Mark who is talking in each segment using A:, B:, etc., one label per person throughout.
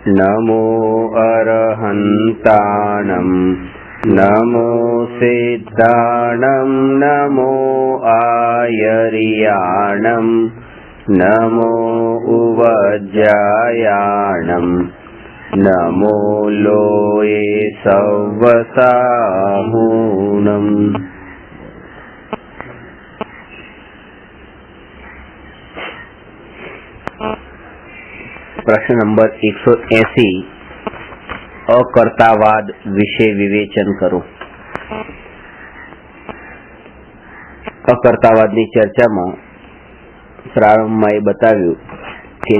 A: नमो अरहन्ताणं नमो सिद्धाणं नमो आयर्याणं नमो उवज्जायाणं नमो लोये सव्वसाहूणम्। प्रश्न नंबर 180 अकर्तावाद विषे विवेचन करो। अकर्तावादनी चर्चामां प्रारंभमां ए बताव्युं के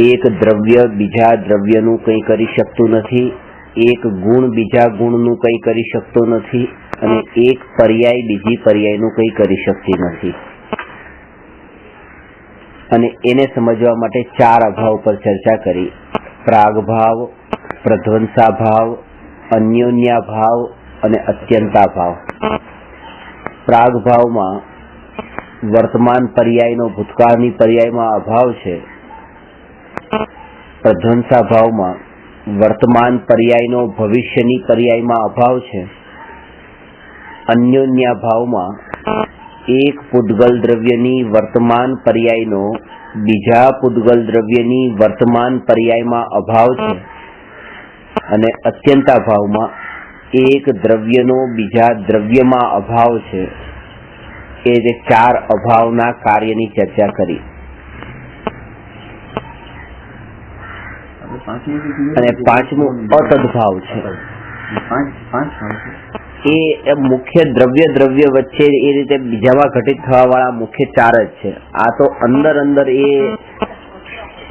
A: एक द्रव्य बीजा द्रव्यनुं कंई करी शकतुं नथी, एक गुण बीजा गुणनुं कंई करी शकतो नथी अने एक पर्याय बीजी पर्यायनुं कंई करी शकती नथी। અને એને સમજવા માટે ચાર અભાવ પર ચર્ચા કરી: પ્રાગભાવ, પ્રધ્વંસાભાવ, અન્યોન્યાભાવ અને અત્યંતાભાવ। પ્રાગભાવમાં વર્તમાન પર્યાયનો ભૂતકાળની પર્યાયમાં અભાવ છે। પ્રધ્વંસાભાવમાં વર્તમાન પર્યાયનો ભવિષ્યની પર્યાયમાં અભાવ છે। અન્યોન્યાભાવમાં एक पुद्गल द्रव्यनी वर्तमान पर्यायनो बीजा पुद्गल द्रव्यनी वर्तमान पर्यायमां अभाव छे। अने अत्यंताभावमां एक द्रव्यनो बीजा द्रव्यमां अभाव छे। ए जे चार अभावना कार्यनी चर्चा करी। अने पांचमो अतद्भाव छे। ए मुख्य द्रव्य द्रव्य वच्चे ए रीते बीजामां घटित थवा वाळा मुख्य चार ज छे। आ तो अंदर अंदर ए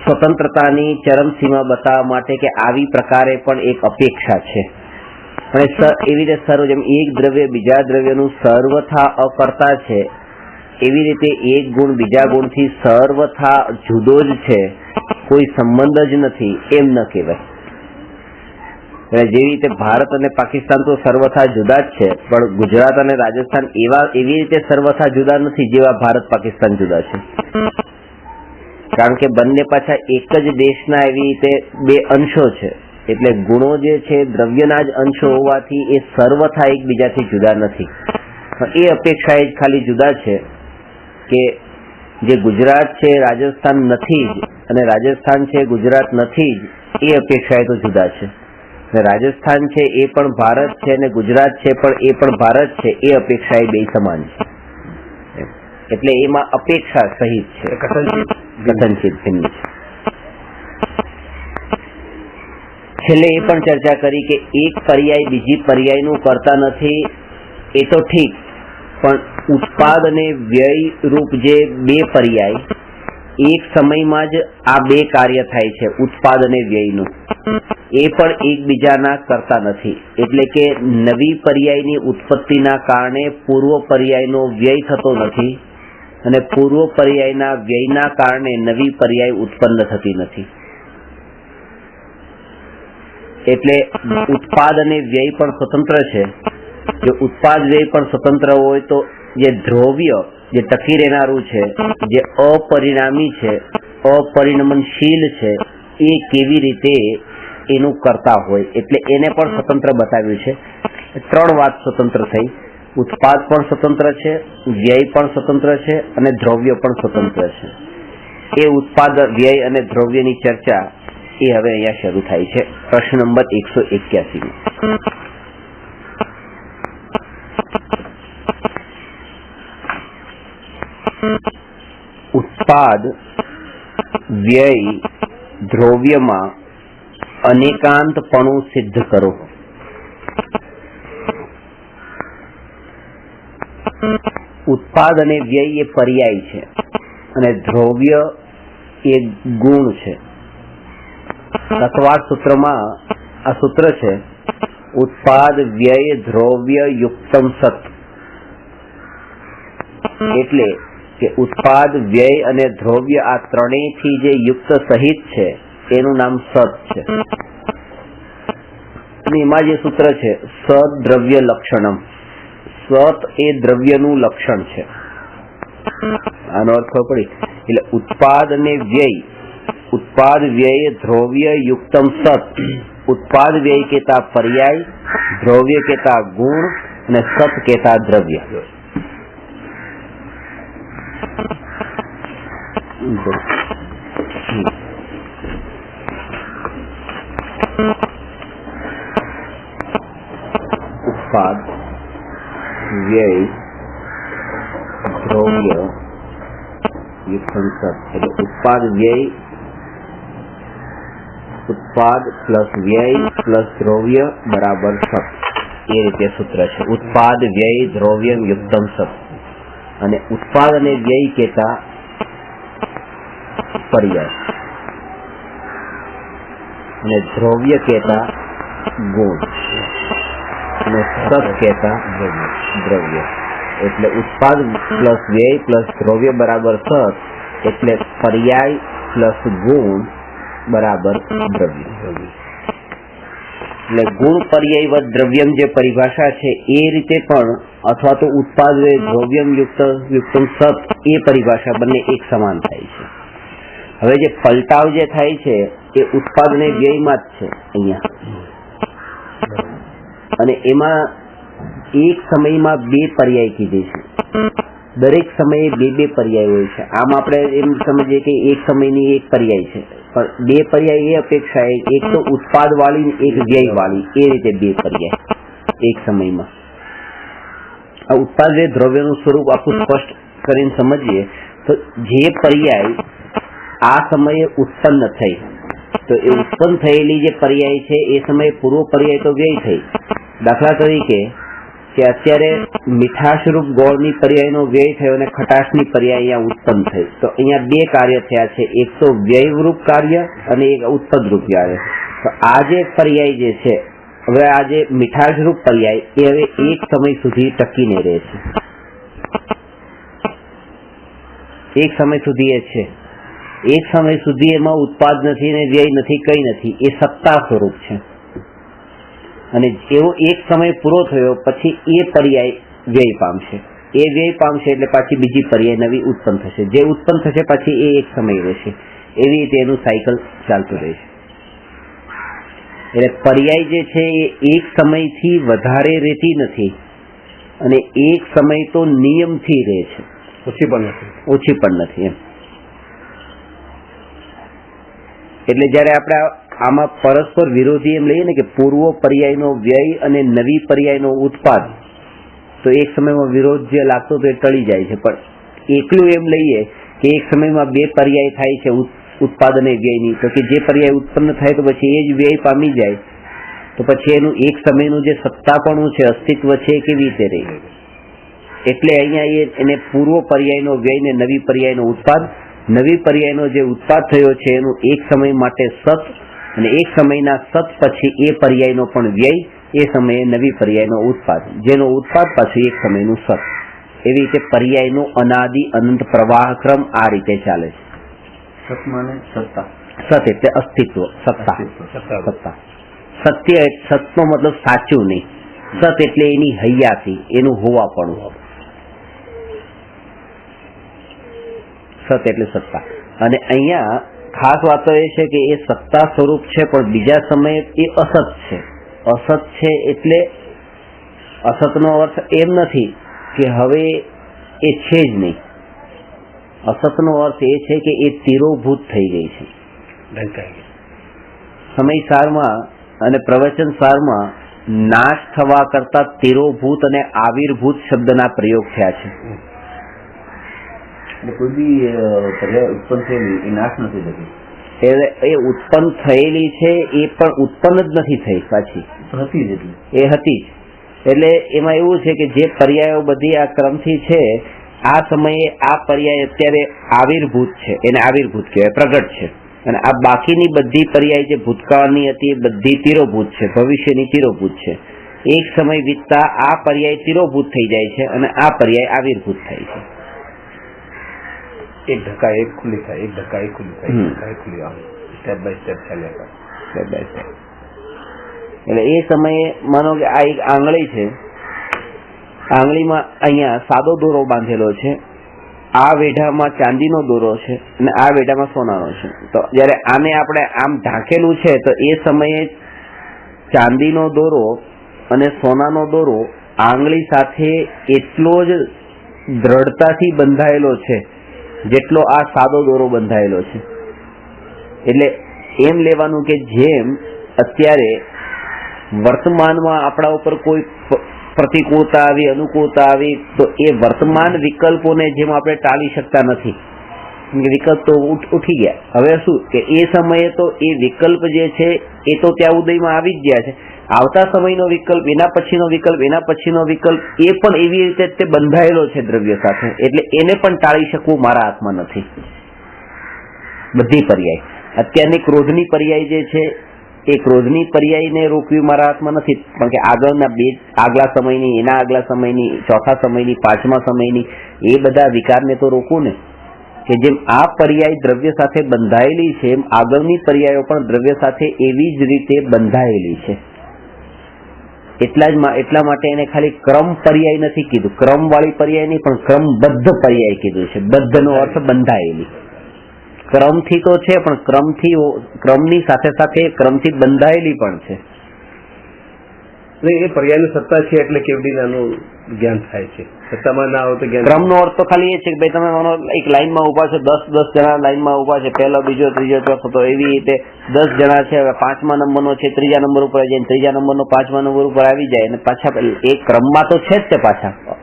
A: स्वतंत्रतानी चरम सीमा बताववा माटे के आवी प्रकारे पण एक अपेक्षा छे। अने एवी रीते सर्व जेम एक द्रव्य बीजा द्रव्यनुं सर्वथा अकर्ता छे, एवी रीते एक गुण बीजा गुणथी सर्वथा जुदो ज छे, कोई संबंध ज नथी एम न कहेवाय। जेवी रीते भारत अने पाकिस्तान तो सर्वथा जुदा ज छे, पण गुजरात अने राजस्थान एवी रीते सर्वथा जुदा नथी जेवा भारत पाकिस्तान जुदा छे। कारण के बंने पाछा एक ज देशना एवी रीते बे अंशो छे, एटले गुणो जे छे द्रव्यना ज अंशो होवाथी ए सर्वथा एकबीजाथी जुदा नथी। ए अपेक्षाए ज खाली जुदा छे के जे गुजरात छे राजस्थान नथी ज अने राजस्थान छे गुजरात नथी ज, ए अपेक्षाए तो जुदा छे। राजस्थान है ए पण भारत है ने गुजरात है पण ए पण भारत है, ए अपेक्षा ए बे समान है। एटले एमां अपेक्षा सहित है, कथनचित भिन्न है। छेल्ले ए पण चर्चा करी के एक पर्याय बीजी पर्यायनुं करता नथी ए तो ठीक, पण उत्पाद अने व्यय रूप जे बे पर्याय एक समयमां ज आ बे कार्य थाय छे, उत्पाद अने व्ययनुं, ए पण एकबीजाना करता नथी। एटले के नवी पर्यायनी उत्पत्तिना कारणे पूर्व पर्यायनो व्यय थतो नथी अने पूर्व पर्यायना व्ययना कारणे नवी पर्याय उत्पन्न थती नथी। एटले उत्पाद अने व्यय पण स्वतंत्र छे। जो उत्पाद व्यय पण स्वतंत्र होय तो जे द्रव्य जे टकी रहेनारू छे, जे अपरिणामी छे, अपरिणमनशील छे, ए केवी रीते एनु करता होय, एटले एने पण स्वतंत्र बताव्युं छे। त्रण वात स्वतंत्र थई, उत्पाद पण स्वतंत्र छे, व्यय पण स्वतंत्र छे अने द्रव्य पण स्वतंत्र छे। ए उत्पाद व्यय अने द्रव्यनी चर्चा ए हवे अहींया शरू थाय छे। प्रश्न नंबर 181 उत्पाद व्यय द्रव्यमां अनेकांतपणुं सिद्ध करो। उत्पाद अने व्यय ए पर्याय छे अने द्रव्य ए गुण छे। तत्वार्थ सूत्रमां आ सूत्र छे उत्पाद व्यय द्रव्य युक्तम सत्। एटले के उत्पाद व्यय अने द्रव्य आ त्रणेयथी जे युक्त सहित छे एनुं नाम सत् छे। एमां जे सूत्र छे सत् द्रव्य लक्षणम, सत् ए द्रव्यनुं लक्षण छे। आनो अर्थ खबर पड़ी। એટલે उत्पाद अने व्यय उत्पाद व्यय द्रव्य युक्तम सत उत्पाद व्यय केता पर्याय द्रव्य केता गुण અને સત કેતા દ્રવ્ય. उत्पाद व्यय द्रव्य युक्तम सत એટલે उत्पाद व्यय उत्पाद प्लस व्यय प्लस द्रव्य बराबर सत એ રીતે સૂત્ર છે. ઉત્પાદ વ્યય દ્રવ્ય યુક્તમ સત અને ઉત્પાદ અને વ્યય કહેતા પર્યાય અને દ્રવ્ય કહેતા ગુણ અને સત કહેતા દ્રવ્ય. એટલે ઉત્પાદ પ્લસ વ્યય પ્લસ દ્રવ્ય બરાબર સત એટલે પર્યાય પ્લસ ગુણ બરાબર દ્રવ્ય. એટલે ગુણ પર્યાયવત દ્રવ્યમ જે પરિભાષા છે એ રીતે પણ અથવા તો ઉત્પાદ દ્રવ્યમ યુક્તમ સત એ પરિભાષા બંને એક સમાન થાય છે. હવે જે પલટાવ જે થાય છે એ ઉત્પાદ અને વ્યયમાં જ છે અહીંયા, અને એમાં એક સમયમાં બે પર્યાય કીધી છે. દરેક સમયે બે બે પર્યાય હોય છે. આમ આપણે એમ સમજીએ કે એક સમયની એક પર્યાય છે, પણ બે પર્યાય એ અપેક્ષા એક તો ઉત્પાદ વાળી એક વ્યય વાળી એ રીતે બે પર્યાય એક સમયમાં. આ ઉત્પાદ વ્યય દ્રવ્યનું સ્વરૂપ આખું સ્પષ્ટ કરીને સમજીએ તો જે પર્યાય આ સમયે ઉત્પન્ન થઈ તો એ ઉત્પન્ન થયેલી જે પર્યાય છે એ સમયે પૂર્વ પર્યાય તો વ્યય થઈ. દાખલા તરીકે કે અત્યારે મીઠાશરૂપ ગોળની પર્યાયનો વ્યય થયો અને ખટાશની પર્યાય અહીંયા ઉત્પન્ન થઈ, તો અહીંયા બે કાર્ય થયા છે, એક તો વ્યયરૂપ કાર્ય અને એક ઉત્પદરૂપ કાર્ય. તો આ જે પર્યાય જે છે હવે આ જે મીઠાશરૂપ પર્યાય એ હવે એક સમય સુધી ટકીને રહે છે. એક સમય સુધી એ છે, એક સમય સુધી એમાં ઉત્પાદ નથી અને વ્યય નથી, કઈ નથી, એ સત્તા સ્વરૂપ છે. અને એવો એક સમય પૂરો થયો પછી એ પર્યાય વ્યય પામશે, એ વ્યય પામશે એટલે પાછી બીજી પર્યાય નવી ઉત્પન્ન થશે, જે ઉત્પન્ન થશે પછી એ એક સમય રહેશે. એવી રીતે એનું સાયકલ ચાલતું રહેશે. એટલે પર્યાય જે છે એ એક સમયથી વધારે રહેતી નથી અને એક સમય તો નિયમથી રહે છે, ઓછી પણ નથી એમ. એટલે જયારે આપણે આમાં પરસ્પર વિરોધી એમ લઈએ ને કે પૂર્વ પર્યાયનો વ્યય અને નવી પર્યાયનો ઉત્પાદ, તો એક સમયમાં વિરોધ જે લાગતો તો એ ટળી જાય છે. પણ એકલું એમ લઈએ કે એક સમયમાં બે પર્યાય થાય છે ઉત્પાદ અને વ્યયની, તો કે જે પર્યાય ઉત્પન્ન થાય તો પછી એ જ વ્યય પામી જાય, તો પછી એનું એક સમયનું જે સત્તાપણું છે, અસ્તિત્વ છે, એ કેવી રીતે રહે? એટલે અહીંયા એને પૂર્વ પર્યાયનો વ્યય ને નવી પર્યાયનો ઉત્પાદ, નવી પર્યાયનો જે ઉત્પાદ થયો છે એનું એક સમય માટે સત અને એક સમયના સત પછી એ પર્યાયનો પણ વ્યય, એ સમયે નવી પર્યાયનો ઉત્પાદ, જેનો ઉત્પાદ પાછું એક સમયનું સત. એવી રીતે પર્યાયનો અનાદિ અનંત પ્રવાહ ક્રમ આ રીતે ચાલે છે. સત એટલે અસ્તિત્વ, સત્તા. સત્ય સતનો મતલબ સાચું નહીં, સત એટલે એની હૈયાથી, એનું હોવાપણું. સત એટલે સત્તા. અને અહીંયા ખાસ વાત એ છે કે એ સત્તા સ્વરૂપ છે પણ બીજા સમયે એ અસત છે. અસત છે એટલે અસતનો અર્થ એમ નથી કે હવે એ છે જ નહીં. અસતનો અર્થ એ છે કે એ તિરોભૂત થઈ ગઈ છે. સમય સારમાં અને પ્રવચન સારમાં નાશ થવા કરતા તિરોભૂત અને આવિર્ભૂત શબ્દના પ્રયોગ થયા છે.
B: કોઈ બી ઉત્પન્ન થયેલી એ નાશ નથી થતી,
A: એ ઉત્પન્ન થયેલી છે એ પણ ઉત્પન્ન જ નથી થઈ, પાછી
B: હતી જ,
A: એ હતી જ. એટલે એમાં એવું છે કે જે પર્યાયો બધી આ ક્રમથી છે, આ સમયે આ પર્યાય અત્યારે આવિર્ભૂત છે, એને આવિર્ભૂત કહેવાય, પ્રગટ છે. અને આ બાકીની બધી પર્યાય જે ભૂતકાળની હતી એ બધી તિરોભૂત છે, ભવિષ્યની તિરોભૂત છે. એક સમય વીતતા આ પર્યાય તિરોભૂત થઈ જાય છે અને આ પર્યાય આવિર્ભૂત થાય છે.
B: એક ધક્કા એક ખુલ્લી થાય, એક ધક્કા એક ખુલ્લી થાય, ધક્કા એક ખુલ્લી આવે, સ્ટેપ બાય સ્ટેપ ચાલ્યા કરે,
A: સ્ટેપ બાય સ્ટેપ. એટલે એ સમયે માનો કે આ એક આંગળી છે, આંગળીમાં અહીંયા સાદો દોરો બાંધેલો છે આ વેઢામાં ચાંદીનો દોરો છે અને આ વેઢામાં સોનાનો છે, તો જયારે આને આપણે આમ ઢાંકેલું છે તો એ સમયે ચાંદીનો દોરો અને સોનાનો દોરો આંગળી સાથે એટલો જ દ્રઢતાથી બંધાયેલો છે જેટલો આ સાદો દોરો બંધાયેલો છે. એટલે એમ લેવાનું કે જેમ અત્યારે વર્તમાનમાં આપણા ઉપર કોઈ પ્રતિકૂળતા આવી, અનુકૂળતા આવી, તો એ વર્તમાન વિકલ્પોને જેમ આપણે ટાળી શકતા નથી, વિકલ્પ તો ઉઠી ગયા. હવે શું કે એ સમયે તો એ વિકલ્પ જે છે એ તો ત્યાં ઉદયમાં આવી જ ગયા છે. આવતા સમયનો વિકલ્પ, એના પછીનો વિકલ્પ, એના પછીનો વિકલ્પ, એ પણ એવી રીતે તે બંધાયેલો છે દ્રવ્ય સાથે, એટલે એને પણ ટાળી શકવું મારા હાથમાં નથી. બધી પર્યાય, અત્યારની ક્રોધની પર્યાય જે છે એ ક્રોધની પર્યાયને રોકવી મારા હાથમાં નથી, પણ કે આગલા સમયની, એના આગલા સમયની, ચોથા સમયની, પાંચમા સમયની, એ બધા વિકારને તો રોકવું ને. કે જેમ આ પર્યાય દ્રવ્ય સાથે બંધાયેલી છે એમ આગળની પર્યાયો પણ દ્રવ્ય સાથે એવી જ રીતે બંધાયેલી છે. એટલા માટે એને ખાલી ક્રમ પર્યાય નથી કીધું, ક્રમ વાળી પર્યાય નહીં, પણ ક્રમબદ્ધ પર્યાય કીધું છે. બદ્ધનો અર્થ બંધાયેલી. ક્રમથી તો છે, પણ ક્રમની સાથે સાથે ક્રમથી બંધાયેલી પણ છે.
B: એ પર્યાયની સત્તા છે એટલે કેવડીનાનું જ્ઞાન થાય છે. સત્તામાં ના હોય તો જ્ઞાન.
A: ક્રમનો અર્થ તો ખાલી એ છે કે ભાઈ તમે એક લાઈનમાં ઉભા છો, 10 જણા લાઈનમાં ઉભા છે, પહેલો, બીજો, ત્રીજો, ચોથો, તો એવી રીતે 10 જણા છે. હવે 5મા નંબરનો છે, 3જા નંબર ઉપર જાય, 3જા નંબરનો 5મા નંબર ઉપર આવી જાય, અને પાછા એ ક્રમમાં તો છે જ તે પાછા.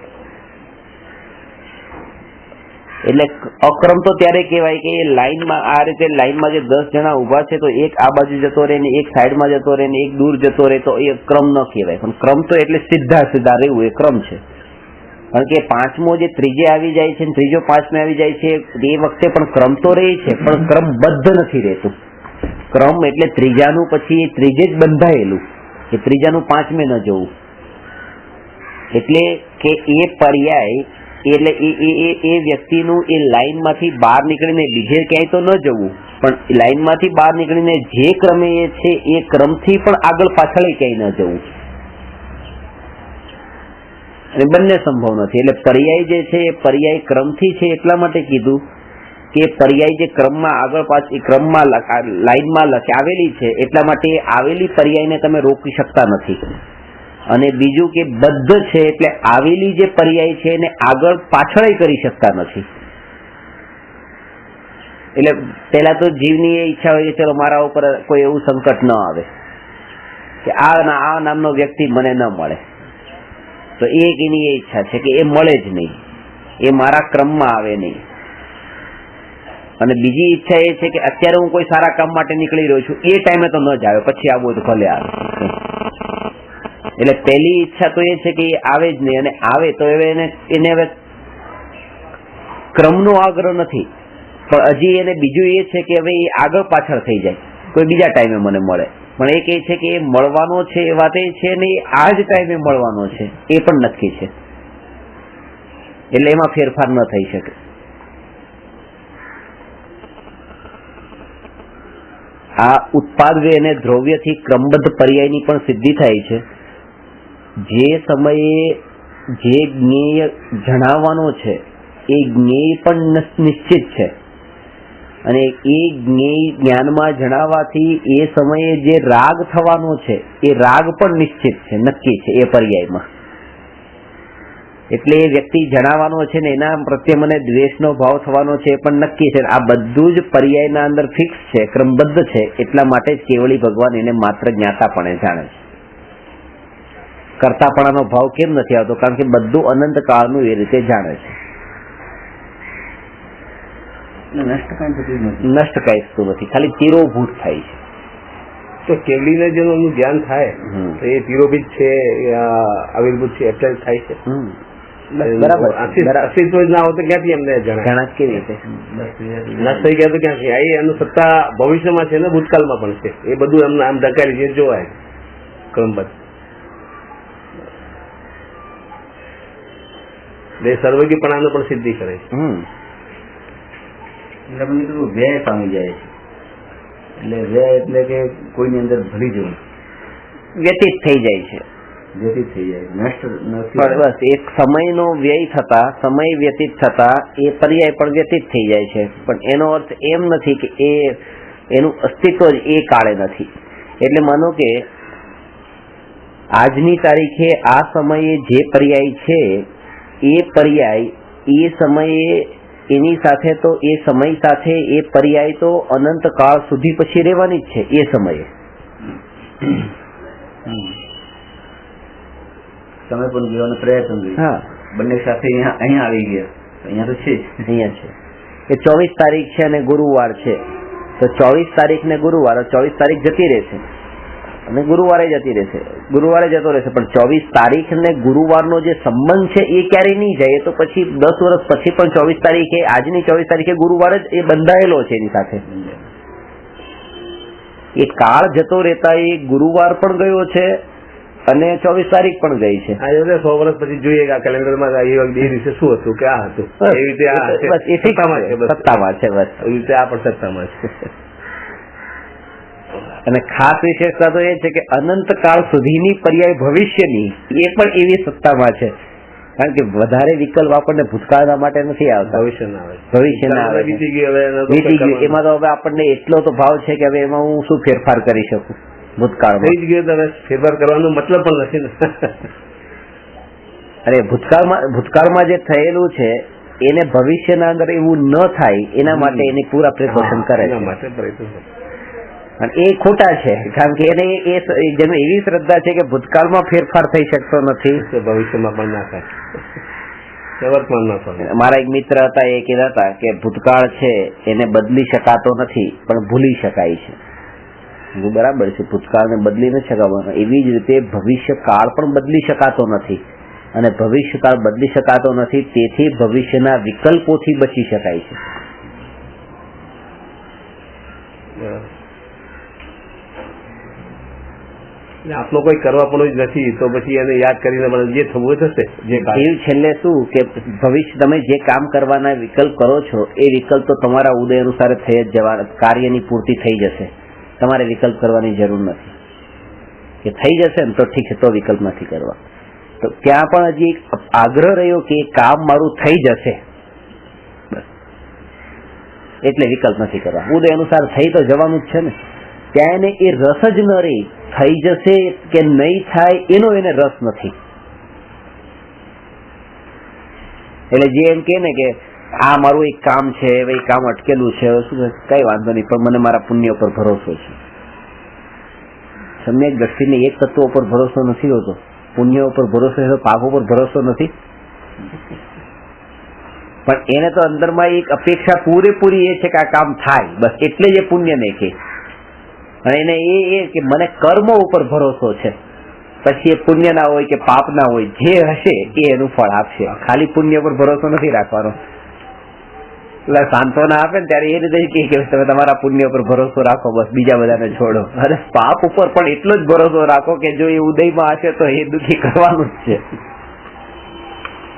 A: એટલે અક્રમ તો ત્યારે કહેવાય કે એ લાઈનમાં, આ રીતે લાઈનમાં જે 10 જણા ઉભા છે તો એક આ બાજુ જતો રહે ને એક સાઈડમાં જતો રહે ને એક દૂર જતો રહે, તો એ ક્રમ ન કહેવાય. પણ ક્રમ તો એટલે સીધા રહેવું, એ ક્રમ છે. કારણ કે 5મો જે ત્રીજે આવી જાય છે, ત્રીજો 5મે આવી જાય છે, એ વખતે પણ ક્રમ તો રહે છે, પણ ક્રમબદ્ધ નથી રહેતું. ક્રમ એટલે ત્રીજાનું પછી ત્રીજે જ બંધાયેલું, કે ત્રીજાનું 5મે ન જવું. એટલે કે એ પર્યાય એટલે એ વ્યક્તિનું એ લાઈનમાંથી બહાર નીકળીને બીજે ક્યાંય તો ન જવું, પણ લાઈનમાંથી બહાર નીકળીને જે ક્રમે એ છે એ ક્રમથી પણ આગળ પાછળ ક્યાંય ન જવું. અને બંને સંભવ નથી. એટલે પર્યાય જે છે એ પર્યાય ક્રમથી છે એટલા માટે કીધું કે પર્યાય જે ક્રમમાં આગળ પાછળ ક્રમમાં લાઈનમાં આવેલી છે, એટલા માટે આવેલી પર્યાયને તમે રોકી શકતા નથી. અને બીજું કે બદ્ધ છે એટલે આવેલી જે પર્યાય છે એને આગળ પાછળ કરી શકતા નથી. એટલે પેલા તો જીવની એ ઈચ્છા હોય કે ચલો મારા ઉપર કોઈ એવું સંકટ ન આવે કે આ નામનો વ્યક્તિ મને ન મળે, તો એની એ ઈચ્છા છે કે એ મળે જ નહીં, એ મારા ક્રમમાં આવે નહીં. અને બીજી ઈચ્છા એ છે કે અત્યારે હું કોઈ સારા કામ માટે નીકળી રહ્યો છું, એ ટાઈમે તો ન જ આવે, પછી આવવું તો ભલે આવે. એટલે પહેલી ઈચ્છા તો એ છે કે એ આવે જ નહીં, અને આવે તો એને હવે ક્રમનો આગ્રહ નથી, પણ હજી એને બીજું એ છે કે હવે એ આગળ પાછળ થઈ જાય, કોઈ બીજા ટાઈમે મને મળે. પણ એક એ છે કે એ મળવાનો છે એ વાત એ છે ને, એ આ જ ટાઈમે મળવાનો છે એ પણ નક્કી છે. એટલે એમાં ફેરફાર ન થઈ શકે. આ ઉત્પાદવે અને દ્રવ્યથી ક્રમબદ્ધ પર્યાયની પણ સિદ્ધિ થાય છે. જે સમયે જે જ્ઞેય જણાવવાનો છે એ જ્ઞેય પણ નિશ્ચિત છે, અને એ જ્ઞેય જ્ઞાનમાં જણાવવાથી એ સમયે જે રાગ થવાનો છે એ રાગ પણ નિશ્ચિત છે, નક્કી છે એ પર્યાયમાં. એટલે એ વ્યક્તિ જણાવવાનો છે ને એના પ્રત્યે મને દ્વેષનો ભાવ થવાનો છે એ પણ નક્કી છે. આ બધું જ પર્યાયના અંદર ફિક્સ છે, ક્રમબદ્ધ છે. એટલા માટે જ કેવળી ભગવાન એને માત્ર જ્ઞાતાપણે જાણે છે. કર્તાપણાનો ભાવ કેમ નથી આવતો? કારણ કે બધું અનંત કાળનું એ રીતે જાણે છે. નષ્ટ કાંઈ થતું નથી, ખાલી તિરોભૂત થાય છે.
B: તો કેવડીને જેનું એનું જ્ઞાન થાય તો એ તિરોભૂત છે, આવિર્ભૂત છે, એટલે થાય છે.
A: બરાબર.
B: અસ્તિત્વ જ ના હોય તો ક્યાંથી એમને જણાય?
A: કેવી રીતે
B: નષ્ટ થઈ ગયા તો ક્યાંથી? એનું સત્તા ભવિષ્યમાં છે ને ભૂતકાળમાં પણ છે. એ બધું એમને આમ ધકારી છે જોવાય ક્રમબદ્ધ. સર્વગીપણાનો પણ સિદ્ધિ કરે છે.
C: વ્યય પામી જાય છે. એટલે વ્યય એટલે કે કોઈની અંદર ભળી જવું,
A: વ્યતીત થઈ જાય છે.
C: વ્યતીત થઈ જાય, નષ્ટ નથી.
A: પણ બસ એક સમયનો વ્યય થતા, સમય વ્યતીત થતા એ પર્યાય પણ વ્યતીત થઈ જાય છે, પણ એનો અર્થ એમ નથી કે એનું અસ્તિત્વ જ એ કાળે નથી. એટલે માનો કે આજની તારીખે આ સમયે જે પર્યાય છે એ પર્યાય એ સમયે એની સાથે તો એ સમય સાથે એ પર્યાય તો અનંત કાળ સુધી પછી રહેવાની જ છે. એ સમયે
C: સમય પણ ગયો અને પ્રયત્ન ગયો.
A: હા,
C: બંને સાથે અહીંયા આવી ગયા. અહીંયા તો છે જ.
A: અહીંયા છે એ 24 તારીખ છે અને ગુરુવાર છે, તો 24 તારીખ ને ગુરુવાર, 24 તારીખ જતી રહેશે અને ગુરુવારે જતી રહેશે, ગુરુવારે જતો રહેશે, પણ 24 તારીખ ને ગુરુવારનો જે સંબંધ છે એ ક્યારેય નહીં જાય. એ તો પછી 10 વર્ષ પછી પણ 24 તારીખે, આજની 24 તારીખે ગુરુવાર જ એ બંધાયેલો છે એની સાથે. એ કાળ જતો રહેતા એ ગુરુવાર પણ ગયો છે અને 24 તારીખ પણ ગઈ છે.
B: આ 100 વર્ષ પછી જોઈએ કે આ કેલેન્ડરમાં એ દિવસે શું હતું કે આ હતું, એવી રીતે આ
A: બસ એ સત્તામાં છે, બસ
B: એવી રીતે આ પણ સત્તામાં છે.
A: અને ખાસ વિશેષતા તો એ છે કે અનંત કાળ સુધીની પર્યાય ભવિષ્યની એ પણ એવી સત્તામાં છે, કારણ કે વધારે વિકલ્પ આપણને ભૂતકાળના માટે નથી આવતા, ભવિષ્યના આવે.
B: વીતી ગયું,
A: એમાં તો હવે આપણને એટલો તો ભાવ છે કે હવે એમાં હું શું ફેરફાર કરી શકું. ભૂતકાળમાં
B: થઈ જ ગયું, તમે ફેરફાર કરવાનો મતલબ પણ નથી ને.
A: અરે ભૂતકાળમાં જે થયેલું છે એને ભવિષ્યના અંદર એવું ન થાય એના માટે એને પૂરા પ્રિકોશન કરે છે. અને એ ખોટા છે, કારણ કે એને જેને એવી શ્રદ્ધા છે કે ભૂતકાળમાં ફેરફાર થઈ શકતો નથી,
B: ભવિષ્યમાં પણ ના થાય, વર્તમાન ના થાય.
A: મારા એક મિત્ર હતા, એ કહેતા હતા કે ભૂતકાળ છે એને બદલી શકાતો નથી પણ ભૂલી શકાય છે. બરાબર છે, ભૂતકાળને બદલી નથી શકાતો. એવી જ રીતે ભવિષ્ય કાળ પણ બદલી શકાતો નથી અને ભવિષ્યકાળ બદલી શકાતો નથી, તેથી ભવિષ્યના વિકલ્પોથી બચી શકાય છે.
B: આપનો કોઈ કરવા પણ જ નથી, તો પછી એને યાદ કરીને જે થવું થશે.
A: જીવ છેલ્લે શું કે ભવિષ્ય તમે જે કામ કરવાના વિકલ્પ કરો છો એ વિકલ્પ તો તમારા ઉદય અનુસાર થઈ જ જવા, કાર્યની પૂર્તિ થઈ જશે. તમારે વિકલ્પ કરવાની જરૂર નથી. કે થઈ જશે ને તો ઠીક છે, તો વિકલ્પ નથી કરવા. તો ત્યાં પણ હજી એક આગ્રહ રહ્યો કે કામ મારું થઈ જશે, એટલે વિકલ્પ નથી કરવા. ઉદય અનુસાર થઈ તો જવાનું જ છે ને. ત્યાં એને એ રસ જ ન રહી, થઈ જશે કે નહીં થાય એનો એને રસ નથી. એટલે જે એમ કે ને કે આ મારું એક કામ છે, હવે એ કામ અટકેલું છે, શું કઈ વાંધો નહીં, પણ મને મારા પુણ્ય પર ભરોસો છે. સમ્યક દ્રષ્ટિને એક તત્વ ઉપર ભરોસો નથી હોતો, પુણ્ય ઉપર ભરોસો છે, પાપ ઉપર ભરોસો નથી. પણ એને તો અંદરમાં એક અપેક્ષા પૂરેપૂરી એ છે કે આ કામ થાય, બસ એટલે જ એ પુણ્ય ને કે. અને એને એ કે મને કર્મ ઉપર ભરોસો છે, પછી એ પુણ્ય ના હોય કે પાપ ના હોય, જે હશે એ એનું ફળ આપશે. ખાલી પુણ્ય પર ભરોસો નથી રાખવાનો. એટલે સાંત્વના આપે ને ત્યારે એ રીતે કે તમે તમારા પુણ્ય પર ભરોસો રાખો, બસ બીજા બધાને છોડો. અને પાપ ઉપર પણ એટલો જ ભરોસો રાખો કે જો એ ઉદયમાં હશે તો એ દુઃખી કરવાનું જ છે.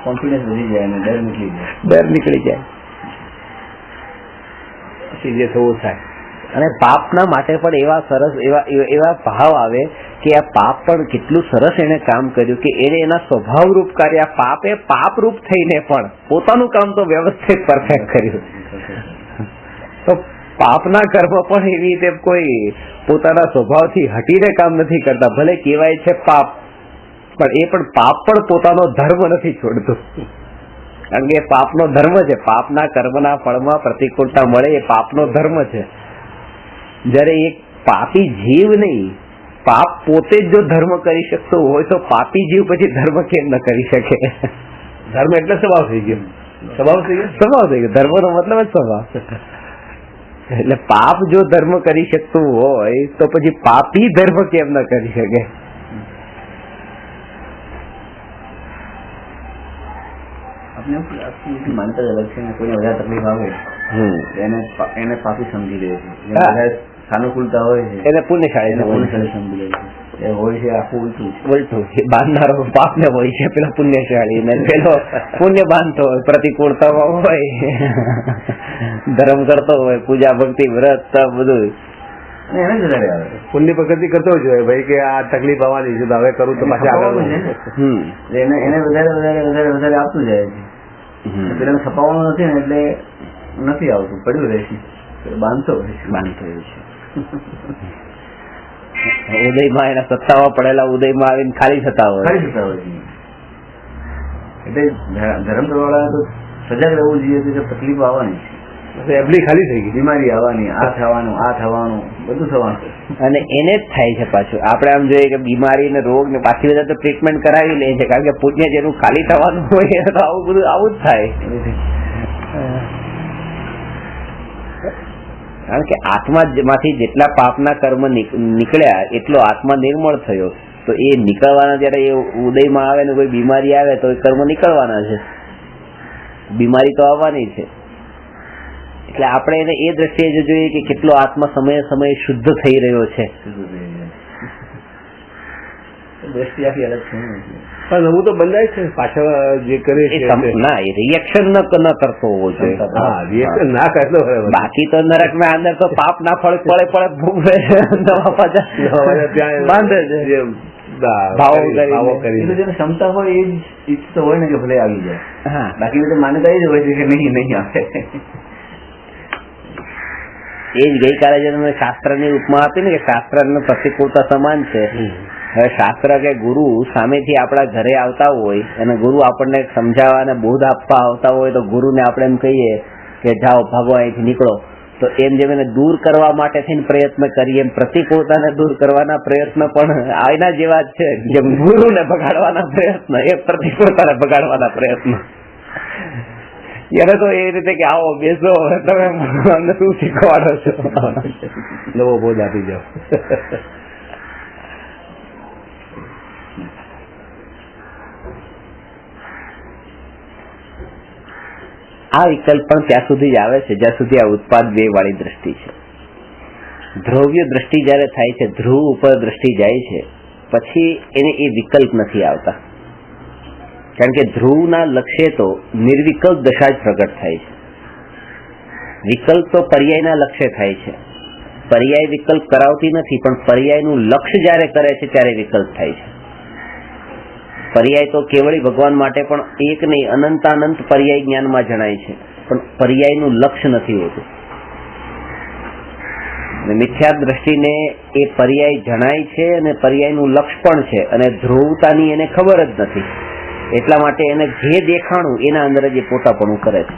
C: કોન્ફિડન્સ વધી જાય અને ડર
A: નીકળી જાય.
B: પછી જે થવું થાય.
A: અને પાપના માટે પણ એવા સરસ એવા ભાવ આવે કે આ પાપ પણ કેટલું સરસ એને કામ કર્યું કે એને એના સ્વભાવરૂપ કાર્ય, પાપે પાપરૂપ થઈને પણ પોતાનું કામ તો વ્યવસ્થિત પરફેક્ટ કર્યું. તો પાપના કર્મ પણ એવી રીતે કોઈ પોતાના સ્વભાવથી હટીને કામ નથી કરતા. ભલે કહેવાય છે પાપ, પણ એ પણ પાપ પણ પોતાનો ધર્મ નથી છોડતું, કારણ કે પાપનો ધર્મ છે. પાપના કર્મના ફળમાં પ્રતિકૂળતા મળે એ પાપનો ધર્મ છે. જયારે એક પાપી જીવ નહીં, પાપ પોતે જ જો ધર્મ કરી શકતો હોય તો પાપી જીવ પછી ધર્મ કેમ ન કરી શકે?
B: ધર્મ એટલે સ્વભાવ થઈ ગયો. સ્વભાવ થઈ ગયો.
A: ધર્મ નો મતલબ જ સ્વભાવ. એટલે પાપ જો ધર્મ કરી શકતું હોય તો પછી પાપી ધર્મ કેમ ન કરી શકે?
C: આપણે માનતા અલગ છે ને, કોઈને વધારે તકલીફ આવે એને પાપી સમજી લે છે, સાનુકૂળતા હોય છે
A: એને પુણ્યશાળી
C: સમજી લે છે. એ હોય છે આખું
A: ઉલટું બાંધનારો પાપ ને હોય છે, પેલા પુણ્યશાળી ને પેલો પુણ્ય બાંધતો હોય, પ્રતિકૂળતામાં હોય, ધર્મ કરતો હોય, પૂજા ભક્તિ વ્રત બધું,
C: અને એને જ વધારે આવે.
B: પુણ્ય પ્રગતિ કરતો જ હોય ભાઈ કે આ તકલીફ આવવાની છે તો હવે કરું તો પાછી આગળ
C: છપાવવાનું છે ને. એટલે એને વધારે વધારે વધારે વધારે આપતું જાય છે. પેલા છપાવવાનું નથી ને એટલે નથી આવતું, પડ્યું રહે છે, બાંધતો હોય છે.
A: ઉદયમાં એના સત્તામાં પડેલા ઉદયમાં આવીને ખાલી થતા હોય.
C: ખાલી થતા હોય છે. એટલે ધર્મ કરવાવાળા તો સજાગ રહેવું જોઈએ કે તકલીફો આવવાની છે,
B: એફડી ખાલી થઈ ગઈ,
C: બીમારી આવવાની, આ થવાનું બધું થવાનું.
A: અને એને જ થાય છે પાછું. આપણે આમ જોઈએ કે બીમારી ને રોગ ને બાકી બધા તો ટ્રીટમેન્ટ કરાવી લે છે, કારણ કે પુણ્ય જેનું ખાલી થવાનું હોય તો આવું બધું આવું જ થાય. કારણ કે આત્મા માંથી જેટલા પાપના કર્મ નીકળ્યા એટલો આત્મા નિર્મળ થયો, તો એ નીકળવાના જયારે એ ઉદયમાં આવે ને કોઈ બીમારી આવે તો એ કર્મ નીકળવાના છે, બીમારી તો આવવાની છે. એટલે આપણે એને એ દ્રષ્ટિએ જોઈએ કે કેટલો આત્મા સમયે સમયે શુદ્ધ થઈ રહ્યો છે.
C: દ્રષ્ટિ આખી અલગ છે.
B: પણ હું તો બંધાય છે પાછળ જે કરે છે
A: ના, એ રિએક્શન ન કરતો હોવો જોઈએ.
B: હા, રિએક્શન ના કરતો હોય.
A: બાકી તો નરક માં અંદર તો પાપ ના ફળ પડે ભૂગે બાંધે છે, ભાવો કરી.
C: જેને ક્ષમતા હોય એ જ ઈચ્છતો હોય ને કે ભલે આવી જાય. બાકી તો માન્યતા એ જ હોય છે કે નહીં આવે.
A: એ જ ગઈકાલે જે તમે શાસ્ત્ર ની ઉપમા આપી ને કે શાસ્ત્ર ને પ્રતિકૂળતા સમાન છે. હવે શાસ્ત્ર કે ગુરુ સામેથી આપણા ઘરે આવતા હોય અને ગુરુ આપણને સમજાવવા અને બોધ આપવા આવતા હોય તો ગુરુને આપણે એમ કહીએ કે જાઓ ભાગો અહીંથી નીકળો, તો એમ જેમ એને દૂર કરવા માટે થઈને પ્રયત્ન કરીએ એમ પ્રતિકૂળતાને દૂર કરવાના પ્રયત્ન પણ આના જેવા જ છે. જેમ ગુરુને બગાડવાના પ્રયત્ન એ પ્રતિકૂળતાને બગાડવાના પ્રયત્ન. યારે તો એ રીતે કે આવો બેસો, તમે અમને શું શીખવાડો છો,
B: નવો બોધ આપી જાઓ.
A: આ વિકલ્પ પણ ત્યાં સુધી જ આવે છે જ્યાં સુધી આ ઉત્પાદ બે વાળી દ્રષ્ટિ છે. ધ્રુવ્ય દ્રષ્ટિ જયારે થાય છે, ધ્રુવ ઉપર દ્રષ્ટિ જાય છે, પછી એને એ વિકલ્પ નથી આવતા. કારણ કે ધ્રુવના લક્ષ્ય તો નિર્વિકલ્પ દશા જ પ્રગટ થાય છે. વિકલ્પ તો પર્યાયના લક્ષ્ય થાય છે. પર્યાય વિકલ્પ કરાવતી નથી, પણ પર્યાયનું લક્ષ્ય જયારે કરે છે ત્યારે વિકલ્પ થાય છે. પર્યાય તો કેવળી ભગવાન માટે પણ એક નહીં અનંતાનંત પર્યાય જ્ઞાનમાં જણાય છે, પણ પર્યાયનું લક્ષ્ય નથી હોતું. મિથ્યા દ્રષ્ટિને એ પર્યાય જણાય છે અને પર્યાયનું લક્ષ્ય પણ છે, અને ધ્રુવતાની એને ખબર જ નથી. એટલા માટે એને જે દેખાણું એના અંદર જ એ પોતાપણું કરે છે.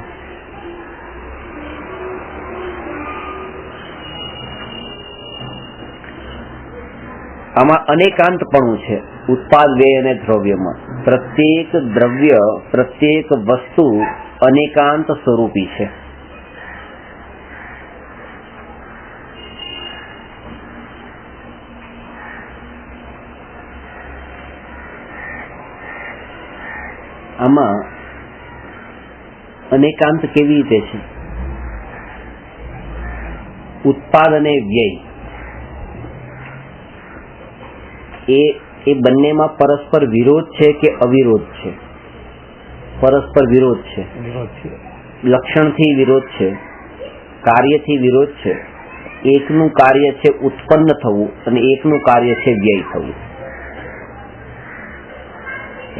A: આમાં અનેકાંતપણું છે ઉત્પાદ વ્યય અને દ્રવ્યમાં. પ્રત્યેક દ્રવ્ય, પ્રત્યેક વસ્તુ અનેકાંત સ્વરૂપી છે. આમાં અનેકાંત કેવી રીતે છે? ઉત્પાદ અને વ્યય એ બંનેમાં પરસ્પર વિરોધ છે કે અવિરોધ છે? પરસ્પર વિરોધ છે. લક્ષણથી વિરોધ છે, કાર્યથી વિરોધ છે. એકનું કાર્ય છે ઉત્પન્ન થવું અને એકનું કાર્ય છે વ્યય થવું.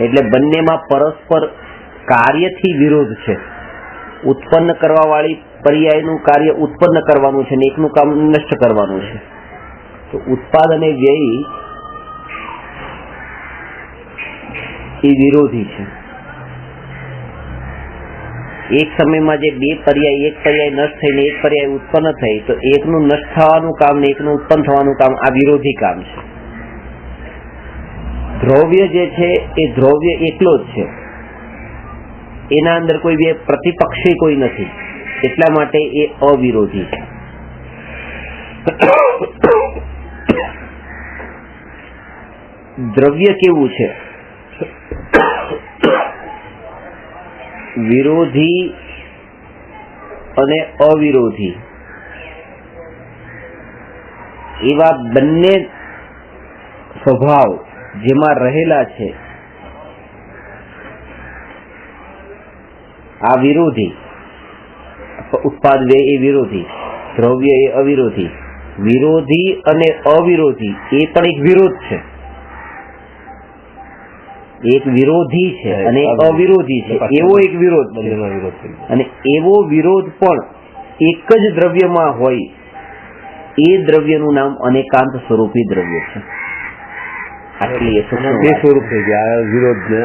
A: એટલે બંનેમાં પરસ્પર કાર્યથી વિરોધ છે. ઉત્પન્ન કરવા વાળી પર્યાયનું કાર્ય ઉત્પન્ન કરવાનું છે ને એકનું કામ નષ્ટ કરવાનું છે. તો ઉત્પાદ અને વ્યય એ વિરોધી છે. એક સમયમાં જે બે પર્યાય, એક પર્યાય નષ્ટ થઈને એક પર્યાય ઉત્પન્ન થઈ, તો એકનું નષ્ટ થવાનું કામ ને એકનું ઉત્પન્ન થવાનું કામ આ વિરોધી કામ છે. દ્રવ્ય જે છે એ દ્રવ્ય એકલો જ છે, એના અંદર કોઈ બે પ્રતિપક્ષી કોઈ નથી, એટલા માટે એ અવિરોધી છે. દ્રવ્ય કેવું છે? વિરોધી અને અવિરોધી એવા બંને સ્વભાવ જેમાં રહેલા છે. આ વિરોધી ઉત્પાદ વ્યય એ વિરોધી, દ્રવ્ય એ અવિરોધી, વિરોધી અને અવિરોધી એ પણ એક વિરોધ છે. એક વિરોધી છે અને અવિરોધી છે, એવો એક વિરોધ છે.
B: બંનેમાં વિરોધ થઈ ગયો.
A: અને એવો વિરોધ પણ એક જ દ્રવ્યમાં હોય એ દ્રવ્યનું નામ અનેકાંત સ્વરૂપી દ્રવ્ય છે. આટલી એ સૂક્ષ્મ
B: બે
A: વાત.
B: સ્વરૂપ થઈ ગયા, વિરોધ ને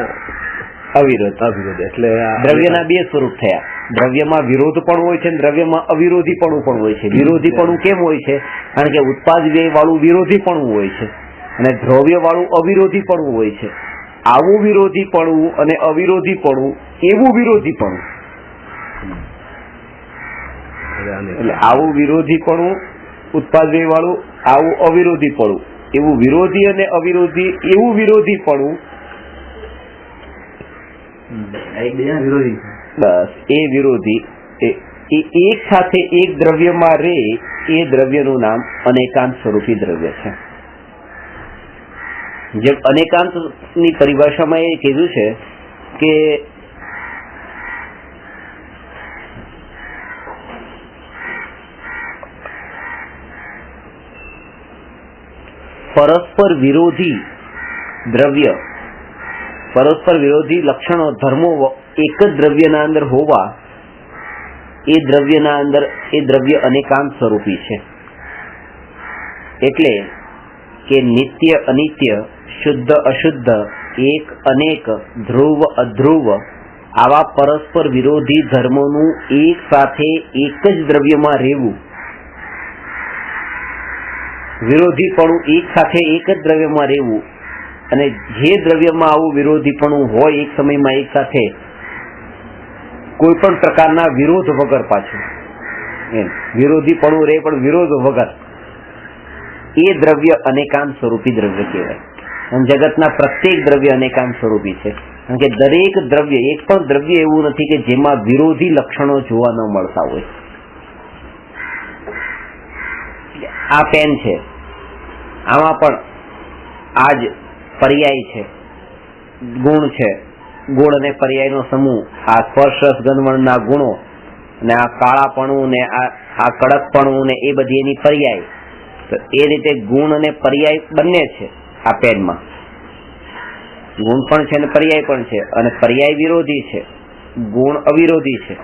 A: અવિરોધ.
B: અવિરોધ. એટલે આ
A: દ્રવ્યના બે સ્વરૂપ થયા. દ્રવ્યમાં વિરોધ પણ હોય છે અને દ્રવ્યમાં અવિરોધીપણું પણ હોય છે. વિરોધીપણું કેમ હોય છે? કારણ કે ઉત્પાદ વ્યય વાળું વિરોધીપણું હોય છે અને દ્રવ્ય વાળું અવિરોધીપણું હોય છે. આવું વિરોધીપણું અને અવિરોધીપણું એવું વિરોધીપણું. એટલે આવું વિરોધીપણું ઉત્પાદ વ્યય વાળું, આવું અવિરોધીપણું, એવું વિરોધી અને અવિરોધી એવું વિરોધીપણું.
C: એકબીજાના વિરોધી છે.
A: બસ એ વિરોધી એ એક સાથે એક દ્રવ્યમાં રે એ દ્રવ્યનું નામ અનેકાંત સ્વરૂપી દ્રવ્ય છે. જેમ અનેકાંત ની પરિભાષામાં એ કીધું છે કે પરસ્પર વિરોધી દ્રવ્ય, પરસ્પર વિરોધી લક્ષણો ધર્મો એક જ દ્રવ્યના અંદર હોવા એ દ્રવ્યના અંદર એ દ્રવ્ય અનેકાંત સ્વરૂપી છે. એટલે કે નિત્ય અનિત્ય, શુદ્ધ અશુદ્ધ, એક અનેક, ધ્રુવ અધ્રુવ આવા પરસ્પર વિરોધી ધર્મોનું એક સાથે એક જ દ્રવ્યમાં રહેવું, વિરોધીપણું એક સાથે એક જ દ્રવ્યમાં રહેવું, અને જે દ્રવ્યમાં આવું વિરોધીપણું હોય એક સમયમાં એક સાથે કોઈ પણ પ્રકારના વિરોધ વગર, પાછું એમ વિરોધીપણું રહે પણ વિરોધ વગર, એ દ્રવ્ય અનેકાંત સ્વરૂપી દ્રવ્ય કહેવાય. અને જગતના પ્રત્યેક દ્રવ્ય અનેકાંત સ્વરૂપી છે. કારણ કે દરેક દ્રવ્ય, એક પણ દ્રવ્ય એવું નથી કે જેમાં વિરોધી લક્ષણો જોવા ન મળતા હોય. આ પેન છે, આમાં પણ આ જ પર્યાય છે, ગુણ છે, ગુણ અને પર્યાયનો સમૂહ. આ સ્પર્શ રસ ગંધ વર્ણના ગુણો અને આ કાળાપણું ને આ કડકપણું ને એ બધી એની પર્યાય. તો એ રીતે ગુણ અને પર્યાય બંને છે આ પેનમાં. ગુણ પણ છે અને પર્યાય પણ છે, અને પર્યાય વિરોધી છે, ગુણ અવિરોધી છે.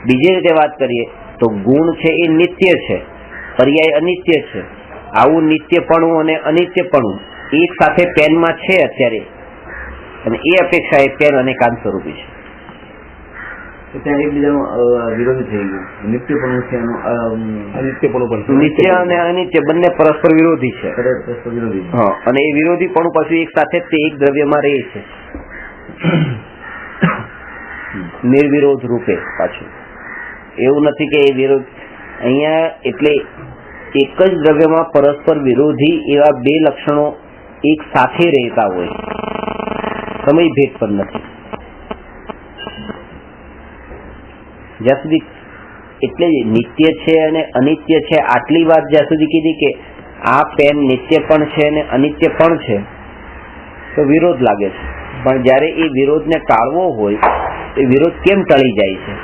A: બીજી રીતે વાત કરીએ તો ગુણ છે એ નિત્ય છે, પર્યાય અનિત્ય છે. આવું નિત્યપણું અને અનિત્યપણું એક સાથે પેનમાં છે અત્યારે, અને એ અપેક્ષા એ પેન અનેકાંત સ્વરૂપી છે.
C: તો ત્યાં એકબીજાનું વિરોધી થઈ ગયું. નિત્યપણું છે એનું
B: અનિત્યપણું પણ છે.
A: નિત્ય અને અનિત્ય બંને પરસ્પર વિરોધી છે.
C: પરસ્પર વિરોધી.
A: હા, અને એ વિરોધીપણું પાછું એક સાથે જ તે એક દ્રવ્યમાં રહે છે, નિર્વિરોધ રૂપે. પાછું એવું નથી કે એ વિરોધ અહીંયા, એટલે એક જ દ્રવ્યમાં પરસ્પર વિરોધી એવા બે લક્ષણો એક સાથે રહેતા હોય, સમય ભેદ પણ નથી. જ્યાં સુધી, એટલે નિત્ય છે અને અનિત્ય છે આટલી વાત જ્યાં સુધી કીધી કે આ પેન નિત્ય પણ છે અને અનિત્ય પણ છે, તો વિરોધ લાગે છે. પણ જ્યારે એ વિરોધને ટાળવો હોય, એ વિરોધ કેમ ટળી જાય છે?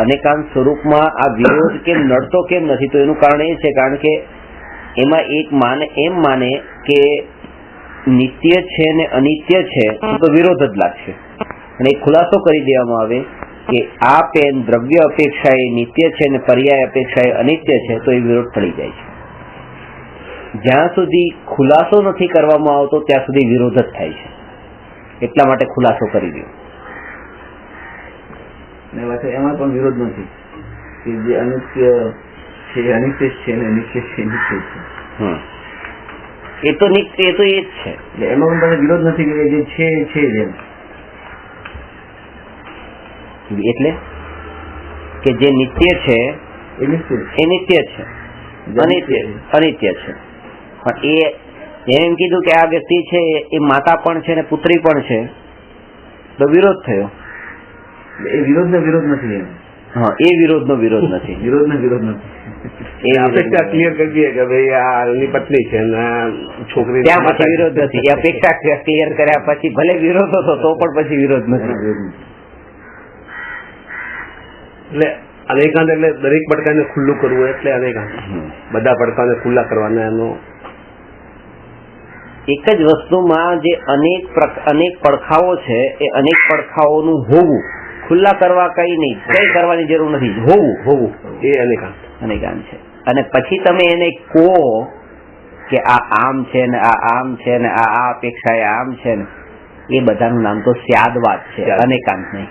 A: અનેકાંત સ્વરૂપમાં આ વિરોધ કેમ નડતો કેમ નથી? તો એનું કારણ એ છે, કારણ કે એમાં એક માને એમ માને કે નિત્ય છે ને અનિત્ય છે તો વિરોધ જ લાગશે. અને એક ખુલાસો કરી દેવામાં આવે કે આ પેન દ્રવ્ય અપેક્ષાએ નિત્ય છે અને પર્યાય અપેક્ષાએ અનિત્ય છે, તો એ વિરોધ ટળી જાય છે. જ્યાં સુધી ખુલાસો નથી કરવામાં આવતો ત્યાં સુધી વિરોધ જ થાય છે. એટલા માટે ખુલાસો કરી દો.
C: ને પાછું એમાં પણ વિરોધ નથી કે જે અનિત્ય છે અનિત્ય છે ને નિત્ય છે નિત્ય છે.
A: એ તો નિત્ય, એ તો એ જ છે.
C: એટલે એમાં પણ પાછો વિરોધ નથી કે જે છે એ છે જ એમ.
A: એટલે કે જે નિત્ય છે
C: એ નિત્ય છે.
A: એ નિત્ય છે, અનિત્ય અનિત્ય છે. પણ એમ કીધું કે આ વ્યક્તિ છે એ માતા પણ છે ને પુત્રી પણ છે, તો વિરોધ થયો.
C: એ વિરોધ નો વિરોધ નથી એમ.
A: હા, એ વિરોધ નો વિરોધ નથી.
C: વિરોધ નો વિરોધ નથી.
A: એ
B: અપેક્ષા ક્લિયર કરી દઈએ કે ભાઈ આ એની પત્ની છે અને છોકરી,
A: ત્યાં પછી વિરોધ નથી. એ અપેક્ષા ક્લિયર કર્યા પછી ભલે વિરોધ હતો તો પણ પછી વિરોધ નથી.
B: એટલે અનેકાંત એટલે દરેક પડકારને ખુલ્લું કરવું એટલે અનેકાંત. બધા પડકારને ખુલ્લા કરવાના એનો
A: એક જ વસ્તુમાં જે અનેક પડખાઓ છે એ અનેક પડખાઓનું હોવું, ખુલ્લા કરવા કઈ નહીં, કઈ કરવાની જરૂર નથી, હોવું
B: એ અનેકાંત
A: અનેકાંત છે. અને પછી તમે એને કહો કે આ આમ છે ને આ આમ છે ને આ અપેક્ષા એ આમ છે ને, એ બધાનું નામ તો સ્યાદવાદ છે, અનેકાંત નહીં.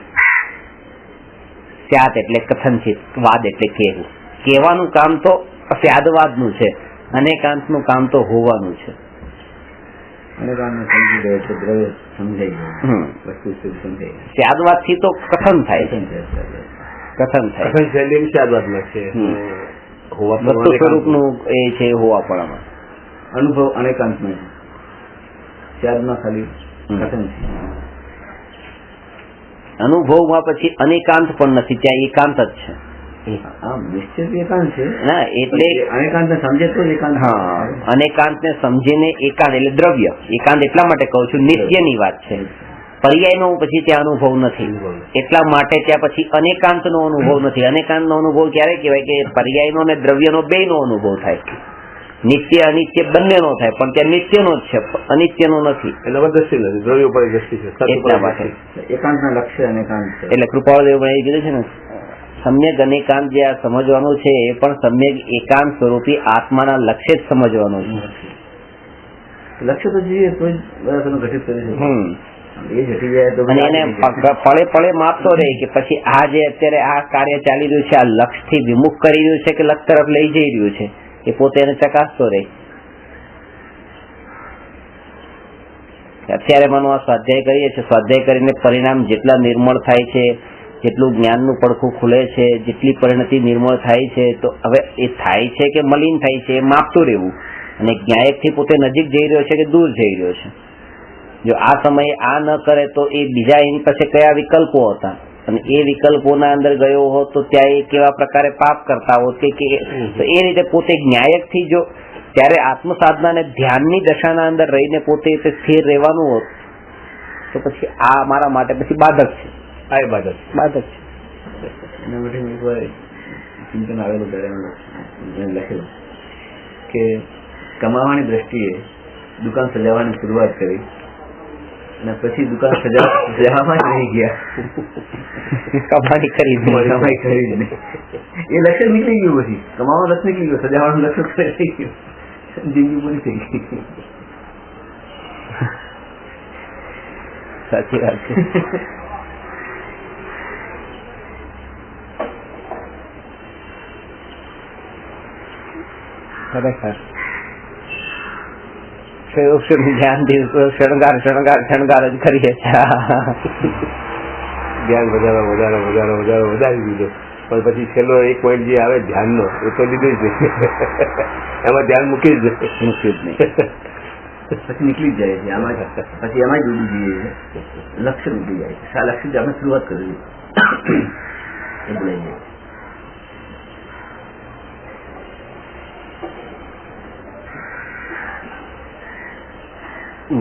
A: સ્યાદ એટલે કથનચિત, વાદ એટલે કહેવું. કહેવાનું કામ તો સ્યાદવાદનું છે, અનેકાંતનું કામ તો હોવાનું છે.
C: સમજી ગયો તો દ્રવ્ય સમજાઈ ગયું, વસ્તુ સમજાઈ ગઈ.
A: સ્યાદવાદ થી તો કથન થાય છે, કથન થાય
B: કથન શૈલી શાદવાદમાં છે.
A: વસ્તુ સ્વરૂપનું એ છે હોવાપણામાં.
C: અનુભવ અનેકાંતમાં છે, સ્યાદમાં ખાલી કથન છે.
A: અનુભવમાં પછી અનેકાંત પણ નથી, ત્યાં એકાંત જ છે.
C: આમ નિશ્ચિત એકાંત છે
A: ના એટલે
C: અનેકાંત સમજે તો એકાંત.
A: હા, અનેકાંત ને સમજીને એકાંત એટલે દ્રવ્ય. એકાંત એટલા માટે કહું છું, નિત્યની વાત છે. પર્યાયનો પછી ત્યાં અનુભવ નથી, એટલા માટે ત્યાં પછી અનેકાંતનો અનુભવ નથી. અનેકાંતનો અનુભવ ક્યારે કહેવાય કે પર્યાયનો ને દ્રવ્યનો બેયનો અનુભવ થાય. નિત્ય અનિત્ય બંનેનો થાય, પણ ત્યાં નિત્યનો જ છે, અનિત્યનો નથી.
B: એટલે દ્રષ્ટિ નથી, દ્રવ્ય ઉપર દ્રષ્ટિ છે.
A: એટલા માટે
C: એકાંતના લક્ષ્ય અનેકાંત છે.
A: એટલે કૃપાળદેવ એ કીધું છે ને, સમ્યક અનેકાંત જે આ સમજવાનું છે એ પણ સમ્યક એકાંત સ્વરૂપી આત્માના લક્ષ્ય જ સમજવાનું છે.
C: લક્ષ્ય તો જોઈએ તો જ તમે ઘટિત કરી શકો. એ ઘટી જાય તો
A: અને એને પળે પળે માપતો રહે કે પછી આ જે અત્યારે આ કાર્ય ચાલી રહ્યું છે, આ લક્ષ્ય થી વિમુખ કરી રહ્યું છે કે લક્ષ્ય તરફ લઈ જઈ રહ્યું છે, એ પોતે એને ચકાસતો રહે. અત્યારે માનો આ સ્વાધ્યાય કરીએ છીએ, સ્વાધ્યાય કરીને પરિણામ જેટલા નિર્મળ થાય છે, જેટલું જ્ઞાનનું પડખું ખુલે છે, જેટલી પરિણતિ નિર્મળ થાય છે, તો હવે એ થાય છે કે મલિન થાય છે એ માપતું રહેવું. અને જ્ઞાયકથી પોતે નજીક જઈ રહ્યો છે કે દૂર જઈ રહ્યો છે. જો આ સમયે આ ન કરે તો એ બીજા એની પાસે કયા વિકલ્પો હતા, અને એ વિકલ્પોના અંદર ગયો હોત તો ત્યાં એ કેવા પ્રકારે પાપ કરતા હોત કે તો એ રીતે પોતે જ્ઞાયકથી જો ત્યારે આત્મસાધના અને ધ્યાનની દશાના અંદર રહીને પોતે સ્થિર રહેવાનું હોત તો પછી આ મારા માટે પછી બાધક છે.
B: આ બાધક
A: છે.
C: એના માટે એકવાર ચિંતન આવેલું ત્યારે લખેલું કે કમાવાની દ્રષ્ટિએ દુકાન સજાવવાની શરૂઆત કરી અને પછી દુકાન સજાવવામાં જ રહી ગયા.
A: કમાણી કરી
C: એ લક્ષ્ય નીકળી ગયું, પછી કમાવાનું લક્ષ્ય નીકળી ગયું, સજાવવાનું લક્ષ્ય થઈ ગયું, જિંદગી પૂરી થઈ ગઈ.
A: સાચી વાત છે. ખરેખર ધ્યાન દિવસો શણગાર જ કરીએ છીએ.
B: ધ્યાન વધારી દીધો, પણ પછી છેલ્લો એક પોઈન્ટ જે આવે ધ્યાનનો, એ તો લીધું જ નહીં. એમાં ધ્યાન મૂકી જ નહીં.
C: પછી નીકળી જ જાય છે આમાં, પછી એમાં જ ડૂબી જઈએ છે. લક્ષ્ય ડૂબી જાય છે. આ લક્ષ્ય આપણે શરૂઆત કરવી એ ભૂલાઈ જાય.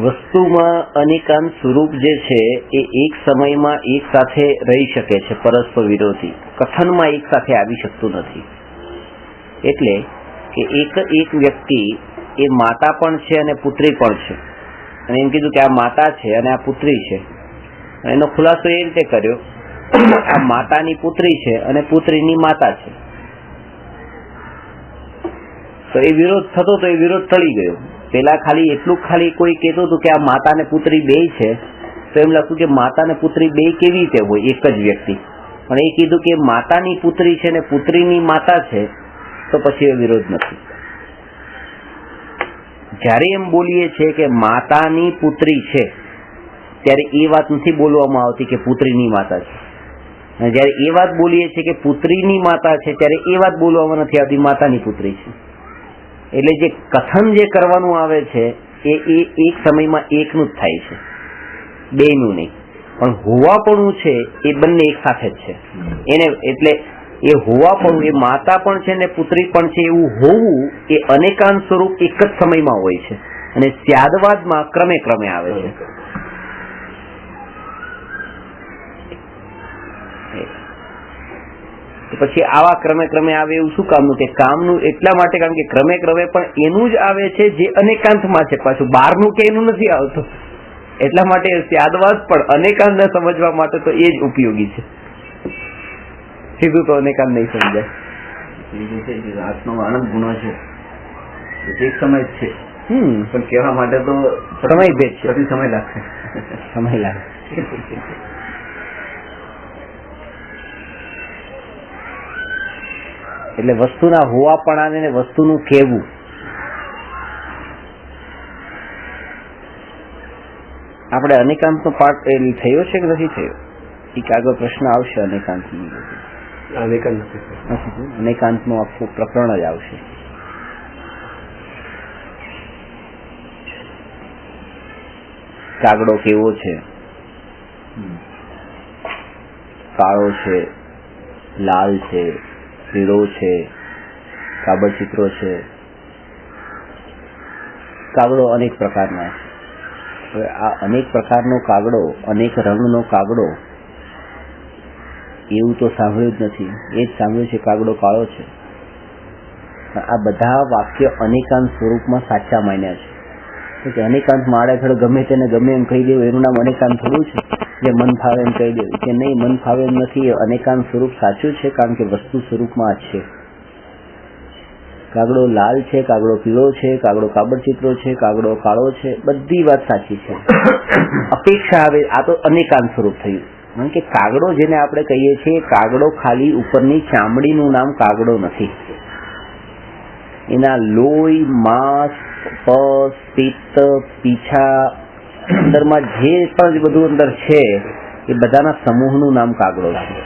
A: વસ્તુમાં અનેકાંત સ્વરૂપ જે છે એ એક સમયમાં એક સાથે રહી શકે છે, પરસ્પર વિરોધી. કથનમાં એક સાથે આવી શકતું નથી. એટલે કે એક વ્યક્તિ એ માતા પણ છે અને પુત્રી પણ છે, અને એમ કીધું કે આ માતા છે અને આ પુત્રી છે. એનો ખુલાસો એ રીતે કર્યો, આ માતાની પુત્રી છે અને પુત્રીની માતા છે. તો એ વિરોધ થતો તો એ વિરોધ ટળી ગયો. પેલા ખાલી કોઈ કહેતું હતું કે આ માતા ને પુત્રી બે છે, તો એમ લખ્યું કે માતા ને પુત્રી બે કેવી રીતે હોય એક જ વ્યક્તિ. પણ એ કીધું કે માતાની પુત્રી છે ને પુત્રીની માતા છે, તો પછી એ વિરોધ નથી. જ્યારે એમ બોલીએ છીએ કે માતાની પુત્રી છે, ત્યારે એ વાત નથી બોલવામાં આવતી કે પુત્રીની માતા છે. અને જયારે એ વાત બોલીએ છીએ કે પુત્રીની માતા છે, ત્યારે એ વાત બોલવામાં નથી આવતી માતાની પુત્રી છે. એટલે જે કથન જે કરવાનું આવે છે એ એક સમયમાં એકનું જ થાય છે, બેનું નહીં. પણ હોવાપણું છે એ બંને એક સાથે જ છે. એને એટલે એ હોવાપણું એ માતા પણ છે ને પુત્રી પણ છે એવું હોવું એ અનેકાંત સ્વરૂપ એક જ સમયમાં હોય છે, અને સ્યાદવાદમાં ક્રમે ક્રમે આવે છે. પછી આવા ક્રમે ક્રમે આવે એવું શું કામનું? કે કામનું એટલા માટે, કારણ કે ક્રમે ક્રમે પણ એનું જ આવે છે જે અનેકાંતમાં છે, પાછું બહારનું કે એનું નથી આવતું. એટલા માટે સ્યાદવાદ પણ અનેકાંતને સમજવા માટે તો એ જ ઉપયોગી છે. સીધું તો અનેકાંત નહીં સમજાય.
C: આત્મામાં અનંત ગુણો છે, એક સમય જ છે, પણ કહેવા માટે તો
A: સમય ભેદ છે,
C: પછી સમય લાગશે.
A: સમય લાગે. એટલે વસ્તુના હોવાપણાને ને વસ્તુનું કહેવું, આપણે અનેકાંતનો પાઠ થયો છે કે નથી થયો? એક આગળ પ્રશ્ન આવશે અનેકાંતની. અનેકાંતનું આખું પ્રકરણ જ આવશે. કાગડો કેવો છે? કાળો છે, લાલ છે, પીળો છે, કાબરચિત્રો છે. કાગડો અનેક પ્રકારના છે. હવે આ અનેક પ્રકારનો કાગડો, અનેક રંગનો કાગડો, એવું તો સાંભળ્યું જ નથી. એ જ સાંભળ્યું છે કાગડો કાળો છે. આ બધા વાક્ય અનેકાંત સ્વરૂપમાં સાચા માન્યા છે. અનેકાંત માળે ગમે તેને ગમે એમ કહી દેવું એનું નામ અનેકાંત થોડું છે? જે મન ફાવે એમ કહી દેવું કે નહીં, મન ફાવે એમ નથી. અનેકાંત સ્વરૂપ સાચું છે, કારણ કે વસ્તુ સ્વરૂપમાં જ છે. કાગડો લાલ છે, કાગડો પીળો છે, કાગડો કાબરચિત્રો છે, કાગડો કાળો છે, બધી વાત સાચી છે. અપેક્ષા આવે, આ તો અનેકાંત સ્વરૂપ થયું. કારણ કે કાગડો જેને આપણે કહીએ છીએ, કાગડો ખાલી ઉપરની ચામડીનું નામ કાગડો નથી. એના લોહી, માંસ, પસ, પિત્ત, પીછા, અંદરમાં જે પણ બધું અંદર છે એ બધાના સમૂહનું નામ કાગડો છે.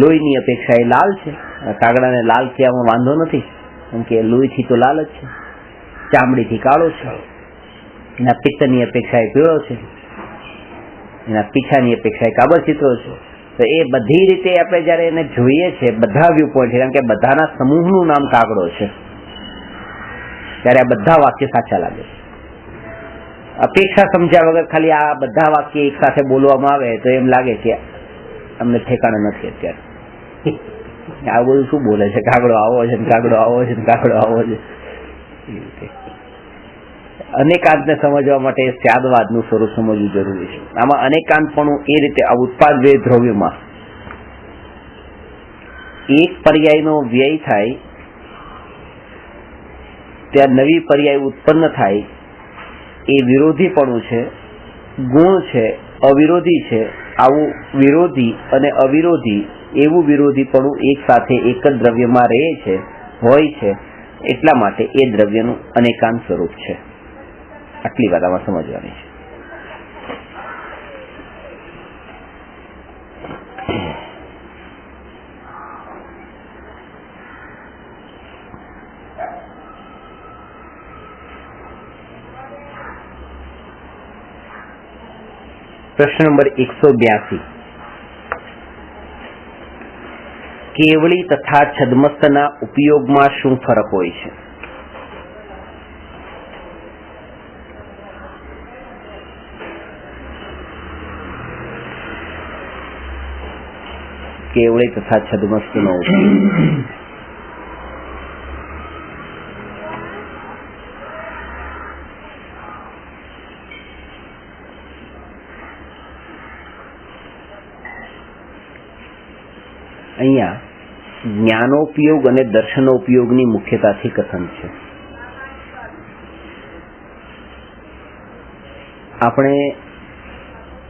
A: લોહીની અપેક્ષા એ લાલ છે. કાગડાને લાલ કહેવામાં વાંધો નથી, કેમ કે લોહીથી તો લાલ જ છે, ચામડીથી કાળો છે. એના પિત્તની અપેક્ષા એ પીળો છે, એના પીછાની અપેક્ષા એ કાબરચિત્રો છે. તો એ બધી રીતે આપણે જયારે એને જોઈએ છે, બધા વ્યૂ પોઈન્ટ, કારણ કે બધાના સમૂહનું નામ કાગડો છે, ત્યારે આ બધા વાક્ય સાચા લાગે છે. અપેક્ષા સમજ્યા વગર ખાલી આ બધા વાક્ય એક સાથે બોલવામાં આવે તો એમ લાગે કે અમને ઠેકાણે નથી અત્યારે. આ બધું શું બોલે છે? કાગડો આવો છે, કાગડો આવો છે, કાગડો આવો છે. અનેકાંતને સમજવા માટે સ્યાદવાદનું સ્વરૂપ સમજવું જરૂરી છે. આમાં અનેકાંતપણું એ રીતે આ ઉત્પાદ વ્યય દ્રવ્યમાં એક પર્યાયનો વ્યય થાય ત્યાં નવી પર્યાય ઉત્પન્ન થાય, એ વિરોધીપણું છે, ગુણ છે, અવિરોધી છે. આવું વિરોધી અને અવિરોધી એવું વિરોધીપણું એક સાથે એક જ દ્રવ્યમાં રહે છે, હોય છે. એટલા માટે એ દ્રવ્યનું અનેકાંત સ્વરૂપ છે. આટલી વાત આમાં સમજવાની છે. પ્રશ્ન નંબર 182. કેવળી તથા છદ્મસ્તના ઉપયોગમાં શું ફરક હોય છે? કેવળી તથા છદ્મસ્તનો ઉપયોગ. અહીંયા જ્ઞાનોપયોગ અને દર્શનોપયોગની મુખ્યતાથી કથન છે.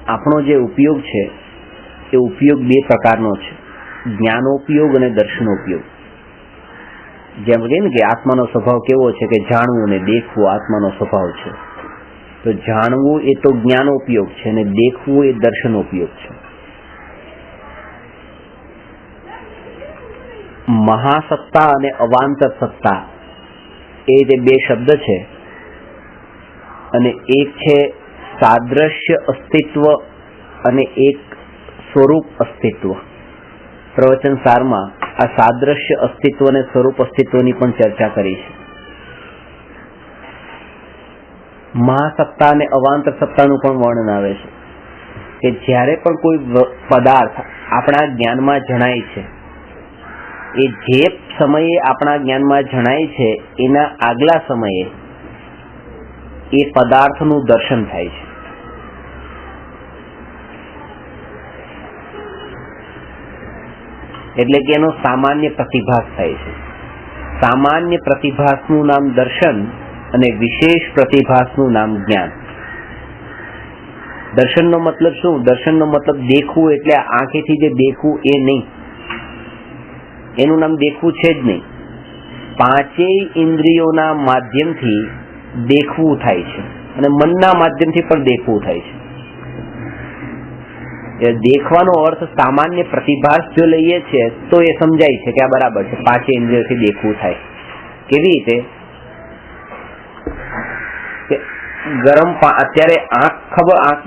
A: આપણો જે ઉપયોગ છે એ ઉપયોગ બે પ્રકારનો છે, જ્ઞાનોપયોગ અને દર્શનોપયોગ. જેમ કહીએ ને કે આત્માનો સ્વભાવ કેવો છે કે જાણવું અને દેખવું આત્માનો સ્વભાવ છે. તો જાણવું એ તો જ્ઞાનોપયોગ છે અને દેખવું એ દર્શનોપયોગ છે. મહાસત્તા અને અવાંતર સત્તા એ જે બે શબ્દ છે, અને એક છે સાદ્રશ્ય અસ્તિત્વ અને એક સ્વરૂપ અસ્તિત્વ. પ્રવચન સારમાં આ સાદ્રશ્ય અસ્તિત્વ અને સ્વરૂપ અસ્તિત્વની પણ ચર્ચા કરી છે. મહાસત્તા અને અવાંતર સત્તાનું પણ વર્ણન આવે છે. કે જ્યારે પણ કોઈ પદાર્થ આપણા જ્ઞાનમાં જણાય છે, એ જે સમયે આપણા જ્ઞાનમાં જણાય છે એના આગલા સમયે એ પદાર્થનું દર્શન થાય છે. એટલે કે એનો સામાન્ય પ્રતિભાસ થાય છે. સામાન્ય પ્રતિભાસનું નામ દર્શન અને વિશેષ પ્રતિભાસનું નામ જ્ઞાન. દર્શનનો મતલબ શું? દર્શનનો મતલબ દેખવું, એટલે આંખેથી જે દેખવું એ નહીં, એનું નામ દેખવું છે જ નહીં. પાંચેય ઇન્દ્રિયોના માધ્યમથી દેખવું થાય છે અને મનના માધ્યમથી પણ દેખવું થાય છે. દેખવાનો અર્થ સામાન્ય પ્રતિભાસ જો લઈએ છીએ તો એ સમજાય છે કે આ બરાબર છે, પાંચે ઇન્દ્રિયોથી દેખવું થાય. કેવી રીતે? કે ગરમ અત્યારે આંખ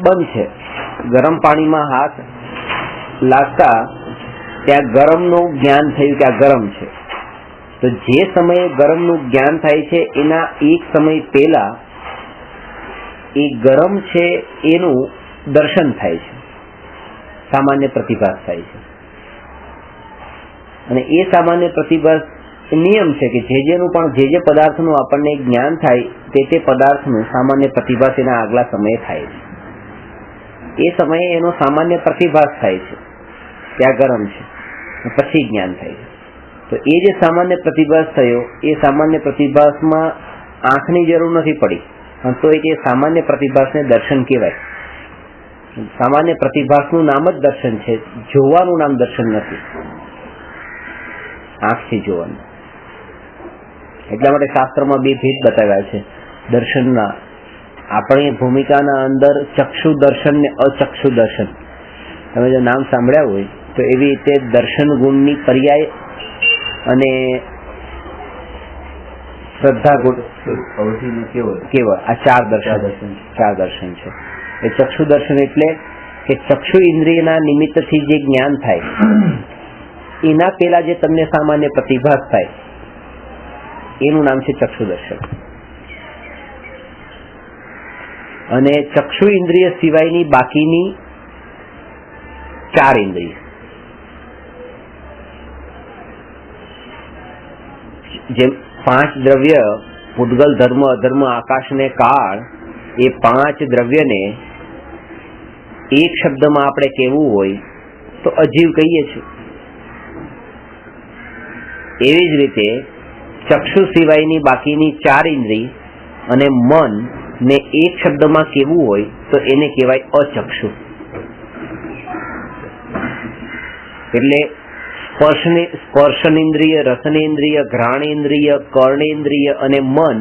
A: બંધ છે, ગરમ પાણીમાં હાથ લાગતા ત્યાં ગરમનું જ્ઞાન થયું કે આ ગરમ છે. તો જે સમયે ગરમનું જ્ઞાન થાય છે એના એક સમય પહેલા એ ગરમ છે એનું દર્શન થાય છે, સામાન્ય પ્રતિભાસ થાય છે. અને એ સામાન્ય પ્રતિભાસ નિયમ છે કે જેનું પણ જે પદાર્થનું આપણને જ્ઞાન થાય તે પદાર્થનું સામાન્ય પ્રતિભાસ એના આગલા સમયે થાય છે. એ સમયે એનો સામાન્ય પ્રતિભાસ થાય છે, ત્યાં ગરમ છે, પછી જ્ઞાન થાય છે. તો એ જે સામાન્ય પ્રતિભાસ થયો એ સામાન્ય પ્રતિભાસમાં આંખની જરૂર નથી પડી, તો એ સામાન્ય પ્રતિભાસને દર્શન કહેવાય. સામાન્ય પ્રતિભાસનું નામ જ દર્શન છે, જોવાનું નામ દર્શન નથી, આંખથી જોવાનું. એટલા માટે શાસ્ત્રમાં બે ભેદ બતાવ્યા છે દર્શનના. આપણી ભૂમિકાના અંદર ચક્ષુ દર્શન ને અચક્ષુ દર્શન. તમે જો નામ સાંભળ્યા હોય તો એવી રીતે દર્શન ગુણની પર્યાય અને શ્રદ્ધા ગુણ કેવળ આ ચાર દર્શન છે. એ ચક્ષુ દર્શન એટલે કે ચક્ષુ ઇન્દ્રિયના નિમિત્તથી જે જ્ઞાન થાય એના પેલા જે તમને સામાન્ય પ્રતિભાસ થાય એનું નામ છે ચક્ષુ દર્શન. અને ચક્ષુ ઇન્દ્રિય સિવાયની બાકીની ચાર ઇન્દ્રિય, જેમ પાંચ દ્રવ્ય પૂતગલ, ધર્મ, અધર્મ, આકાશ ને કાળ, એ પાંચ દ્રવ્યને એક શબ્દમાં આપણે કહેવું હોય તો અજીવ કહીએ છીએ. એવી જ રીતે ચક્ષુ સિવાયની બાકીની ચાર ઇન્દ્રિય અને મન ને એક શબ્દમાં કહેવું હોય તો એને કહેવાય અચક્ષુ. એટલે સ્પર્શનેન્દ્રિય, રસનેન્દ્રિય, ઘ્રાણેન્દ્રિય, કર્ણેન્દ્રિય અને મન,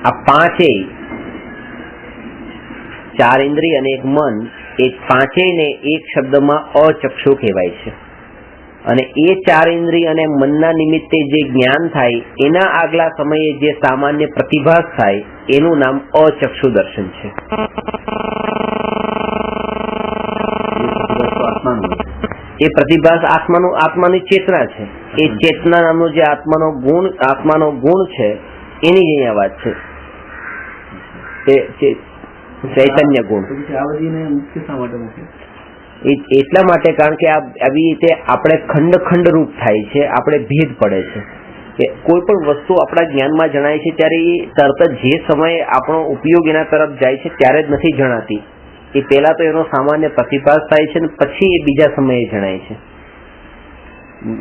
A: આ પાંચેય, ચાર ઇન્દ્રિય અને એક મન, એ પાંચેયને એક શબ્દમાં અચક્ષુ કહેવાય છે. અને એ ચાર ઇન્દ્રિય અને મનના નિમિત્તે જે જ્ઞાન થાય એના આગલા સમયે જે સામાન્ય પ્રતિભાસ થાય એનું નામ અચક્ષુ દર્શન છે. એ પ્રતિભાસ આત્માની ચેતના છે. એ ચેતના નામનો જે આત્માનો ગુણ છે એની જ અહીંયા વાત છે, ચૈતન્ય ગુણ. એટલા માટે કારણ કે આવી રીતે આપણે ખંડ રૂપ થાય છે, આપણે ભેદ પડે છે કે કોઈ પણ વસ્તુ આપણા જ્ઞાનમાં જણાય છે ત્યારે એ તરત જ જે સમયે આપણો ઉપયોગ એના તરફ જાય છે ત્યારે જ નથી જણાતી. એ પહેલા તો એનો સામાન્ય પ્રતિભાસ થાય છે ને પછી એ બીજા સમયે જણાય છે.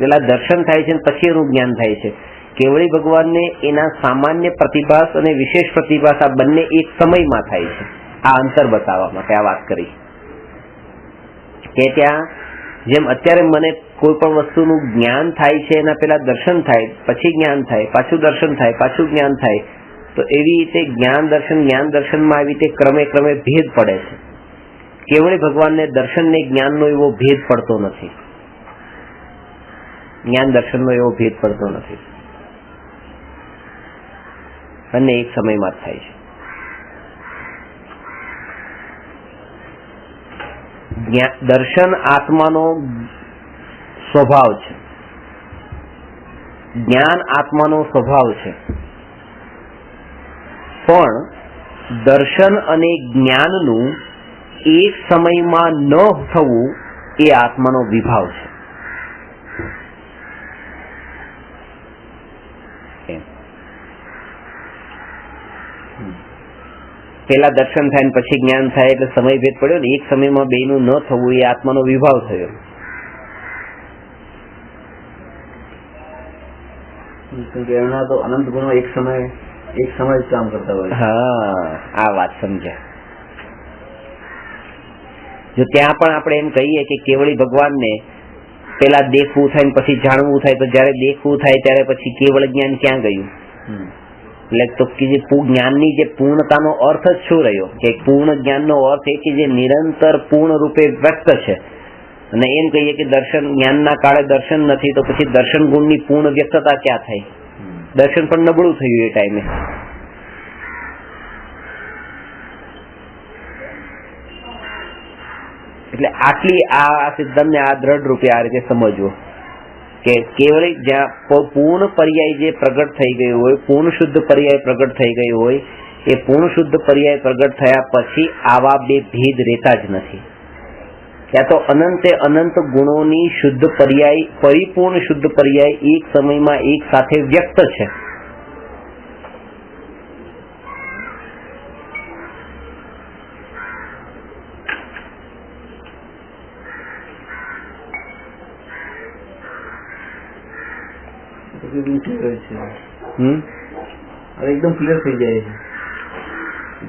A: પેલા દર્શન થાય છે ને પછી એનું જ્ઞાન થાય છે. કેવળી ભગવાનને એના સામાન્ય પ્રતિભાસ અને વિશેષ પ્રતિભાસ આ બંને એક સમયમાં થાય છે. આ અંતર બતાવવા માટે આ વાત કરી કે ત્યાં જેમ અત્યારે મને કોઈ પણ વસ્તુનું જ્ઞાન થાય છે એના પેલા દર્શન થાય, પછી જ્ઞાન થાય, પાછું દર્શન થાય, પાછું જ્ઞાન થાય, તો એવી રીતે જ્ઞાન દર્શનમાં આવી રીતે ક્રમે ભેદ પડે છે. કેવળી ભગવાનને દર્શન ને જ્ઞાનનો એવો ભેદ પડતો નથી, જ્ઞાન દર્શનનો એવો ભેદ પડતો નથી, અને એક સમયમાં જ થાય છે. દર્શન આત્માનો સ્વભાવ છે, જ્ઞાન આત્માનો સ્વભાવ છે, પણ દર્શન અને જ્ઞાનનું એક સમયમાં ન થવું એ આત્માનો વિભાવ છે. પેલા દર્શન થાય ને પછી જ્ઞાન થાય એટલે સમય ભેદ પડ્યો ને. એક સમયમાં બેનું ન થવું એ આત્માનો વિભાવ થયો.
C: એમના તો અનંત ગુણો એક સમય જ કામ કરતા હોય.
A: હા, આ વાત સમજ્યા. જો ત્યાં પણ આપણે એમ કહીએ કે કેવળી ભગવાનને પેલા દેખવું થાય ને પછી જાણવું થાય, તો જયારે દેખવું થાય ત્યારે પછી કેવળ જ્ઞાન ક્યાં ગયું? એટલે તો કે જે જ્ઞાનની જે પૂર્ણતાનો અર્થ જ શું રહ્યો? કે પૂર્ણ જ્ઞાનનો અર્થ એ કે જે નિરંતર પૂર્ણ રૂપે વ્યક્ત છે. અને એમ કહીએ કે દર્શન જ્ઞાનના કાળે દર્શન નથી, તો પછી દર્શન ગુણની પૂર્ણ વ્યક્તતા ક્યાં થાય? દર્શન પણ નબળું થયું એ ટાઈમે. એટલે આટલી આ સિદ્ધાંતને આ દ્રઢ રૂપે આ રીતે સમજવો કે કેવળી જ્યાં પૂર્ણ પર્યાય જે પ્રગટ થઈ ગયું હોય, પૂર્ણ શુદ્ધ પર્યાય પ્રગટ થઈ ગયું હોય, એ પૂર્ણ શુદ્ધ પર્યાય પ્રગટ થયા પછી આવા બે ભેદ રહેતા જ નથી. ત્યાં તો અનંતે અનંત ગુણોની શુદ્ધ પર્યાય, પરિપૂર્ણ શુદ્ધ પર્યાય એક સમયમાં એક સાથે વ્યક્ત છે.
C: એકદમ ક્લિયર થઈ જાય છે.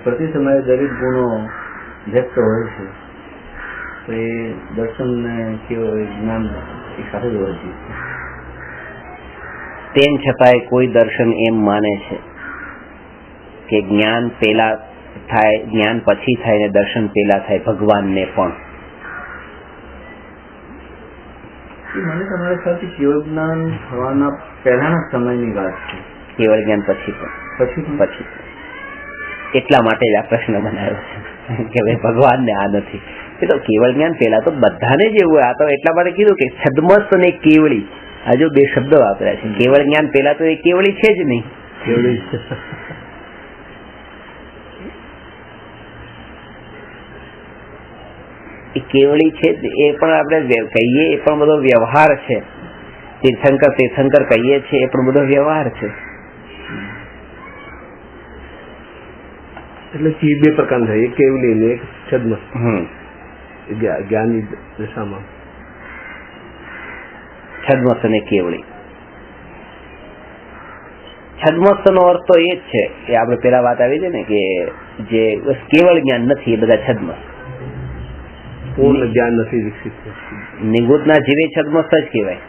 C: પ્રતિ સમયે દરેક ગુણો વ્યક્ત હોય છે, તો એ દર્શન ને કેવું જ્ઞાન એક સાથે જ હોય છે.
A: તેમ છતાંય કોઈ દર્શન એમ માને છે કે જ્ઞાન પેલા થાય, જ્ઞાન પછી થાય ને દર્શન પેલા થાય, ભગવાનને પણ.
C: મને તમારા ખ્યાલથી કેવળ જ્ઞાન થવાના પહેલાના સમયની વાત છે.
A: કેવળ જ્ઞાન પછી પછી એટલા માટે જ આ પ્રશ્ન બનાવ્યો છે કે ભાઈ ભગવાનને આ નથી. એ તો કેવળ જ્ઞાન પેલા તો બધાને જ એવું હોય. આ તો એટલા માટે કીધું કે છદ્મસ્ત અને કેવળી, આ જો બે શબ્દો વાપર્યા છે. કેવળ જ્ઞાન પેલા તો એ કેવળી છે જ નહીં. એ કેવળી છે એ પણ આપણે કહીએ એ પણ બધો વ્યવહાર છે. તીર્થંકર કહીએ છીએ એ પણ બધો વ્યવહાર છે.
B: એટલે ચીજ બે પ્રકાર થાય, એક કેવલી ને એક છદ્મસ્ત. જ્ઞાનની દશામાં
A: છદ્મસ્ત અને કેવળી. છદ્મસ્ત નો અર્થ તો એ જ છે કે આપણે પેલા વાત આવી છે ને કે જે કેવળ જ્ઞાન નથી એ બધા છદ્મસ્ત.
B: પૂર્ણ જ્ઞાન નથી વિકસિત.
A: નિગુતના જીવે છદ્મસ્ત જ કહેવાય.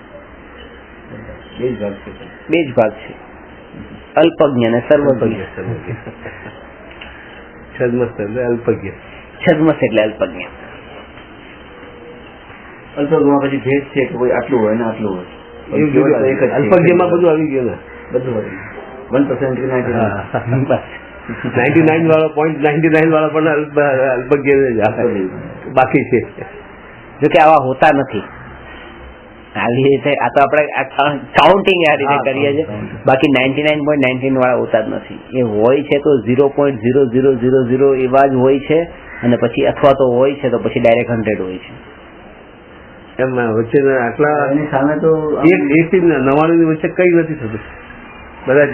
A: બે જ ભાગ છે, અલ્પજ્ઞ અને સર્વજ્ઞ.
B: છદ્મસ્ત એટલે અલ્પજ્ઞ.
A: છદ્મસ્ત એટલે અલ્પજ્ઞ.
C: અલ્પજ્ઞમાં પછી ભેદ છે કે કોઈ આટલું હોય ને આટલું હોય.
B: અલ્પજ્ઞમાં બધું આવી ગયું ને,
C: બધું હોય 1% કે
B: 99 વાળો 0.99 વાળો પણ અલ્પજ્ઞ બાકી છે.
A: જોકે આવા હોતા નથી. આવી રીતે આ તો આપણે કાઉન્ટિંગ આ રીતે કરીએ છીએ. બાકી 99.99 વાળા હોતા જ નથી. એ હોય છે તો 0.0000 એવા જ હોય છે, અને પછી અથવા તો હોય છે તો પછી ડાયરેક્ટ 100 હોય છે.
B: એમ વચ્ચે આટલા
C: એની સામે તો
B: 1 થી 99 ની વચ્ચે કઈ નથી થતું.
A: બધા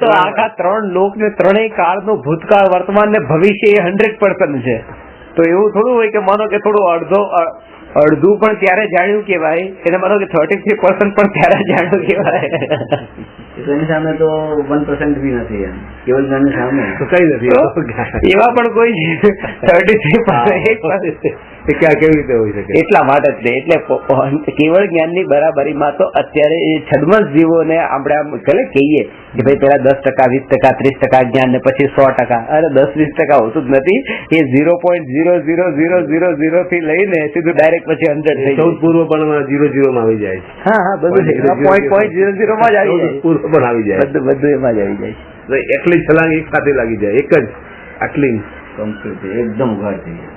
A: તો આખા 3 લોક ને ત્રણેય કાળનું ભૂતકાળ, વર્તમાન ને ભવિષ્ય એ 100% છે. તો એવું થોડું હોય કે માનો કે થોડું અડધું પણ ત્યારે જાણ્યું કેવાય, એને માનો કે 33% પણ ત્યારે જાણ્યું કેવાય.
C: એની સામે તો 1% બી નથી. એમ કેવળ જ્ઞાનની સામે
B: તો કઈ નથી.
A: એવા પણ કોઈ 33%
B: કેવી રીતે હોઈ શકે?
A: એટલા માટે જ. એટલે કેવળ જ્ઞાનની બરાબરીમાં તો અત્યારે છદ્મસ જીવોને આપણે આમ કહીએ કે ભાઈ પેલા 10%, 20%, 30% જ્ઞાન ને પછી 100%. અરે 10-20% હોતું જ નથી. એ 0.00000 થી લઈને સીધું ડાયરેક્ટ પછી 100 થઈ જાય.
B: પૂર્વ પણ 00 માં આવી જાય.
A: હા, બધું 0.00 માં જ આવી જાય.
B: પૂર્વ પણ આવી જાય.
A: બધું એમાં જ આવી જાય.
B: એકલી છલાંગ એક સાથે લાગી જાય. એક જ આટલી
C: એકદમ ઉઘાડ થઈ જાય.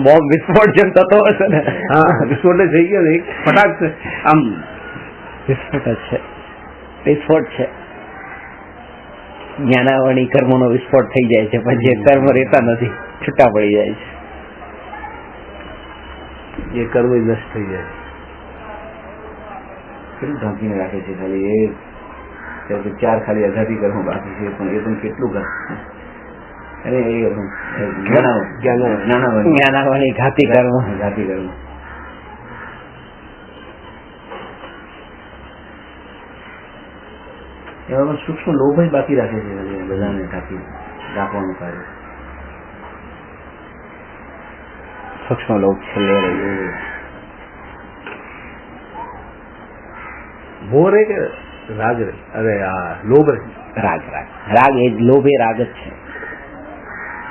A: બોમ્બ વિસ્ફોટ જેમ થતો હશે ને.
B: હા, વિસ્ફોટ થઈ ગયો ને ફટાક આમ
A: વિસ્ફોટ જ છે. વિસ્ફોટ છે. જ્ઞાનાવરણી કર્મોનો વિસ્ફોટ થઈ જાય છે, પછી કર્મ રહેતા નથી. છૂટા પડી જાય છે.
B: એ કર્મ નષ્ટ થઈ જાય.
C: કેટલું ઢાંકીને રાખે છે ખાલી એ ત્યારે તો 4 ખાલી આઝાદી કર્મ બાકી છે, પણ એ પણ કેટલું અરે
A: જ્ઞાનાવળી ઘાતી કર્મ.
C: જાતિ કર્મ એવામાં સૂક્ષ્મ લોભ જ બાકી રાખે છે ખાલી બધાને ઢાંકી રાખવાનું કાર્ય.
A: સૂક્ષ્મ લોક છેલ્લે રહી.
B: મોહ રે કે રાગ રે? અરે આ લોભ રે.
A: રાગ એ લોભ એ રાગ જ છે.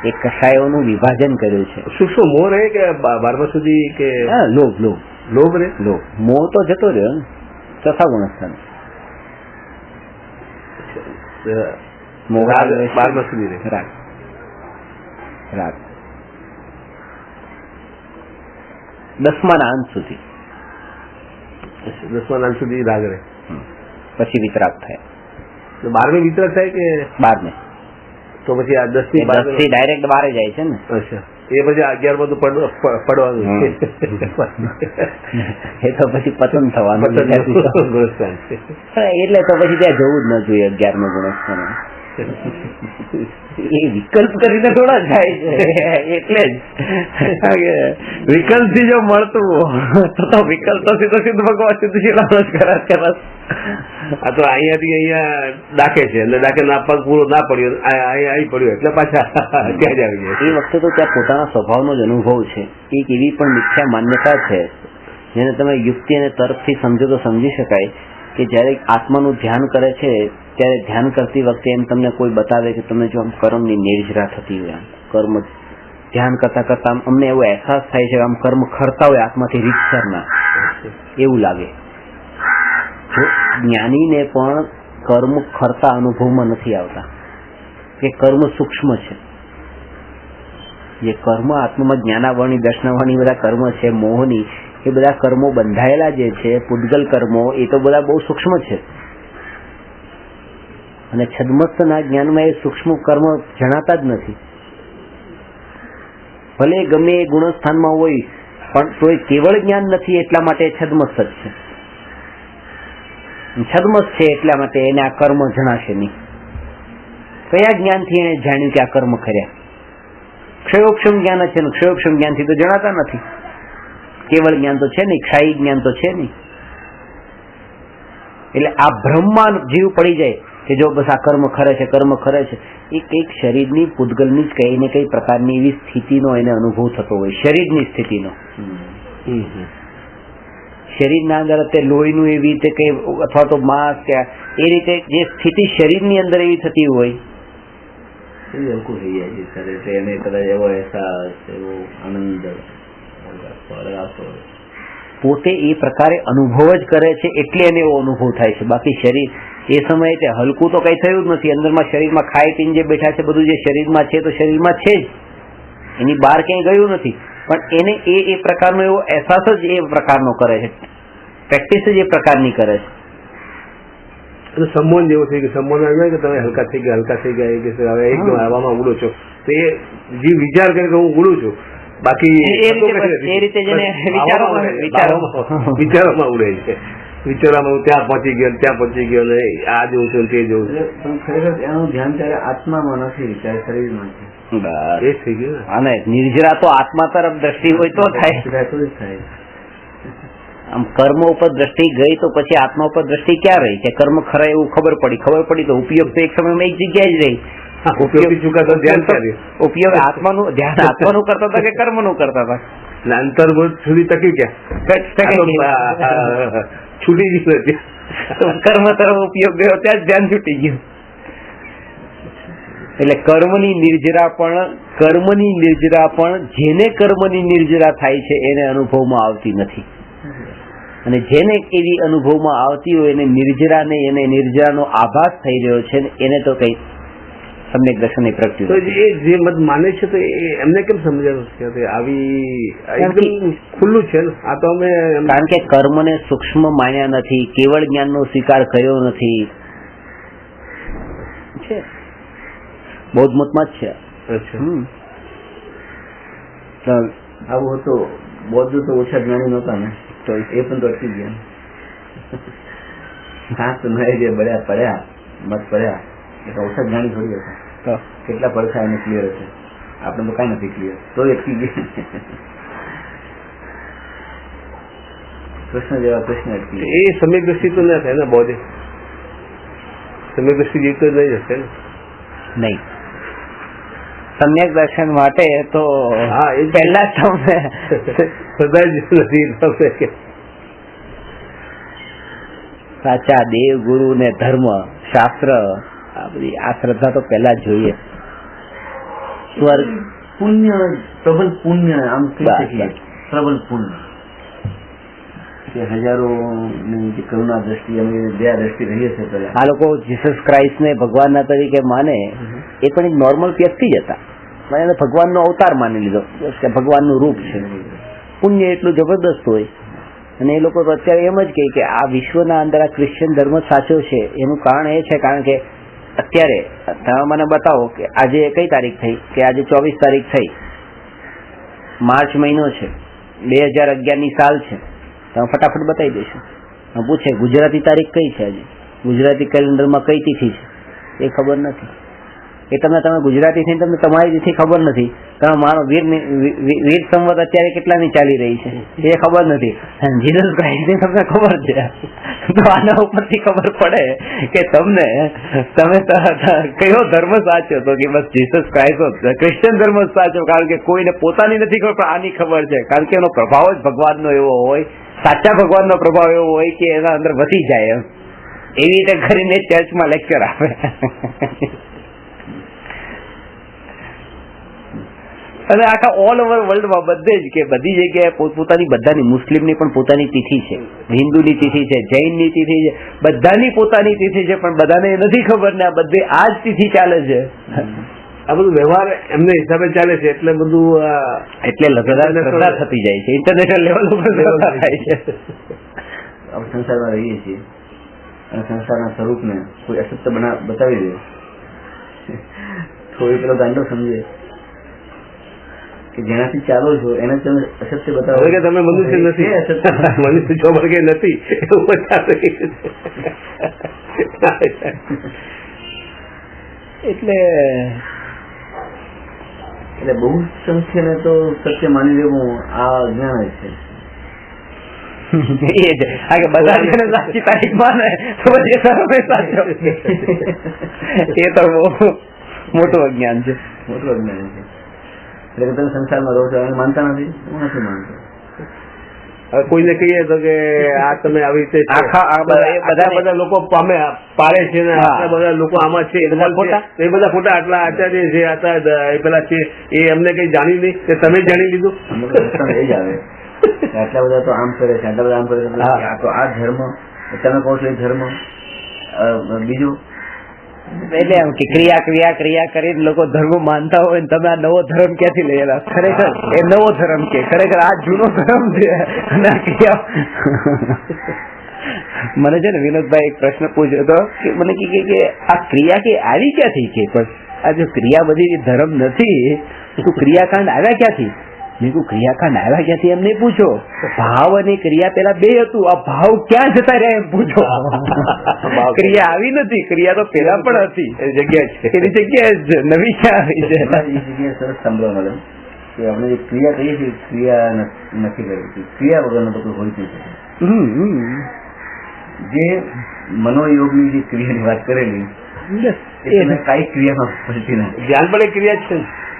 A: એ કષાયોનું વિભાજન કર્યું છે.
B: સૂક્ષ્મ મોહ રે કે 12 સુધી કે
A: લોભ
B: લોભ રે?
A: મોહ તો જતો રહ્યો ને ચોથા ગુણસ્થાન.
B: રાગ 12 સુધી રે.
A: રાગ 10મા અંત સુધી.
B: 10મા અંત સુધી રાગ રે.
A: પછી વિતરાગ થાય.
B: 12મી વિતરાગ થાય કે
A: 12મે?
B: તો પછી આ 10
A: થી ડાયરેક્ટ 12 જાય છે ને.
B: અચ્છા, એ પછી 11માં તો પડવાનું.
A: એ તો પછી પતન થવાનું. એટલે તો પછી ત્યાં જવું જ ન જોઈએ 11મા ગુણસ્થાન. એ વિકલ્પ કરીને થોડા જાય છે, એટલે જ વિકલ્પ થી જો મળતું તો વિકલ્પ તો સીધો ભગવાન સીધું શીલા જ કરે.
B: આ તો અહીંયાથી અહીંયા ડાકે છે એટલે ડાકે ના પગ પૂરો ના પડ્યો, અહીં પડ્યો એટલે પાછા ત્યાં જ આવી જાય.
A: એ વખતે તો ત્યાં પોતાના સ્વભાવનો જ અનુભવ છે. એક એવી પણ મિથ્યા માન્યતા છે જેને તમે યુક્તિ અને તર્કથી સમજો તો સમજી શકાય કે જયારે આત્માનું ધ્યાન કરે છે ત્યારે ધ્યાન કરતી વખતે એમ તમને કોઈ બતાવે કે તમે જો આમ કર્મની નિર્જરા થતી હોય, આમ કર્મ ધ્યાન કરતા કરતા અમને એવો અહેસાસ થાય છે આમ કર્મ ખરતા હોય આત્માથી રીતસરના, એવું લાગે. જ્ઞાનીને પણ કર્મ ખરતા અનુભવમાં નથી આવતા કે કર્મ સૂક્ષ્મ છે. જે કર્મ આત્મામાં જ્ઞાનાવરણી દર્શનાવરણી બધા કર્મ છે મોહની, એ બધા કર્મો બંધાયેલા જે છે પૂતગલ કર્મો, એ તો બધા બહુ સૂક્ષ્મ છે. અને છદ્મસ્તના જ્ઞાનમાં એ સૂક્ષ્મ કર્મ જણાતા જ નથી. ભલે ગમે એ ગુણસ્થાનમાં હોય પણ તો એ કેવળ જ્ઞાન નથી એટલા માટે છદ્મસ્ત જ છે. છદ્મસ્ત છે એટલા માટે એને આ કર્મ જણાશે નહીં. કયા જ્ઞાનથી એને જાણ્યું કે આ કર્મ કર્યા? ક્ષયોક્ષમ જ્ઞાન છે ને ક્ષયોક્ષમ જ્ઞાનથી તો જણાતા નથી. કેવળ જ્ઞાન તો છે નહીં, ક્ષાયી જ્ઞાન તો છે નહીં. એટલે આ ભ્રમમાં જીવ પડી જાય કે જો બસ આ કર્મ ખરે છે કર્મ ખરે છે. એ કઈક શરીરની પૂતગલની જ કઈ ને કઈ પ્રકારની એવી સ્થિતિનો એને અનુભવ થતો હોય, શરીરની સ્થિતિનો. શરીરના અંદર અત્યારે લોહીનું એવી રીતે કઈ અથવા તો માંસ કે એ રીતે જે સ્થિતિ શરીરની અંદર એવી થતી હોય
C: એ હલકું થઈ જાય છે સર. એને કદાચ એવો અહેસાસ, એવો આનંદ
A: પોતે એ પ્રકારે અનુભવ જ કરે છે એટલે એને એવો અનુભવ થાય છે. બાકી શરીર એ સમયે તે હલકું તો કઈ થયું જ નથી. અંદરમાં શરીરમાં ખાઈ પીને જે બેઠા છે બધું જે શરીરમાં છે તો શરીરમાં છે જ, એની બહાર ક્યાંય ગયું નથી. પણ એને એ પ્રકારનો એવો અહેસાસ જ એ પ્રકારનો કરે છે, પ્રેક્ટિસ જ એ પ્રકારની કરે છે.
B: સંબોધન જેવું થઈ ગયું. સંબોધન કે તમે હલકા થઈ ગયા કે હવે એકદમ હવામાં ઉડો છો, તો એ જીવ વિચાર કરે કે હું ઉડું છું. બાકી
A: એ રીતે જેને
B: વિચારોમાં ઉડે છે. વિચારોમાં હું ત્યાં પહોંચી ગયો ને આ જોઉં છું તે જોઉં છું.
C: ખરેખર એનું ધ્યાન ત્યારે આત્મામાં નથી, ત્યારે શરીરમાં છે.
B: એ થઈ ગયું.
A: અને નિર્જરા તો આત્મા તરફ દ્રષ્ટિ હોય તો થાય. આમ કર્મ ઉપર દ્રષ્ટિ ગઈ તો પછી આત્મા ઉપર દ્રષ્ટિ ક્યાં રહી છે? કર્મ ખરા એવું ખબર પડી તો ઉપયોગ તો એક સમયમાં એક જગ્યાએ જ રહી. ઉપયોગ આત્માનું ધ્યાન આત્માનું કરતા હતા કે કર્મનું કરતા હતા?
B: અંતર્ગત સુધી ટકી ગયા, છૂટી ગયું.
A: કર્મ તરફ ઉપયોગ ગયો ત્યાં જ ધ્યાન છૂટી ગયું. એટલે કર્મની નિર્જરા પણ જેને કર્મની નિર્જરા થાય છે એને અનુભવમાં આવતી નથી. અને જેને એવી અનુભવમાં આવતી હોય એને નિર્જરાનો આભાસ થઈ રહ્યો છે એને તો કઈ સમ્યક દર્શન નહીં પ્રગટ્યું.
B: તો એ જે મત માને છે તો એમને કેમ સમજાવું કે આવી એકદમ ખુલ્લું છે ને? આ તો અમે
A: કારણ કે કર્મને સૂક્ષ્મ માન્યા નથી, કેવળ જ્ઞાનનો સ્વીકાર કર્યો નથી. છે બૌદ્ધ મતમાં જ છે.
C: આવું હતું. બૌદ્ધો તો ઓછા જ્ઞાની નહોતા ને, તો એ પણ તો અટકી ગયા. હા તો નહીં જે બળ્યા પડ્યા મત પડ્યા એટલે ઓછા જ્ઞાની થોડી હતા. કેટલા પડખા એને ક્લિયર હશે, આપણે તો કઈ નથી ક્લિયર, તો અટકી ગયા. કૃષ્ણ જેવા કૃષ્ણ અટકી ગયા.
B: એ સમ્યક દ્રષ્ટિ તો ના થાય ને બૌદ્ધ સમ્યક દ્રષ્ટિ જેવી તો નહીં હશે ને.
A: નહીં, સમ્યક દર્શન માટે તો
B: હા, એ
A: પહેલા તમને
B: બધા જ નથી કે
A: સાચા દેવ ગુરુ ને ધર્મ શાસ્ત્ર આ બધી આ શ્રદ્ધા તો પહેલા જ જોઈએ. સ્વર્ગ
C: પુણ્ય, પ્રબલ પુણ્ય, આમ કહી
A: બસ,
C: શકીએ
A: બસ.
C: પ્રબલ પુણ્ય કે હજારો ની જે કરુણા દ્રષ્ટિ અમે દયા દ્રષ્ટિ રહીએ છીએ પેલા.
A: આ લોકો જીસસ ક્રાઇસ્ટ ને ભગવાનના તરીકે માને એ પણ એક નોર્મલ વ્યક્તિ જ હતા, પણ એને ભગવાનનો અવતાર માની લીધો કે ભગવાનનું રૂપ છે. પુણ્ય એટલું જબરદસ્ત હોય અને એ લોકો તો અત્યારે એમ જ કહે કે આ વિશ્વના અંદર આ ક્રિશ્ચિયન ધર્મ સાચો છે. એનું કારણ એ છે કારણ કે અત્યારે તમે મને બતાવો કે આજે કઈ તારીખ થઈ, કે આજે 24 તારીખ થઈ, માર્ચ મહિનો છે, 2011 સાલ છે. તમે ફટાફટ બતાવી દેશો. પૂછે ગુજરાતી તારીખ કઈ છે, આજે ગુજરાતી કેલેન્ડરમાં કઈ તિથિ છે, એ ખબર નથી. એ તમે ગુજરાતી થઈને તમને તમારી તિથિ ખબર નથી. તમે માનો વીર સંવત અત્યારે કેટલાની ચાલી રહી છે એ ખબર નથી. જીસસ ક્રાઇસ્ટની તમને ખબર છે. તો આના ઉપરથી ખબર પડે કે તમે કયો ધર્મ સાચો, તો કે બસ જીસસ ક્રાઇસ્ટ ક્રિશ્ચિયન ધર્મ સાચો. કારણ કે કોઈને પોતાની નથી ખબર પણ આની ખબર છે, કારણ કે એનો પ્રભાવ જ ભગવાનનો એવો હોય, સાચા ભગવાનનો પ્રભાવ એવો હોય કે એના અંદર વધી જાય. એમ એવી રીતે કરીને ચર્ચમાં લેક્ચર આપે. અને આખા ઓલ ઓવર વર્લ્ડમાં બધે જ કે બધી જગ્યાએ પોતપોતાની બધાની, મુસ્લિમની પણ પોતાની તિથિ છે, હિન્દુની તિથિ છે, જૈનની તિથિ છે, બધાની પોતાની તિથિ છે, પણ બધાને એ નથી ખબર ને આ બધે આ જ તિથિ ચાલે છે.
B: આ બધું વ્યવહાર એમને હિસાબે ચાલે છે એટલે બધું
A: એટલે શ્રદ્ધા થતી જાય છે, ઇન્ટરનેશનલ લેવલ ઉપર શ્રદ્ધા થાય છે.
C: આપણે સંસારમાં રહીએ છીએ અને સંસારના સ્વરૂપને કોઈ અસત્ય બતાવી દે તો એ પેલો ગાંડો સમજે કે જેનાથી ચાલો છો એને તમે અસત્ય બતાવો
B: કે તમે મનુષ્ય નથી, મનુષ્ય છો કે નથી એવું બતાવે.
A: એટલે
C: બહુ સંખ્યાને તો સત્ય માની લેવું આ જ્ઞાન જ છે.
A: એ જ બધા સાચી તારીખ માને તો પછી સર્વે સાચો. એ તો બહુ મોટું અજ્ઞાન છે,
C: મોટું અજ્ઞાન છે. એટલે તમે સંસારમાં રહો છો એને માનતા નથી, હું નથી માનતો.
B: હવે કોઈને કહીએ તો કે આ તમે આવી રીતે બધા લોકો પાડે છે ને આટલા બધા લોકો આમાં છે, એ બધા ખોટા. આટલા આચાર્ય છે, આટલા એ પેલા છે, એ એમને કઈ જાણી નહીં કે તમે જાણી લીધું.
C: એ જ આવે આટલા બધા તો આમ કરે છે, આટલા બધા આમ કરે છે, તો આ ધર્મ તમે કહો છો એ ધર્મ બીજું.
A: એટલે એમ કે ક્રિયા કરીને લોકો ધર્મ માનતા હોય ને તમે આ નવો ધર્મ ક્યાંથી લઈ ખરેખર એ નવો ધર્મ કે ખરેખર આ જૂનો ધર્મ છે. મને છે ને વિનોદભાઈ એક પ્રશ્ન પૂછ્યો હતો કે મને કે આ ક્રિયા કે આવી ક્યાંથી, કે પણ આ જો ક્રિયા બધી ધર્મ નથી તો ક્રિયાકાંડ આવ્યા ક્યાંથી? મેં કહ્યું ક્રિયાકાંડ આવ્યા ક્યાંથી એમ નહીં પૂછો, ભાવ અને ક્રિયા પેલા બે હતું, આ ભાવ ક્યાં જતા રહ્યા એમ પૂછો. ક્રિયા આવી નથી, ક્રિયા તો પેલા પણ હતી, એની જગ્યાએ જ નવી ક્યાં આવી છે.
C: એ જગ્યાએ સરસ સાંભળવા મળે કે આપણે જે ક્રિયા કહીએ છીએ ક્રિયા નથી કરી, ક્રિયા વગરનો તો કોઈ હોય જ નથી. જે મનોયોગની જે ક્રિયાની વાત કરેલી કઈ ક્રિયામાં પડતી નથી.
B: ધ્યાન પણ એક ક્રિયા છે,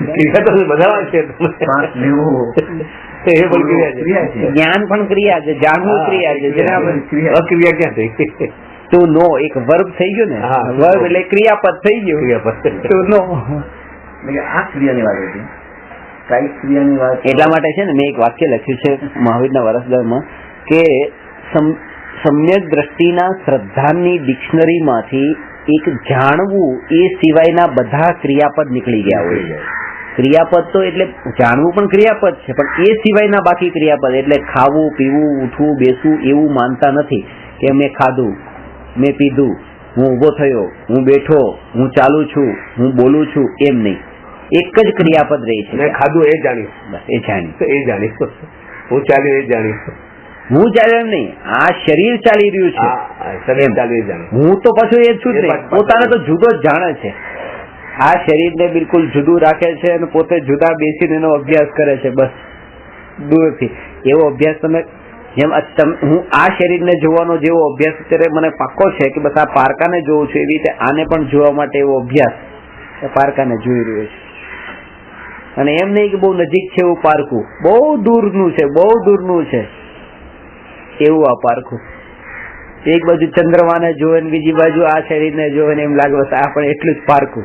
B: ક્રિયા તો બધા છે,
A: જ્ઞાન પણ ક્રિયા છે, જાણવું ક્રિયા છે.
B: અક્રિયા ક્યાં થઈ?
A: ટુ નો એક વર્બ થઈ ગયો ને, વર્બ એટલે ક્રિયાપદ થઈ ગયું. ટુ નો
C: આ ક્રિયાની વાત હતી, કઈ ક્રિયાની વાત.
A: એટલા માટે છે ને મેં એક વાક્ય લખ્યું છે મહાવીરના વરસદરમાં કે સમ્યક દ્રષ્ટિના શ્રદ્ધાની ડિક્શનરીમાંથી એક જાણવું એ સિવાયના બધા ક્રિયાપદ નીકળી ગયા હોય. ક્રિયાપદ તો એટલે જાણવું પણ ક્રિયાપદ છે, પણ એ સિવાયના બાકી ક્રિયાપદ એટલે ખાવું, પીવું, ઉઠવું, બેસવું એવું માનતા નથી કે મેં ખાધું, મેં પીધું, હું ઊભો થયો, હું બેઠો, હું ચાલુ છું, હું બોલું છું, એમ નહીં. એક જ ક્રિયાપદ રહે છે.
B: મેં ખાધું એ જાણીશ,
A: એ જાણી
B: એ જાણીશ, હું ચાલ્યું એ જાણીશ,
A: હું ચાલ્યો એમ નહીં, આ શરીર ચાલી રહ્યું છે,
B: શરીર ચાલ્યું એ જાણીશ.
A: હું તો પાછું એ છું જ નહીં, પોતાને તો જુદો જ જાણે છે. આ શરીરને બિલકુલ જુદું રાખે છે અને પોતે જુદા બેસીને એનો અભ્યાસ કરે છે, બસ દૂરથી. એવો અભ્યાસ તમે જેમ હું આ શરીરને જોવાનો જેવો અભ્યાસ અત્યારે મને પાક્કો છે કે બસ આ પારકાને જોઉં છું, એવી રીતે આને પણ જોવા માટે એવો અભ્યાસ પારકાને જોઈ રહ્યો છે. અને એમ નહીં કે બહુ નજીક છે એવું પારકું, બહુ દૂરનું છે, બહુ દૂરનું છે એવું આ પારકું. એક બાજુ ચંદ્રમાને જોવે ને બીજી બાજુ આ શરીરને જોવે ને એમ લાગે આ પણ એટલું જ પારકું,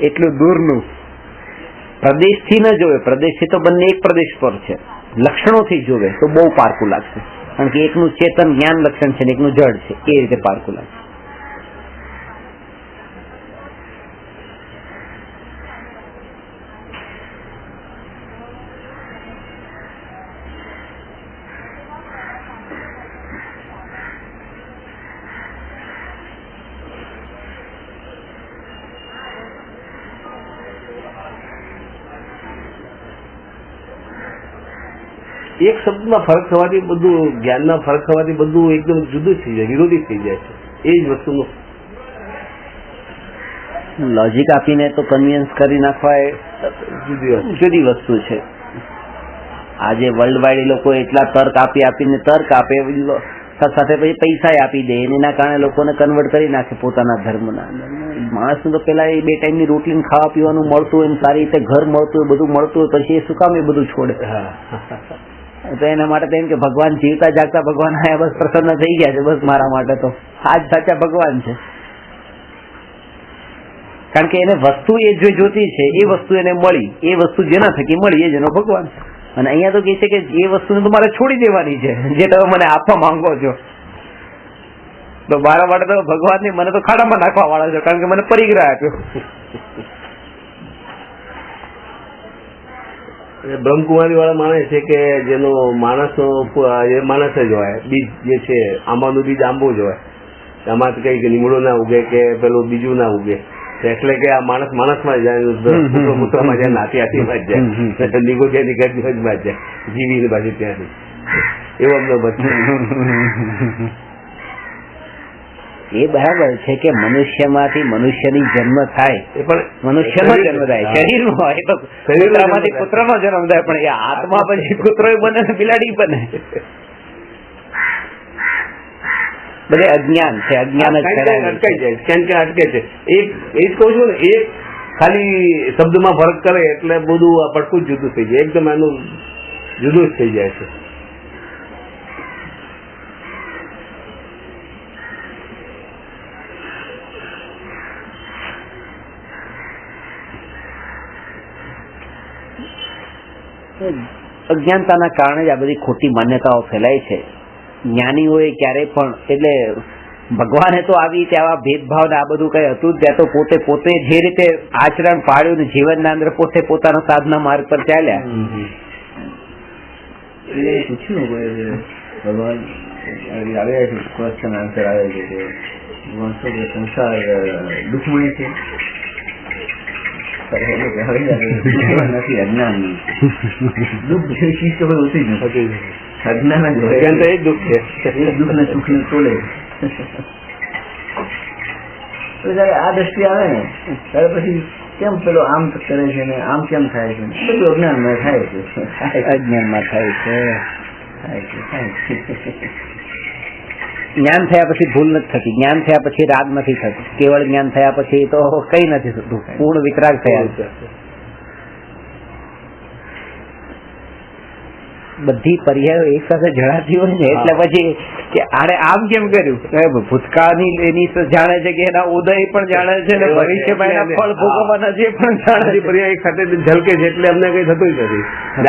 A: એટલું દૂરનું. પ્રદેશથી ન જોવે, પ્રદેશથી તો બંને એક પ્રદેશ પર છે, લક્ષણોથી જોવે તો બહુ પારકું લાગશે, કારણ કે એકનું ચેતન જ્ઞાન લક્ષણ છે ને એકનું જડ છે, એ રીતે પારકું લાગશે.
B: એક શબ્દમાં ફરક થવાથી બધું, જ્ઞાનના ફરક થવાથી બધું એકદમ જુદું થઈ જાય, વિરોધી થઈ જાય છે. એ જ વસ્તુનું
A: લોજિક આપીને તો કન્વિન્સ કરી નાખવા એ જુદી વસ્તુ છે. આજે વર્લ્ડ વાઇડ લોકો એટલા તર્ક આપીને તર્ક આપે, સાથે પછી પૈસા આપી દે, એના કારણે લોકોને કન્વર્ટ કરી નાખે પોતાના ધર્મના. માણસને તો પેલા એ 2 ટાઈમની રોટલી ખાવા પીવાનું મળતું હોય, સારી રીતે ઘર મળતું હોય, બધું મળતું હોય, પછી એ શું કામ એ બધું છોડે? તો એના માટે તો એમ કે ભગવાન જીવતા જાગતા ભગવાન આયા, બસ પ્રસન્ન થઈ ગયા છે, બસ મારા માટે તો આ જ સાચા ભગવાન છે. કારણ કે એને વસ્તુ એ જે જોતી છે એ વસ્તુ એને મળી, એ વસ્તુ જેના થકી મળી એ જેનો ભગવાન. અને અહીંયા તો કહે છે કે એ વસ્તુને તો મારે છોડી દેવાની છે જે તમે મને આપવા માંગો છો. તો મારા માટે તો ભગવાન મને તો ખાડામાં નાખવા વાળા છો, કારણ કે મને પરિગ્રહ આપ્યો.
B: બ્રહ્મકુમારી વાળા માને છે કે જેનો માણસ જ હોય, બીજ જે છે આંબાનું બીજ આંબો જ હોય, આમાં કઈ લીમડો ના ઉગે કે પેલું બીજું ના ઉગે, એટલે કે આ માણસમાં જાય, પુત્રમાં જાય, નાતી હાથીમાં જ જાય, નીગો જાય નિગજમાં જ જાય, જીવી બાજુ ત્યાંથી. એવો અમને બધું
A: એ બરાબર છે કે મનુષ્યમાંથી મનુષ્યની જન્મ થાય, એ પણ મનુષ્યનો જન્મ થાય, શરીરનો હોય તો પુત્રમાંથી પુત્રનો જન્મ થાય, પણ એ આત્મા પછી કૂતરો બને ને બિલાડી બને. બધે અજ્ઞાન છે, અજ્ઞાન જ
B: અટકાઈ જાય, ક્યાં અટકે છે. એ જ કહું છું ને, એક ખાલી શબ્દમાં ફરક કરે એટલે બધું આ પડકું જ જુદું થઈ જાય, એકદમ એનું જુદું જ થઈ જાય છે.
A: અજ્ઞાનતાના કારણે જ આ બધી ખોટી માન્યતાઓ ફેલાય છે. જ્ઞાનીઓએ ક્યારેય પણ, એટલે ભગવાને તો આવી રીતે આવા ભેદભાવ ને આ બધું કઈ હતું જ, ત્યાં તો પોતે જે રીતે આચરણ પાડ્યું ને જીવનના અંદર પોતે પોતાના સાધના માર્ગ પર ચાલ્યા.
C: પૂછ્યું ભગવાન આવે છે, ક્વેશ્ચન આન્સર આવે છે કે ભગવાન સંસાર દુઃખમય છે, નથી અજ્ઞાન. દુઃખ જે ચીજ તો કોઈ હોતી જ નથી, અજ્ઞાન જ હોય.
B: એ દુઃખ છે,
C: દુઃખ ને સુખ ને તોલે. તો જયારે આ દ્રષ્ટિ આવે ને ત્યારે પછી કેમ પેલો આમ કરે છે ને આમ કેમ થાય છે, બધું અજ્ઞાનમાં થાય છે,
A: અજ્ઞાનમાં થાય છે. જ્ઞાન થયા પછી ભૂલ નથી થતી, જ્ઞાન થયા પછી રાગ નથી થતું, કેવળ જ્ઞાન થયા પછી તો કઈ નથી થતું, પૂર્ણ વિતરાગ થયા. બધી પર્યાયો એક સાથે જણાતી હોય ને એટલે પછી કે આને આમ કેમ કર્યું, ભૂતકાળની એની જાણે છે કે એના ઉદય પણ જાણે છે ને ભવિષ્યમાં એના ફળ ભોગવવાના જે પણ જાણે છે,
B: પર્યાય એક સાથે ઝલકે છે, એટલે અમને કઈ થતું જ નથી.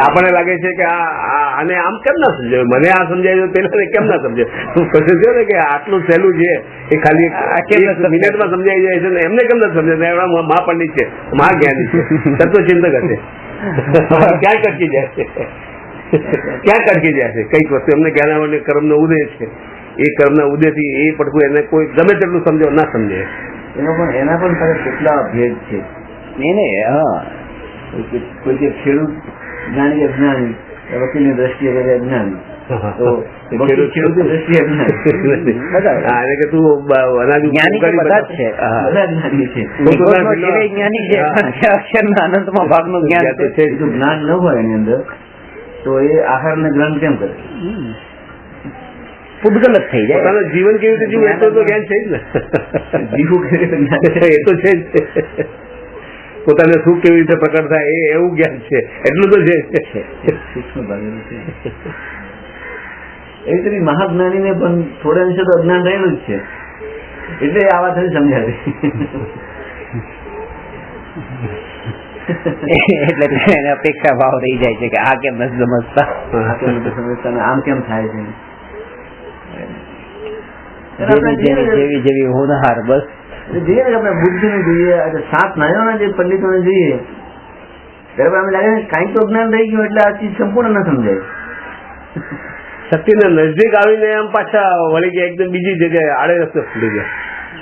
B: આપણને લાગે છે કે આને આમ કેમ ના સમજાયું, મને આ સમજાયું પેલા કેમ ના સમજાયું. તું કહ્યું ને કે આટલું સહેલું છે એ ખાલી મિનિટમાં સમજાઈ જાય છે ને એમને કેમ નથી સમજાય. મહાપંડિત છે, મહાજ્ઞાની છે, તત્વચિંતક હશે, ક્યાં કટકી જાય છે, ક્યાં કટકી જાય છે કઈક વસ્તુ. એમને જ્ઞાન કર્મનો ઉદય છે, એ કર્મના ઉદયથી એ પડકું એને કોઈ ગમે તેટલું સમજાવ ના સમજે.
C: એના પણ કેટલા ભેદ છે.
A: એને હા
C: કોઈ કે ખેડૂત જ્ઞાની અજ્ઞાની, વકીલની દ્રષ્ટિએ અજ્ઞાની, તો ખેડૂત દ્રષ્ટિએ અજ્ઞાની.
B: એટલે કે તું અનાજ
A: જ્ઞાની તો બધા જ છે,
C: બધા જ્ઞાની છે.
A: જ્ઞાની છે, અક્ષરના અનંતમાં ભાગનું જ્ઞાન છે.
C: જો જ્ઞાન ન હોય એની અંદર તો એ આહારને ગ્રહણ કેમ કરે?
A: પૂતગલ જ થઈ જાય.
B: પોતાનું જીવન કેવી રીતે જીવવું એ તો જ્ઞાન છે જ ને.
C: જીવવું કેવી રીતે જ્ઞાન છે
B: એ તો છે જ. પોતાને સુખ કેવી રીતે પ્રકટ થાય એ એવું જ્ઞાન છે, એટલું તો છે.
C: સૂક્ષ્મ ભાગેલું છે. એવી રીતે મહાજ્ઞાનીને પણ થોડા અંશે તો અજ્ઞાન રહેલું જ છે, એટલે આ વાત સમજાવી.
A: એટલે એને અપેક્ષા ભાવ રહી જાય છે કે આ કેમ નથી સમજતા,
C: આમ કેમ થાય છે.
A: જેવી જેવી હોનહાર બસ
C: જોઈએ ને આપણે બુદ્ધિ ને જોઈએ, સાત નયોના જે પંડિતોને જોઈએ ત્યારે અમે લાગે કઈક તો જ્ઞાન રહી ગયું એટલે આ ચીજ સંપૂર્ણ ન સમજાય.
B: શક્તિના નજદીક આવીને આમ પાછા વળી ગયા, એકદમ બીજી જગ્યાએ આડે રસ્તે ફૂટી ગયા.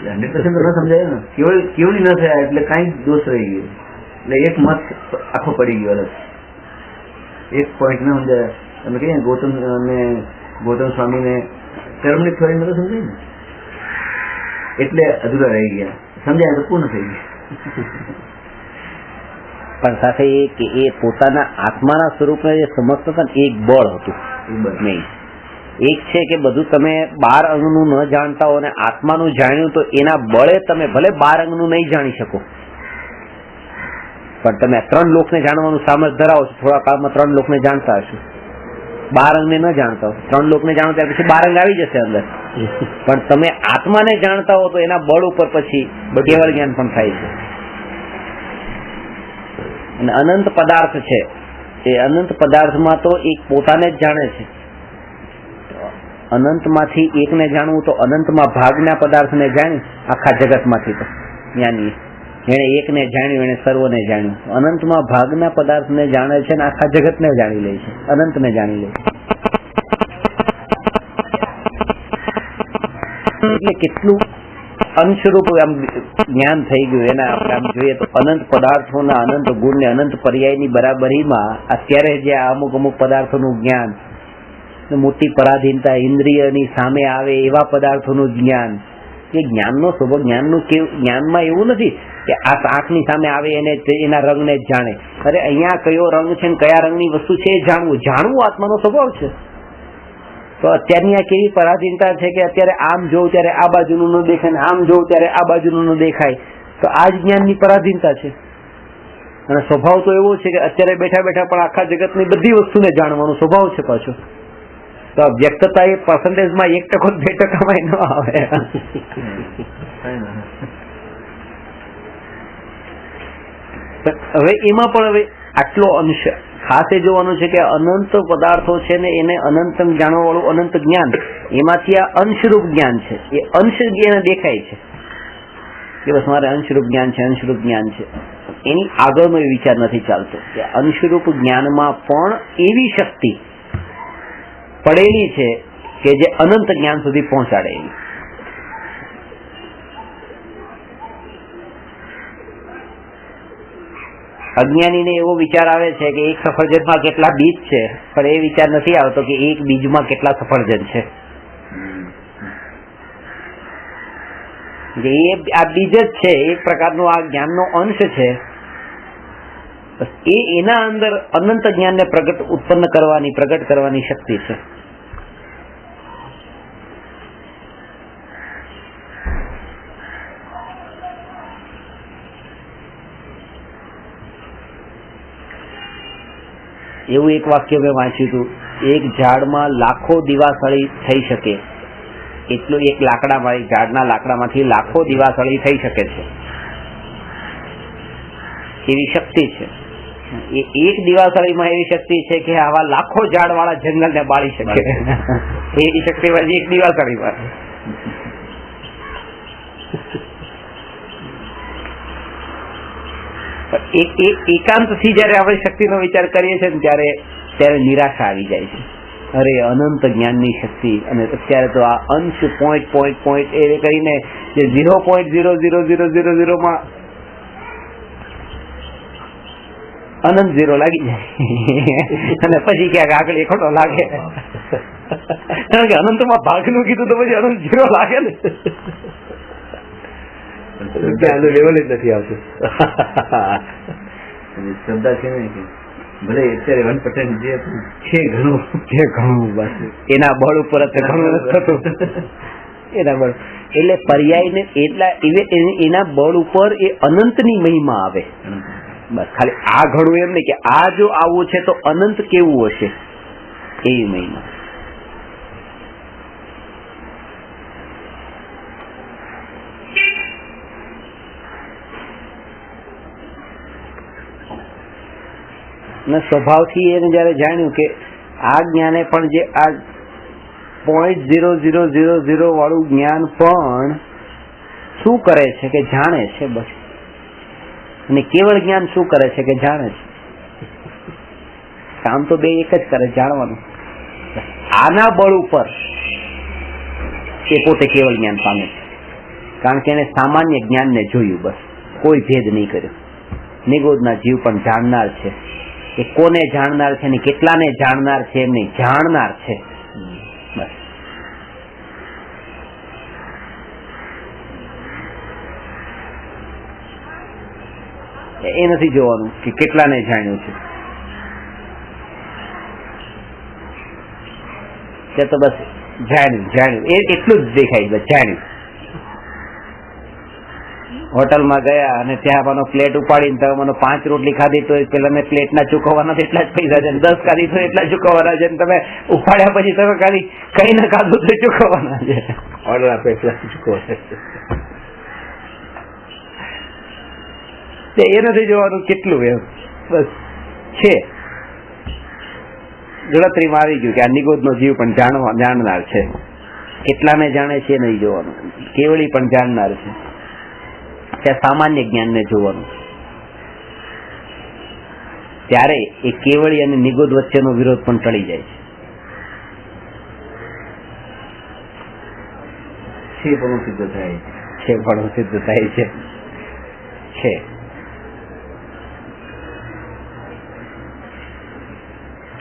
C: 100% તો ન સમજાય ને, કેવડી ન થયા એટલે કઈક દોષ રહી ગયો, એટલે એક મત આખો પડી ગયો અલગ, એક પોઈન્ટ ન સમજાય. તમે કહીએ ગૌતમ સ્વામી ને કર્મની થોડી નતો સમજાય ને, એટલે અધૂરા રહી ગયા. સમજાય તો પૂર્ણ થઈ ગયા.
A: પણ સાથે એ પોતાના આત્માના સ્વરૂપને જે સમજતા હતા ને એક બળ હતું નહીં. એક છે કે બધું તમે 12 અંગનું ન જાણતા હો અને આત્માનું જાણ્યું તો એના બળે તમે ભલે 12 અંગનું નહીં જાણી શકો, પણ તમે 3 લોકને જાણવાનું સામર્થ્ય ધરાવો છો. થોડા કાળમાં 3 લોકને જાણતા હશો. 12 અંગને ન જાણતા હો, 3 લોકને જાણો ત્યાર પછી 12 અંગ આવી જશે અંદર. પણ તમે આત્માને જાણતા હો તો એના બળ ઉપર પછી કેવળ જ્ઞાન પણ થાય છે. અને અનંત પદાર્થ છે, એ અનંત પદાર્થમાં તો એક પોતાને જ જાણે છે. અનંતમાંથી એકને જાણવું તો અનંતમાં ભાગના પદાર્થને જાણ્યું, આખા જગતમાંથી તો જ્ઞાની જેને એકને જાણ્યું એને સર્વને જાણ્યું. અનંતમાં ભાગના પદાર્થને જાણે છે અને આખા જગતને જાણી લે છે, અનંતને જાણી લે છે. એટલે કેટલું અંશરૂપ આમ જ્ઞાન થઈ ગયું. એના આપણે આમ જોઈએ તો અનંત પદાર્થોના અનંત ગુણ ને અનંત પર્યાયની બરાબરીમાં અત્યારે જે અમુક પદાર્થોનું જ્ઞાન, મોટી પરાધીનતા, ઇન્દ્રિયની સામે આવે એવા પદાર્થોનું જ્ઞાન, એ જ્ઞાનનો સ્વભાવ જ્ઞાનમાં એવું નથી કે આ આંખની સામે આવે એને એના રંગને જ જાણે. અરે અહીંયા કયો રંગ છે ને કયા રંગની વસ્તુ છે એ જાણવું આત્માનો સ્વભાવ છે. તો અત્યારની આ કેવી પરાધીનતા છે કે અત્યારે આમ જોઉં ત્યારે આ બાજુનું ન દેખાય ને આમ જોઉં ત્યારે આ બાજુનું ન દેખાય. તો આ જ જ્ઞાનની પરાધીનતા છે. અને સ્વભાવ તો એવો છે કે અત્યારે બેઠા બેઠા પણ આખા જગતની બધી વસ્તુને જાણવાનો સ્વભાવ છે પાછો. તો વ્યક્તતા એ પર્સન્ટેજમાં 1% 2% ન આવે. હવે એમાં પણ હવે આટલો અંશ ખાસ એ જોવાનું છે કે અનંત પદાર્થો છે ને એને અનંત જાણવા વાળું અનંત જ્ઞાન, એમાંથી આ અંશરૂપ જ્ઞાન છે. એ અંશ એને દેખાય છે કે બસ મારે અંશરૂપ જ્ઞાન છે, અંશરૂપ જ્ઞાન છે. એની આગળનો એ વિચાર નથી ચાલતો કે અંશરૂપ જ્ઞાનમાં પણ એવી શક્તિ પડેલી છે કે જે અનંત જ્ઞાન સુધી પહોંચાડે. અજ્ઞાનીને એવો વિચાર આવે છે કે એક સફરજનમાં કેટલા બીજ છે, પણ એ વિચાર નથી આવતો કે એક બીજમાં કેટલા સફરજન છે. એ આ બીજ જ છે, એક પ્રકારનો આ જ્ઞાનનો અંશ છે. એ એના અંદર અનંત જ્ઞાનને પ્રગટ કરવાની શક્તિ છે. એવું એક વાક્ય મેં વાંચ્યું હતું, એક ઝાડમાં લાખો દિવાસળી થઈ શકે એટલું એક ઝાડના લાકડામાંથી લાખો દિવાસળી થઈ શકે છે એવી શક્તિ છે. એ એક દિવાસળીમાં એવી શક્તિ છે કે આવા લાખો ઝાડ વાળા જંગલને બાળી શકે એવી શક્તિ એક દિવાસળીમાં. એકાંતથી જયારે આપણે શક્તિનો વિચાર કરીએ છીએ ત્યારે નિરાશા આવી જાય છે. અરે અનંત જ્ઞાનની શક્તિ, અને અત્યારે તો આ અંશ પોઈન્ટ એ કરીને જે 0.00000 માં અનંત ઝીરો લાગી જાય અને પછી ક્યાંક આગળ ખોટો લાગે, કારણ કે અનંતમાં ભાગનું કીધું તો પછી અનંત ઝીરો લાગે ને,
B: આનું લેવલ જ નથી આવતું.
C: શ્રદ્ધા છે ને કે ભલે અત્યારે 1% જે છે ઘણું
A: બસ એના બળ ઉપર ઘણું થતું એના બળ એટલે પર્યાયને એટલા એના બળ ઉપર એ અનંતની મહિમા આવે. બસ ખાલી આ ઘણું એમ નહીં કે આ જો આવું છે તો અનંત કેવું હશે એવી મહિમા. અને સ્વભાવથી એને જયારે જાણ્યું કે આ જ્ઞાને પણ જે આ 0.0000 વાળું જ્ઞાન પણ શું કરે છે કે જાણે છે બસ, અને કેવળ જ્ઞાન શું કરે છે કે જાણે છે. કામ તો બે એક જ કરે, જાણવાનું. આના બળ ઉપર એ પોતે કેવળ જ્ઞાન પામે છે, કારણ કે એને સામાન્ય જ્ઞાનને જોયું, બસ કોઈ ભેદ નહીં કર્યો. નિગોદના જીવ પણ જાણનાર છે, એ કોને જાણનાર છે ને કેટલાને જાણનાર છે એમ નહીં, જાણનાર છે બસ. એ નથી જોવાનું કે કેટલાને જાણ્યું છે, તે તો બસ જાણ્યું એ એટલું જ દેખાય, બસ જાણ્યું. હોટલમાં ગયા અને ત્યાં મને પ્લેટ ઉપાડીને તમે મને 5 રોટલી ખાધી તો પેલા મેં પ્લેટના ચૂકવવાના એટલા જ પૈસા છે, 10 ખાધી તો એટલા ચૂકવવાના છે, તમે ઉપાડ્યા પછી તમે ખાલી કઈ ના ખાધું તો ચૂકવવાના છે,
B: ઓર્ડર આપે એટલા ચૂકવવાના
A: છે. એ નથી જોવાનું કેટલું એમ, બસ છે ગણતરીમાં આવી ગયું કે આ નિગોદનો જીવ પણ જાણનાર છે, કેટલાને જાણે છે નહીં જોવાનું, કેવળી પણ જાણનાર છે, ત્યાં સામાન્ય જ્ઞાનને જોવાનું. ત્યારે એ કેવળી અને નિગોદ વચ્ચેનો વિરોધ પણ ટળી જાય
C: છે, પણ સિદ્ધ થાય
A: છે, પણ સિદ્ધ થાય છે.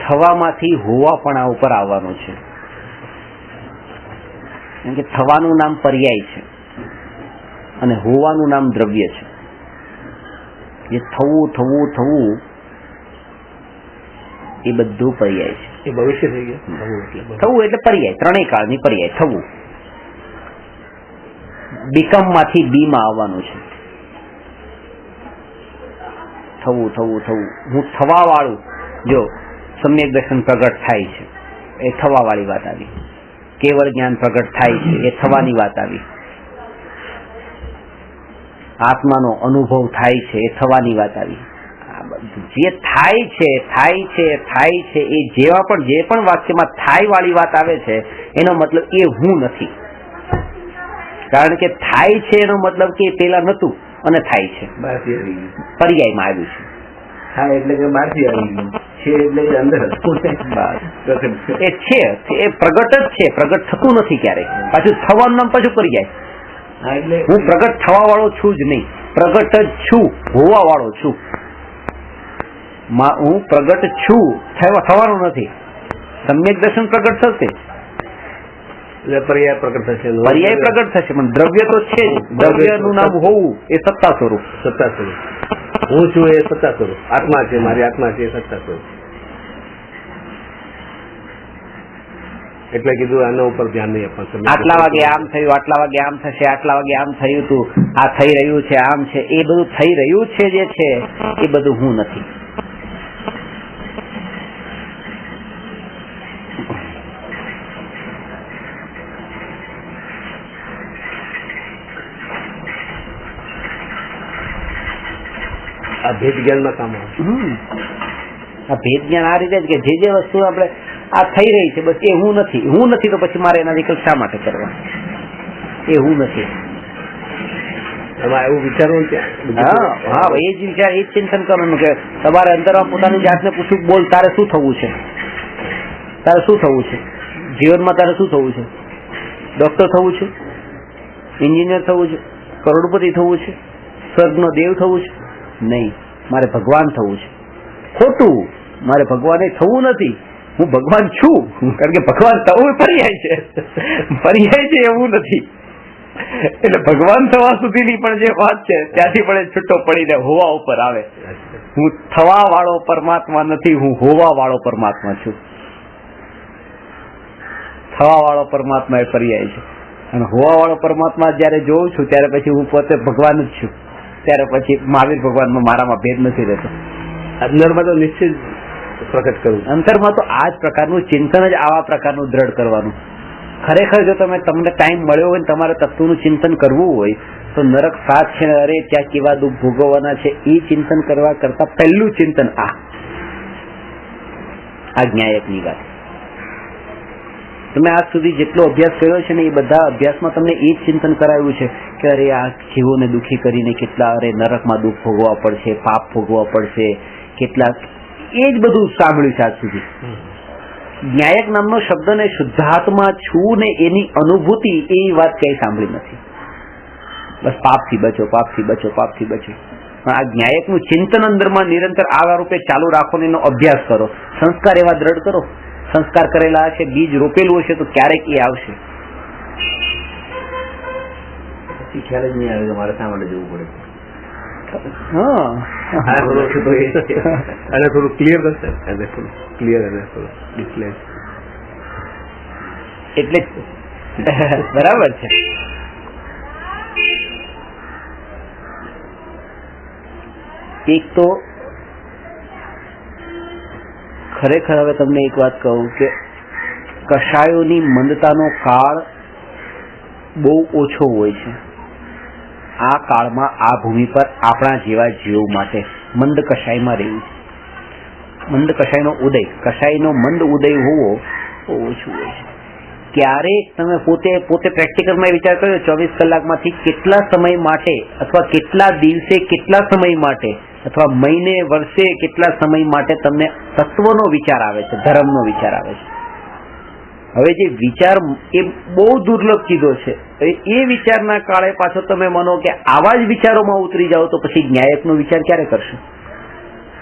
A: થવામાંથી હોવાપણા ઉપર આવવાનું છે, કારણ કે થવાનું નામ પર્યાય છે અને હોવાનું નામ દ્રવ્ય છે. જે થવું થવું થવું એ બધું પર્યાય છે.
B: એ ભવિષ્ય થઈ ગયું.
A: થવું એટલે પર્યાય, ત્રણેય કાળની પર્યાય. થવું બીકમ માંથી બી માં આવવાનું છે. થવું થવું થવું હું થવા વાળું, જો સમ્યક દર્શન પ્રગટ થાય છે એ થવા વાળી વાત આવી, કેવળ જ્ઞાન પ્રગટ થાય છે એ થવાની વાત આવી, આત્માનો અનુભવ થાય છે એ થવાની વાત આવી. આ બધું જે થાય છે એ જે પણ વાક્યમાં થાય વાળી વાત આવે છે એનો મતલબ એ હું નથી, કારણ કે થાય છે એનો મતલબ કે પેલા નતું અને થાય છે, પર્યાયમાં આવ્યું છે.
C: હા, એટલે કે બહારથી આવી ગયું છે, એટલે કે અંદર
A: એ છે, એ પ્રગટ જ છે, પ્રગટ થતું નથી ક્યારેય. પાછું થવાનું નામ પાછું પર્યાય.
C: એટલે
A: હું પ્રગટ થવા વાળો છું જ નહીં, પ્રગટ જ છું, હોવા વાળો છું. હું પ્રગટ છું, થવાનું નથી. સમ્યક દર્શન પ્રગટ થશે,
B: પર્યાય પ્રગટ થશે,
A: પર્યાય પ્રગટ થશે, પણ દ્રવ્ય તો છે જ. દ્રવ્યનું નામ હોવું એ સત્તા સ્વરૂપ.
B: સત્તા સ્વરૂપ હું છું એ સત્તા સ્વરૂપ, આત્મા છે, મારી આત્મા છે એ સત્તા સ્વરૂપ. એટલે કીધું આના ઉપર ધ્યાન નહીં આપવાનું.
A: આટલા વાગે આમ થયું, આટલા વાગે આમ થશે, આટલા વાગે આમ થયું હતું, આ થઈ રહ્યું છે, આમ છે, એ બધું થઈ રહ્યું છે જે છે એ બધું હું નથી.
B: આ ભેદ જ્ઞાનમાં કામ આવે.
A: આ ભેદ જ્ઞાન આ રીતે જ કે જે વસ્તુ આપણે આ થઈ રહી છે બસ એ હું નથી તો પછી મારે એના વિકલ્પ શા માટે કરવા? એ હું નથી.
B: એમાં એવું વિચારવું કે
A: હા, એ જ વિચાર, એ જ ચિંતન કરવાનું કે તમારે અંદરમાં પોતાની જાતને પૂછવું, બોલ તારે શું થવું છે, તારે શું થવું છે જીવનમાં, તારે શું થવું છે? ડોક્ટર થવું છે, એન્જિનિયર થવું છે, કરોડપતિ થવું છે, સ્વર્ગનો દેવ થવું છે? નહીં, મારે ભગવાન થવું છે. ખોટું, મારે ભગવાને થવું નથી, હું ભગવાન છું. કારણ કે ભગવાન થવું પર્યાય છે એવું નથી. એટલે ભગવાન થવા સુધીની પણ જે વાત છે ત્યાંથી પણ છૂટો પડીને હોવા ઉપર આવે. હું થવા વાળો પરમાત્મા નથી, હું હોવા વાળો પરમાત્મા છું. થવા વાળો પરમાત્મા એ પર્યાય છે, અને હોવા વાળો પરમાત્મા જયારે જોઉં છું ત્યારે પછી હું પોતે ભગવાન જ છું. ત્યારે પછી મહાવીર ભગવાનમાં મારામાં ભેદ નથી રહેતો.
B: અંદરમાં તો નિશ્ચિત પ્રકટ કરવું,
A: અંતરમાં તો આ જ પ્રકારનું ચિંતન જ આવા પ્રકારનું દ્રઢ કરવાનું. ખરેખર જો તમને ટાઈમ મળ્યો હોય ને તમારે તત્વનું ચિંતન કરવું હોય તો નરક 7 છે, અરે ત્યાં કેવા દુઃખ ભોગવવાના છે, એ ચિંતન કરવા કરતા પહેલું ચિંતન આ જ્ઞાયકની વાત. તમે આજ સુધી જેટલો અભ્યાસ કર્યો છે ને એ બધા અભ્યાસમાં તમને એ જ ચિંતન કરાવ્યું છે કે અરે આ જીવોને દુઃખી કરીને કેટલા અરે નરકમાં દુઃખ ભોગવવા પડશે, પાપ ભોગવવા પડશે, કેટલા, એ જ બધું સાંભળ્યું છે આજ સુધી. ન્યાયક નામનો શબ્દ ને શુદ્ધાત્મા છું ને એની અનુભૂતિ એ વાત ક્યાંય સાંભળી નથી. બસ પાપથી બચો, પાપથી બચો, પાપથી બચો. પણ આ ન્યાયકનું ચિંતન અંદરમાં નિરંતર આવા રૂપે ચાલુ રાખો ને એનો અભ્યાસ કરો, સંસ્કાર એવા દ્રઢ કરો. સંસ્કાર કરેલા હશે, બીજ રોપેલું હશે તો ક્યારેક એ આવશે.
C: ખ્યાલ જ નહીં આવે તો મારે શા માટે જવું પડે?
B: અને થોડું ક્લિયર કરશે, અને થોડું ક્લિયર અને થોડું ડિસ્પ્લે
A: એટલે બરાબર છે. એક તો ખરેખર હવે તમને એક વાત કહું કે કશાયોની મંદતાનો કાળ બહુ ઓછો હોય છે. આ કાળમાં આ ભૂમિ પર આપણા જેવા જીવો માટે મંદ કશાયમાં રહેવું છે. મંદ કશાયનો ઉદય, કશાયનો મંદ ઉદય હોવો બહુ ઓછું હોય છે. ક્યારેક તમે પોતે પ્રેક્ટિકલમાં વિચાર કર્યો 24 કલાકમાંથી કેટલા સમય માટે અથવા કેટલા દિવસે કેટલા સમય માટે અથવા મહિને વર્ષે કેટલા સમય માટે તમને તત્વનો વિચાર આવે છે, ધર્મનો વિચાર આવે છે. હવે જે વિચાર એ બહુ દુર્લભ ચીજો છે, એ વિચારના કાળે પાછો તમે માનો કે આવા જ વિચારોમાં ઉતરી જાઓ તો પછી ન્યાયકનો વિચાર ક્યારે કરશો?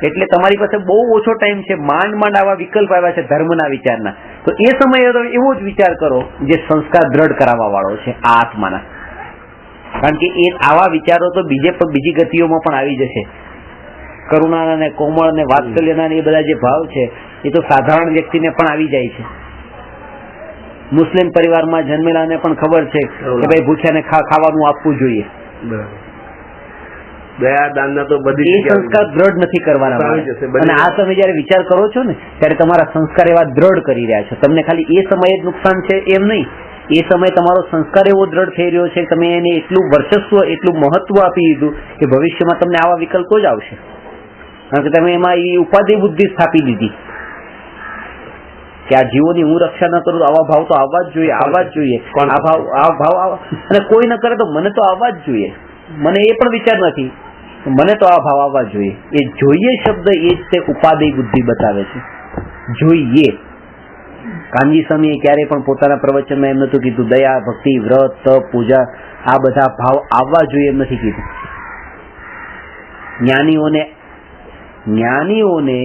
A: એટલે તમારી પાસે બહુ ઓછો ટાઈમ છે, માંડ આવા વિકલ્પ આવ્યા છે ધર્મના વિચારના. તો એ સમયે તો એવો જ વિચાર કરો જે સંસ્કાર દ્રઢ કરાવવા વાળો છે આ આત્માના. કારણ કે એ આવા વિચારો તો બીજી ગતિઓમાં પણ આવી જશે. કરુણાના ને કોમળ ને વાત્સલ્યના ને એ બધા જે ભાવ છે એ તો સાધારણ વ્યક્તિને પણ આવી જાય છે. મુસ્લિમ પરિવારમાં જન્મેલાને પણ ખબર છે કે ભાઈ ભૂખ્યાને ખાવાનું આપવું જોઈએ.
B: દયા દાનના તો બધી
A: સંસ્કાર દ્રઢ નથી કરવાના. અને આ તમે જયારે વિચાર કરો છો ને ત્યારે તમારા સંસ્કાર એવા દ્રઢ કરી રહ્યા છો. તમને ખાલી એ સમયે જ નુકસાન છે એમ નહીં, એ સમયે તમારો સંસ્કાર એવો દ્રઢ થઈ રહ્યો છે કે તમે એને એટલું વર્ચસ્વ, એટલું મહત્વ આપી દીધું કે ભવિષ્યમાં તમને આવા વિકલ્પો જ આવશે. કારણ કે તમે એમાં એ ઉપાધિ બુદ્ધિ સ્થાપી દીધી કે આ જીવોની હું રક્ષા ન કરું, આવા ભાવ તો આવવા જ જોઈએ, આવવા જ જોઈએ, આ ભાવ અને કોઈ ન કરે તો મને તો આવવા જ જોઈએ. મને એ પણ વિચાર નથી, મને તો આ ભાવ આવવા જોઈએ. એ જોઈએ શબ્દ એ જ તે ઉપાદેય બુદ્ધિ બતાવે છે. જોઈએ. કાનજી સ્વામીએ ક્યારેય પણ પોતાના પ્રવચનમાં એમ નતું કીધું દયા, ભક્તિ, વ્રત, તપ, પૂજા આ બધા ભાવ આવવા જોઈએ એમ નથી કીધું. જ્ઞાનીઓને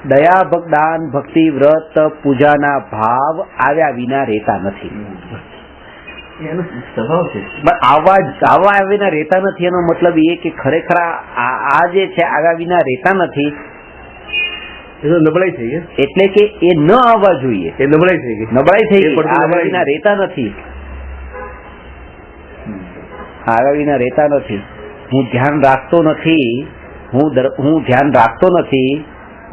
A: દયા, દાન, ભક્તિ, વ્રત, તપ, પૂજાના ભાવ આવ્યા વિના રહેતા નથી.
C: સ્વભાવ છે.
A: આવા વિના રહેતા નથી એનો મતલબ એ કે ખરેખર આ જે છે આવ્યા વિના રહેતા નથી,
B: નબળાઈ થઈ ગઈ.
A: એટલે કે એ ન આવવા જોઈએ, એ નબળાઈ થઈ ગઈ, આવ્યા વિના રહેતા નથી, આવ્યા વિના રહેતા નથી. હું ધ્યાન રાખતો નથી,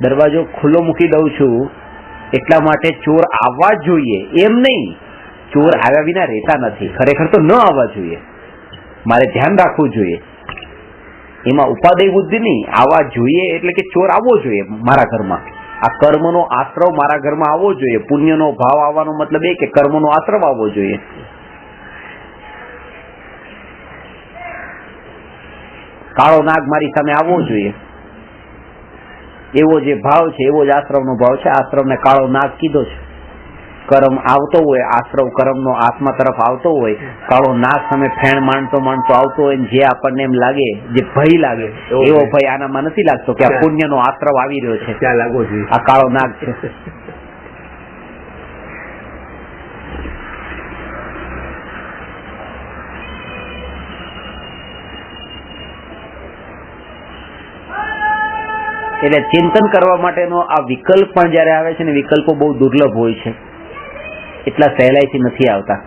A: દરવાજો ખુલ્લો મૂકી દઉં છું એટલા માટે ચોર આવવા જ જોઈએ એમ નહીં. ચોર આવ્યા વિના રહેતા નથી, ખરેખર તો ન આવવા જોઈએ, મારે ધ્યાન રાખવું જોઈએ. એમાં ઉપાદેય બુદ્ધિ નહીં, આવવા જોઈએ એટલે કે ચોર આવવો જોઈએ મારા ઘરમાં. આ કર્મનો આશ્રવ મારા ઘરમાં આવવો જોઈએ. પુણ્યનો ભાવ આવવાનો મતલબ એ કે કર્મનો આશ્રવ આવવો જોઈએ. કાળો નાગ મારી સામે આવવો જોઈએ, એવો જે ભાવ છે એવો જ આશ્રમનો ભાવ છે. આશ્રમને કાળો નાગ કીધો છે. કર્મ આવતો હોય, આશ્રવ કર્મનો આત્મા તરફ આવતો હોય, કાળો નાગ સામે ફેણ માંડતો આવતો હોય, જે આપણને એમ લાગે, જે ભય લાગે, એવો ભય આનામાં નથી લાગતો કે આ પુણ્યનો આશ્રવ આવી રહ્યો છે,
B: ત્યાં લાગવો જોઈએ,
A: આ કાળો નાગ છે. એટલે ચિંતન કરવા માટેનો આ વિકલ્પ પણ જયારે આવે છે ને, વિકલ્પો બહુ દુર્લભ હોય છે, એટલા સહેલાઈથી નથી આવતા.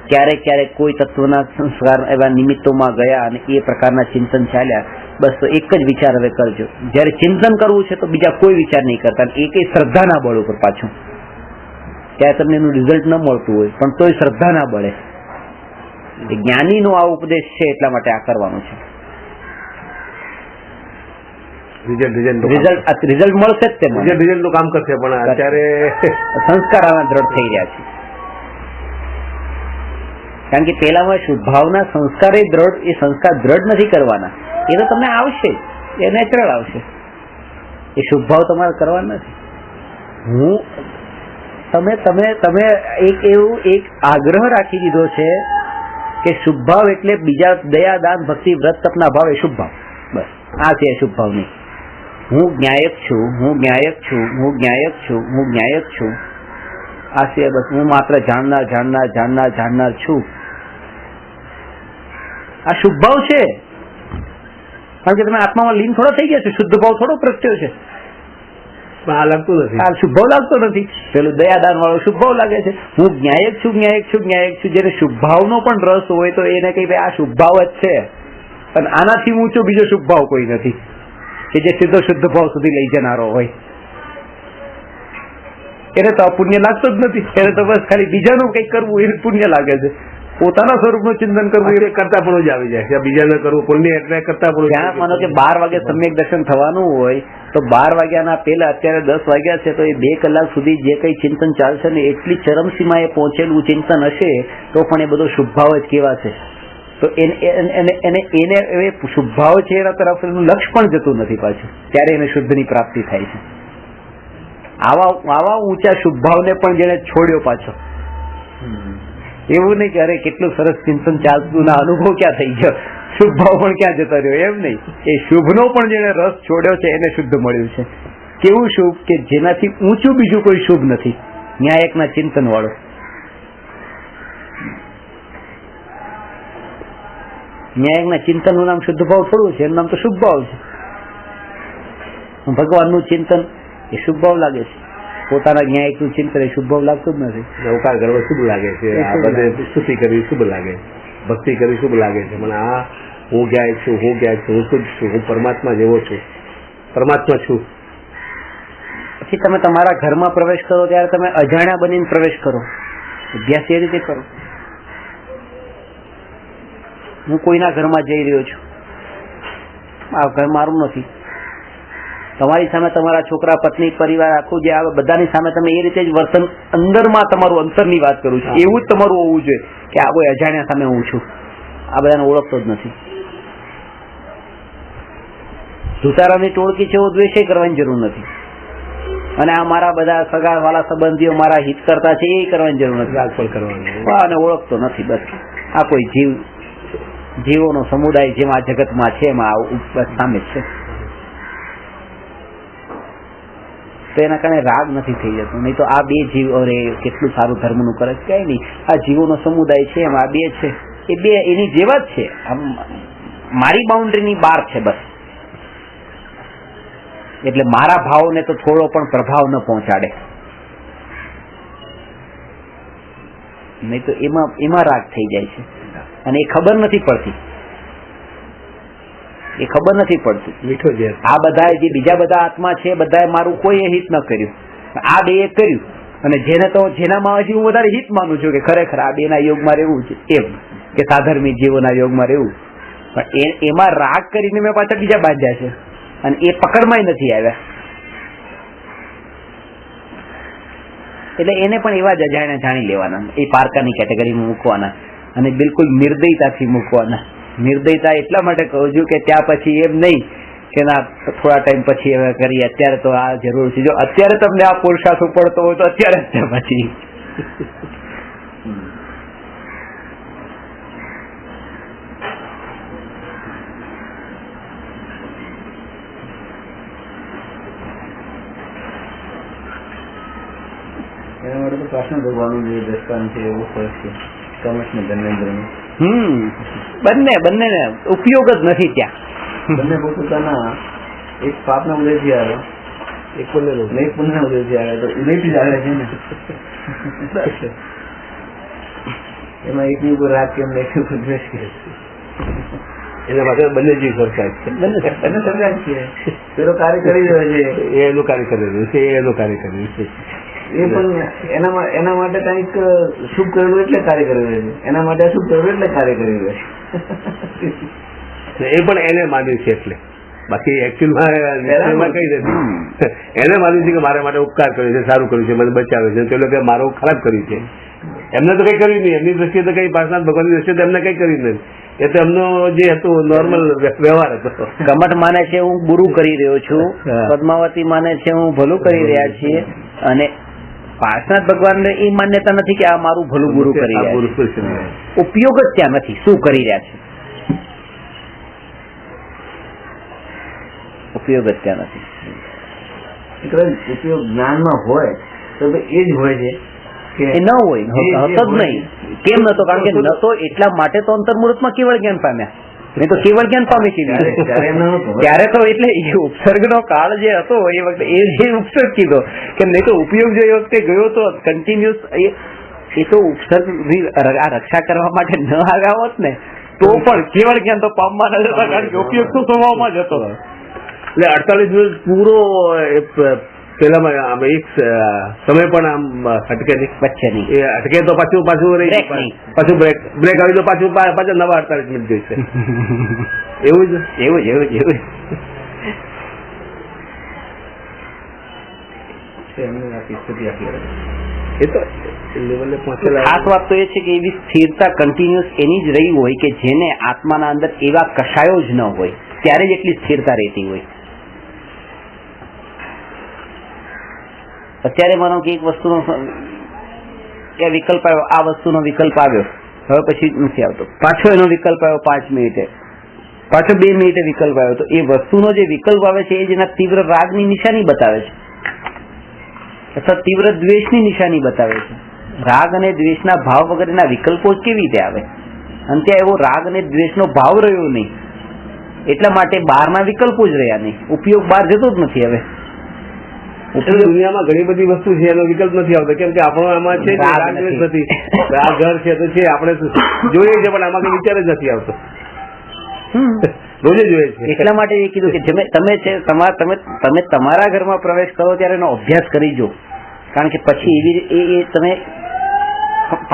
A: ક્યારેક ક્યારેક કોઈ તત્વના સંસ્કાર એવા નિમિત્તોમાં ગયા અને એ પ્રકારના ચિંતન ચાલ્યા, બસ તો એક જ વિચાર હવે કરજો. જયારે ચિંતન કરવું છે તો બીજા કોઈ વિચાર નહીં કરતા, એક શ્રદ્ધાના બળ ઉપર પાછું. ત્યારે તમને એનું રિઝલ્ટ ન મળતું હોય પણ તોય શ્રદ્ધાના બળે. જ્ઞાનીનો આ ઉપદેશ છે, એટલા માટે આ કરવાનું છે. રિઝલ્ટ મળશે જ તેમાં,
B: રિઝલ્ટ નું કામ કરશે, પણ અત્યારે
A: સંસ્કાર આના દ્રઢ થઈ રહ્યા છે. કારણ કે પેલામાં શુદ્ધ ભાવના સંસ્કાર એ સંસ્કાર દ્રઢ નથી કરવાના, એ તો તમને આવશે, એ નેચરલ આવશે. એ શુદ્ધ ભાવ તમારે કરવાના નથી. તમે એક આગ્રહ રાખી દીધો છે કે શુભ ભાવ એટલે બીજા દયા, દાન, ભક્તિ, વ્રત, તપના ભાવ એ શુભ ભાવ. બસ આ છે શુભ ભાવ નહીં. હું જ્ઞાયક છું, હું જ્ઞાયક છું, હું જ્ઞાયક છું, હું જ્ઞાયક છું, આ છે બસ. હું માત્ર જાણનાર જાણનાર જાણનાર જાણનાર છું. આ શુભ ભાવ છે, કારણ કે તમે આત્મામાં લીન થોડો થઈ ગયા છો, શુદ્ધ ભાવ થોડો પ્રગટ્યો છે.
B: આ લાગતું નથી,
A: આ શુભ ભાવ લાગતો નથી. પેલું દયાદાન વાળો શુભ ભાવ લાગે છે. હું જ્ઞાયક છું, જ્ઞાયક છું, જ્ઞાયક છું. જેને શુભ ભાવનો પણ રસ હોય તો એને કઈ આ શુભ ભાવ જ છે, અને આનાથી ઊંચો બીજો શુભ ભાવ કોઈ નથી કે જે સીધો શુદ્ધ ભાવ સુધી લઈ જનારો હોય. એને તો પુણ્ય લાગતો જ નથી. એને તો બસ ખાલી બીજાનું કઈક કરવું એ પુણ્ય લાગે છે. પોતાના સ્વરૂપનું ચિંતન કરવું એ કરતા પણ જ આવી જાય છે. બીજાને કરવું પુણ્ય એટલે કરતા પણ. ત્યાં માનો કે 12 વાગે સમ્યક દર્શન થવાનું હોય તો 12 વાગ્યાના પહેલા અત્યારે 10 વાગ્યા છે તો એ 2 કલાક સુધી જે કઈ ચિંતન ચાલશે ને એટલી ચરમસીમાએ પહોંચેલું ચિંતન હશે તો પણ એ બધો શુભ ભાવ જ કેવાશે. તો એને શુભ ભાવ છે એના તરફ એનું લક્ષ્ય પણ જતું નથી પાછું, ત્યારે એને શુદ્ધની પ્રાપ્તિ થાય છે. આવા ઊંચા શુભ ભાવને પણ જેને છોડ્યો પાછો, એવું નહીં કે અરે કેટલું સરસ ચિંતન ચાલતું ના અનુભવ ક્યાં થઈ ગયો, શુભ ભાવ પણ ક્યાં જતો રહ્યો, એમ નહીં. એ શુભનો પણ જેને રસ છોડ્યો છે એને શુદ્ધ મળ્યું છે. કેવું શુભ કે જેનાથી ઊંચું બીજું કોઈ શુભ નથી, ન્યાયકના ચિંતન વાળો. ન્યાયકના ચિંતનનું નામ શુદ્ધ ભાવ થોડું છે, એનું નામ તો શુભ ભાવ છે. ભગવાનનું ચિંતન એ શુભ ભાવ લાગે છે, પોતાના ન્યાયકનું ચિંતન એ શુભ ભાવ લાગતું જ નથી.
B: નૌકાર ગર્વ શુભ લાગે છે, આ બધે સ્તુતિ કરવી શુભ લાગે, ભક્તિ કરવી શુભ લાગે છે. પણ આ હું જ્ઞાયક છું, હું જ્ઞાયક છું, હું શુદ્ધ છું, હું પરમાત્મા જેવો છું, પરમાત્મા છું.
A: પછી તમે તમારા ઘરમાં પ્રવેશ કરો ત્યારે તમે અજાણ્યા બનીને પ્રવેશ કરો, અભ્યાસ એ રીતે કરો. હું કોઈના ઘરમાં જઈ રહ્યો છું, આ ઘર મારું નથી. તમારી સામે તમારા છોકરા, પત્ની, પરિવાર આખું જે આવે બધાની સામે તમે એ રીતે જ વર્તન, અંદરમાં તમારું અંતરની વાત કરું છું, એવું જ તમારું હોવું જોઈએ કે આ કોઈ અજાણ્યા સામે હું છું, આ બધાને ઓળખતો જ નથી. ધુતારાની ટોળકી છે એવો દ્વેષ કરવાની જરૂર નથી, અને આ મારા બધા સગા વાલા સંબંધીઓ મારા હિત કરતા છે એ કરવાની જરૂર નથી,
B: રાગ પણ કરવાની,
A: અને ઓળખતો નથી. બસ આ કોઈ જીવોનો સમુદાય જેમ આ જગતમાં છે એમાં સામે જ છે. તો એના કારણે રાગ નથી થઈ જતો. નહીં તો આ બે જીવ અરે કેટલું સારું ધર્મનું કરે છે, કઈ નહીં. આ જીવોનો સમુદાય છે એમાં આ બે છે, એ બે એની જેવા જ છે, મારી બાઉન્ડ્રીની બહાર છે બસ. એટલે મારા ભાવને તો થોડો પણ પ્રભાવ ન પહોંચાડે, નહીં તો એમાં રાગ થઈ જાય છે. અને એ ખબર નથી પડતી, એ ખબર નથી પડતી.
B: મીઠો છે
A: આ બધા જે બીજા બધા આત્મા છે બધાએ મારું કોઈ હિત ન કર્યું, આ બે એ કર્યું. અને જેનામાં હજી હું વધારે હિત માનું છું કે ખરેખર આ બે ના યોગમાં રહેવું છે, એમ કે સાધર્મી જીવોના યોગમાં રહેવું. પણ એમાં રાગ કરીને મેં પાછા બીજા બાંધ્યા છે અને એ પકડમાં નથી આવ્યા. એટલે એને પણ એવા જ અજાણ્યા જાણી લેવાના, એ પારકાની કેટેગરીમાં મૂકવાના અને બિલકુલ નિર્દયતાથી મૂકવાના. નિર્દયતા એટલા માટે કહું છું કે ત્યાં પછી એમ નહીં કે ના થોડા ટાઈમ પછી હવે કરીએ, અત્યારે તો આ જરૂર છે. જો અત્યારે તમને આ પુરુષાર્થ પડતો હોય તો અત્યારે જ પછી
C: એના માટે તો કૃષ્ણ ભગવાનનું જે દ્રષ્ટાંત છે એવું સરસ છે, કમસ ને ધર્મેન્દ્રનું.
A: બંને ઉપયોગ જ નથી ત્યાં.
C: બંને પોતાના એક પાપના ઉદયથી આવે,
B: એક પુણ્ય
C: એક પુણ્યના ઉદયથી આવે, તો ઉદયથી જ આવે છે ને. એમાં એકની ઉપર રાગ કેમ ને એકની ઉપર દ્વેષ કેમ?
B: એના માટે બંને જીવ સરખા છે,
C: બંને સરખા જ છે. પેલો કાર્ય કરી રહ્યો છે,
B: એ એનું કાર્ય કરી રહ્યું છે, એ એનું કાર્ય કરી રહ્યું છે.
C: એ પણ એના માટે કઈક શુભ કરેલું એટલે કાર્ય કરી રહ્યું છે, એના માટે અશુભ કરેલું એટલે કાર્ય કરી રહ્યું છે.
B: એ પણ એને માન્યું છે, એટલે બાકી એકચ્યુઅલમાં કઈ નથી. એને માન્યું છે કે મારા માટે ઉપકાર કર્યો છે, સારું કર્યું છે, મને બચાવ્યો છે, પેલો કે મારો ખરાબ કર્યું છે. એમને તો કઈ કર્યું નહીં, એમની દ્રષ્ટિએ તો કઈ પાર્શનાથ ભગવાનની દ્રષ્ટિએ તો એમને કઈ કર્યું નથી. એ તો એમનો જે હતું નોર્મલ વ્યવહાર હતો.
A: કમઠ માને છે હું બુરું કરી રહ્યો છું, પદ્માવતી માને છે હું ભલું કરી રહ્યા છીએ, અને પાર્શનાથ ભગવાન એ માન્યતા નથી કે આ મારું ભલું બુરું કરી રહ્યા છે. ઉપયોગ જ ત્યાં નથી, શું કરી રહ્યા છે ઉપયોગ જ ત્યાં નથી.
C: ઉપયોગ જ્ઞાનમાં હોય તો એ જ હોય છે કે
A: એ ન હોય, હતો જ નહીં. કેમ નતો? કારણ કે નતો એટલા માટે તો અંતર્મુહૂર્તમાં કેવળ જ્ઞાન પામ્યા, નહીં તો કેવળ જ્ઞાન પામી છે ત્યારે તો. એટલે એ ઉપસર્ગનો કાળ જે હતો એ વખતે એ ઉપસર્ગ કીધો કે નહીં તો ઉપયોગ જો એ વખતે ગયો તો કન્ટિન્યુઅસ એ તો ઉપસર્ગ આ રક્ષા કરવા માટે ન આવ્યા હોત ને તો પણ કેવળ જ્ઞાન તો પામવા ન જતા, કારણ કે ઉપયોગ તો સ્વભાવમાં જ હતો.
B: એટલે 48 દિવસ પૂરો પેલામાં એક સમય પણ આમ હટકે નહીં,
A: વચ્ચે નહીં.
B: એ હટકે તો પાછું પાછું બ્રેક આવી તો પાછું નવા 48 મિનિટ જોઈશે. એવું જ એ તો લેવલે પહોંચેલા.
A: ખાસ વાત તો એ છે કે એવી સ્થિરતા કન્ટિન્યુઅસ એની જ રહી હોય કે જેને આત્માના અંદર એવા કશાયો જ ન હોય ત્યારે જ એટલી સ્થિરતા રહેતી હોય. અત્યારે માનો કે એક વસ્તુનો વિકલ્પ આવ્યો, આ વસ્તુનો વિકલ્પ આવ્યો, હવે પછી નથી આવતો, પાછો એનો વિકલ્પ આવ્યો 5 મિનિટે, પાછો 2 મિનિટે વિકલ્પ આવ્યો, તો એ વસ્તુનો જે વિકલ્પ આવે છે એ જેના તીવ્ર રાગની નિશાની બતાવે છે અથવા તીવ્ર દ્વેષની નિશાની બતાવે છે. રાગ અને દ્વેષના ભાવ વગરના વિકલ્પો કેવી રીતે આવે? અને ત્યાં એવો રાગ અને દ્વેષનો ભાવ રહ્યો નહીં, એટલા માટે બહારના વિકલ્પો જ રહ્યા નહીં, ઉપયોગ બહાર જતો જ નથી. હવે
B: દુનિયામાં ઘણી બધી વસ્તુ છે એનો વિકલ્પ નથી આવતો, કેમ કે આપણો આમાં છે નથી. આ ઘર છે તો છે, આપણે જોઈએ છે પણ આમાં કઈ વિચાર જ નથી આવતો, રોજે જોઈએ છે.
A: એટલા માટે એ કીધું કે તમે તમારા ઘરમાં પ્રવેશ કરો ત્યારે એનો અભ્યાસ કરી જો, કારણ કે પછી એવી તમે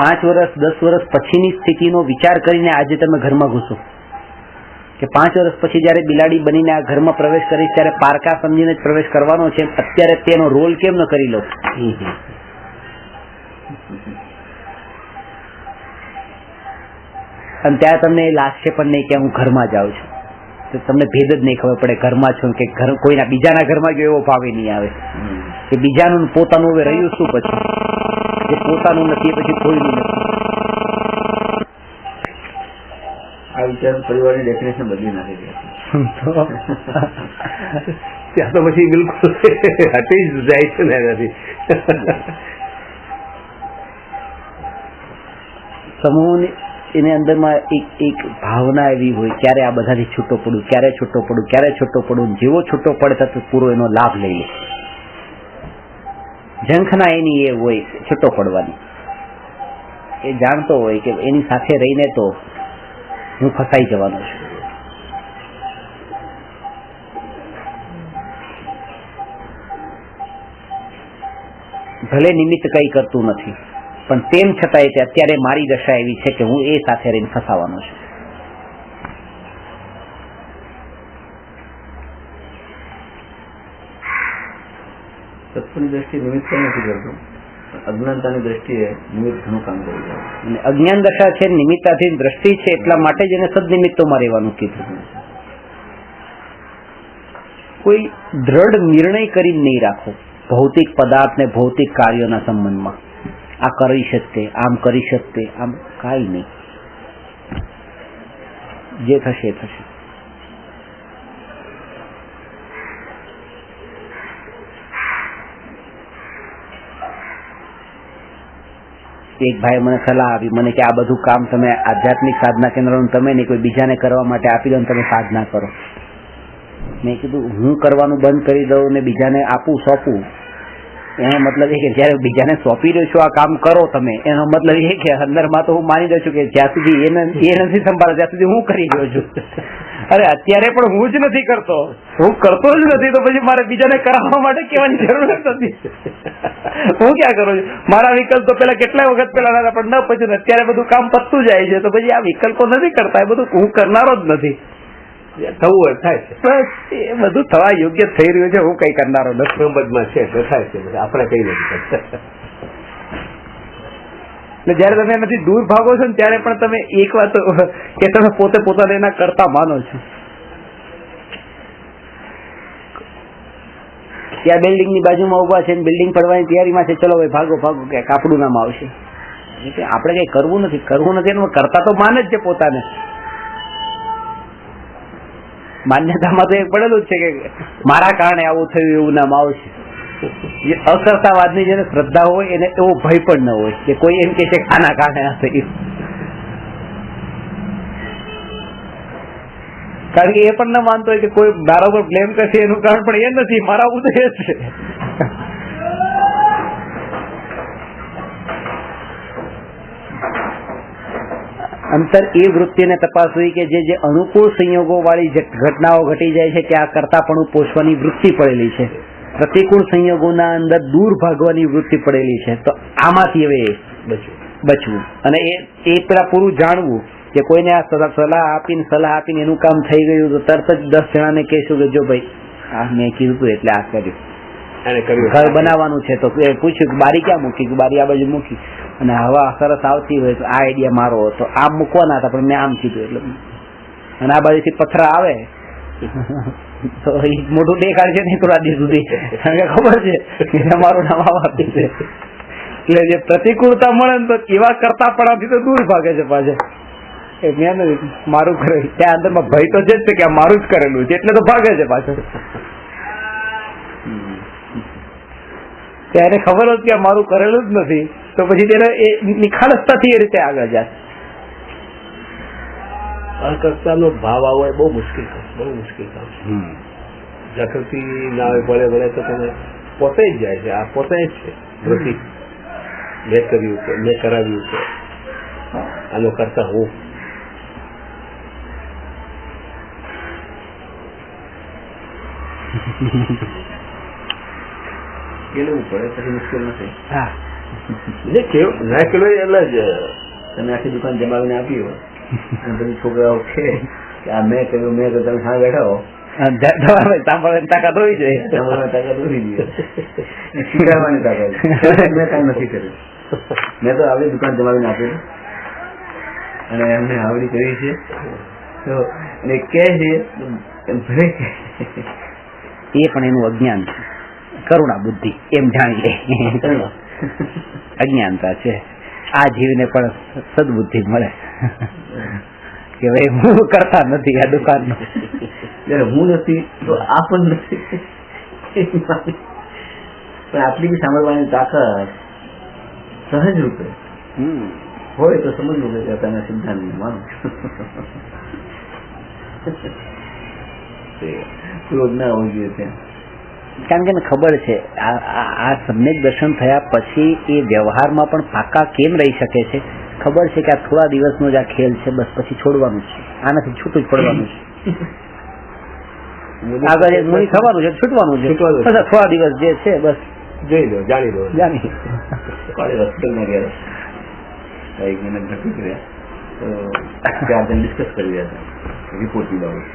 A: 5 વર્ષ 10 વર્ષ પછીની સ્થિતિનો વિચાર કરીને આજે તમે ઘરમાં ઘૂસો કે 5 વર્ષ પછી જયારે બિલાડી બનીને આ ઘરમાં પ્રવેશ કરીશ ત્યારે પારકા સમજીને જ પ્રવેશ કરવાનો છે, અત્યારે તેનો રોલ કેમ ન કરી લો? અને ત્યાં તમને એ લાગશે પણ નહીં કે હું ઘરમાં જાઉં છું, તો તમને ભેદ જ નહીં ખબર પડે ઘરમાં છું કે કોઈના બીજાના ઘરમાં ગયો એવો ભાવે નહીં આવે કે બીજાનું પોતાનું હવે રહ્યું શું, પછી જે પોતાનું નથી પછી કોઈનું નથી.
C: આ વિચાર પરિવારની ડેફિનેશન બદલી નાખી દે.
B: ત્યાં તો પછી બિલકુલ હટી જ જાય છે ને એનાથી.
A: સમૂહની એની અંદરમાં એક ભાવના એવી હોય ક્યારે આ બધાથી છૂટો પડું, ક્યારે છૂટો પડું, ક્યારે છૂટો પડું. જેવો છૂટો પડે તો પૂરો એનો લાભ લઈ લે. ઝંખના એની એ હોય છૂટો પડવાની, એ જાણતો હોય કે એની સાથે રહીને તો હું ફસાઈ જવાનો છું. ભલે નિમિત્ત કઈ કરતું નથી પણ તેમ છતાંય તે અત્યારે મારી દશા એવી છે કે હું એ સાથે રહીને ફસાવાનો છું.
C: સત્વની દ્રષ્ટિએ નિમિત્ત કઈ નથી કરતું, અજ્ઞાનતાની દ્રષ્ટિએ નિમિત્ત ઘણું કામ કરી જાય.
A: અને અજ્ઞાન દશા છે, નિમિત્તાધીન દ્રષ્ટિ છે, એટલા માટે જ એને સદનિમિત્તોમાં રહેવાનું કીધું. કોઈ દ્રઢ નિર્ણય કરીને નહીં રાખો ભૌતિક પદાર્થ ને ભૌતિક કાર્યોના સંબંધમાં. આ કરી શકતે, આમ કરી શકતે, આમ કાંઈ નહીં. જે થશે એ થશે. એક ભાઈ મને સલાહ આપી, મને કે આ બધું કામ તમે આધ્યાત્મિક સાધના કેન્દ્રનું તમે નહીં, કોઈ બીજાને કરવા માટે આપી દો ને તમે સાધના કરો. મેં કીધું હું કરવાનું બંધ કરી દઉં ને બીજાને આપું, સોંપું, એનો મતલબ એ કે જયારે બીજાને સોંપી રહ્યો છું આ કામ કરો તમે, એનો મતલબ એ કે અંદરમાં તો હું માની દઉં છું કે જ્યાં સુધી એ નથી સંભાળે ત્યાં સુધી હું કરી રહ્યો છું. અરે અત્યારે પણ હું જ નથી કરતો, હું કરતો જ નથી, તો પછી મારે બીજાને કરાવવા માટે કહેવાની જરૂર નથી. હું ક્યાં કરું છું? મારા વિકલ્પ તો પેલા કેટલા વખત પેલા હતા પણ ન પછી અત્યારે બધું કામ પતતું જાય છે, તો પછી આ વિકલ્પો નથી કરતા, એ બધું હું કરનારો જ નથી.
B: થવું હોય થાય છે,
A: બસ એ બધું થવા યોગ્ય થઈ રહ્યું છે, હું કઈ કરનારો નથી.
B: માં છે તો થાય છે, આપણે કઈ નથી કરતા.
A: જયારે તમે એમાંથી દૂર ભાગો છો ને ત્યારે પણ તમે એક વાત કે તમે પોતે પોતાને એના કરતા માનો છો. ત્યાં બિલ્ડિંગ ની બાજુમાં ઉભા છે, બિલ્ડિંગ પડવાની તૈયારીમાં છે, ચલો ભાઈ ભાગો ભાગો, કે કાપડું નામ આવશે. આપણે કઈ કરવું નથી એનું કરતા તો માને જ છે પોતાને. માન્યતામાં તો એ પડેલું જ છે કે મારા કારણે આવું થયું એવું નામ આવશે. જે અકર્તાવાદની જેને શ્રદ્ધા હોય એને એવો ભય પણ ન હોય કે કોઈ એમ કે છે આના કારણે આ થયું. કારણ કે એ પણ ન માનતો હોય કે કોઈ મારા ઉપર બ્લેમ કરશે એનું કારણ પણ એ નથી, મારા ઉદય છે. અંતર એ વૃત્તિને તપાસવી કે જે અનુકૂળ સંયોગો વાળી જે ઘટનાઓ ઘટી જાય છે ત્યાં કરતાપણું પોષવાની વૃત્તિ પડેલી છે, પ્રતિકૂળ સંયોગોના અંદર દૂર ભાગવાની વૃત્તિ પડેલી છે. તો આમાંથી હવે બચવું અને એ પેલા પૂરું જાણવું કે કોઈને આ સલાહ આપીને એનું કામ થઈ ગયું તો તરત જ 10 જણાને કહેશું કે જો ભાઈ આ મેં કીધું એટલે આ કર્યું. ઘર બનાવવાનું છે તો પૂછ્યું કે બારી ક્યાં મૂકી, બારી આ બાજુ મૂકી, અને હવા સરસ આવતી હોય તો આ આઈડિયા મારો હતો, આમ મૂકવાના હતા પણ મેં આમ કીધું એટલે, અને આ બાજુથી પથરા આવે તો મોટું દેખાડશે નહીં થોડા દિવસ સુધી, કારણ કે ખબર છે કે અમારું નામ આવાતું છે. એટલે જે પ્રતિકૂળતા મળે ને તો એવા કરતા પડાથી તો દૂર ભાગે છે પાછા. મેં મારું કરેલું ત્યાં અંદરમાં ભય તો છે જ કે આ મારું જ કરેલું છે એટલે તો ભાગે છે પાછળ. ત્યારે ખબર હોત કે મારું કરેલું જ નથી તો પછી તેને એ નિખાલસતાથી એ રીતે આગળ જાય.
B: અકર્તાનો ભાવ આવો એ બહુ મુશ્કેલ કામ છે. જાગૃતિ ના આવે ભલે તો તમે પોતે જ જાય છે, આ પોતે જ છે વૃત્તિ. મેં કર્યું છે, મેં કરાવ્યું છે, આનો કરતા હું.
C: કેવું પડે પછી મુશ્કેલ નથી.
A: હા
B: ના કેવું એટલે જ
C: તમે આખી દુકાન જમાવીને આપી હોય અને પછી છોકરાઓ છે કે આ મેં કર્યું તમે સામે બેઠા હો,
A: સાંભળવાની તાકાત હોવી જોઈએ,
C: તાકાત ઓછી જોઈએ, શીખવાની તાકાત. મેં કાંઈ નથી કર્યું, મેં તો આવડી દુકાન જમાવીને આપેલી અને એમને આવડી કરી છે તો અને કે છે
A: એ પણ એનું અજ્ઞાન છે, કરુણા બુદ્ધિ એમ જાણી લે. અજ્ઞાનતા છે. આ જીવને પણ સદબુદ્ધિ મળે કે ભાઈ હું કરતા નથી આ દુકાનનો.
C: હું નથી તો આ પણ નથી, પણ આટલી બી સાંભળવાની તાકાત સહજ રૂપે હોય તો સમજવું કે તમે સિદ્ધાંત માનો ક્રોધ ના હોવું જોઈએ ત્યાં.
A: કારણ કે ખબર છે આ સમ્યક દર્શન થયા પછી એ વ્યવહારમાં પણ પાકા કેમ રહી શકે છે. ખબર છે કે આ થોડા દિવસનો જ આ ખેલ છે, બસ પછી છોડવાનું છે, આનાથી છૂટું જ પડવાનું છે. આગળ એક મુનિ થવાનું છે, છૂટવાનું છે, થોડા દિવસ જે છે બસ
B: જોઈ લો, જાણી લો.
C: હોસ્પિટલમાં ગયા એક મહિના ભરતી કર્યા તો ત્યાં ડિસ્કસ કરી રહ્યા હતા રિપોર્ટની બાબત.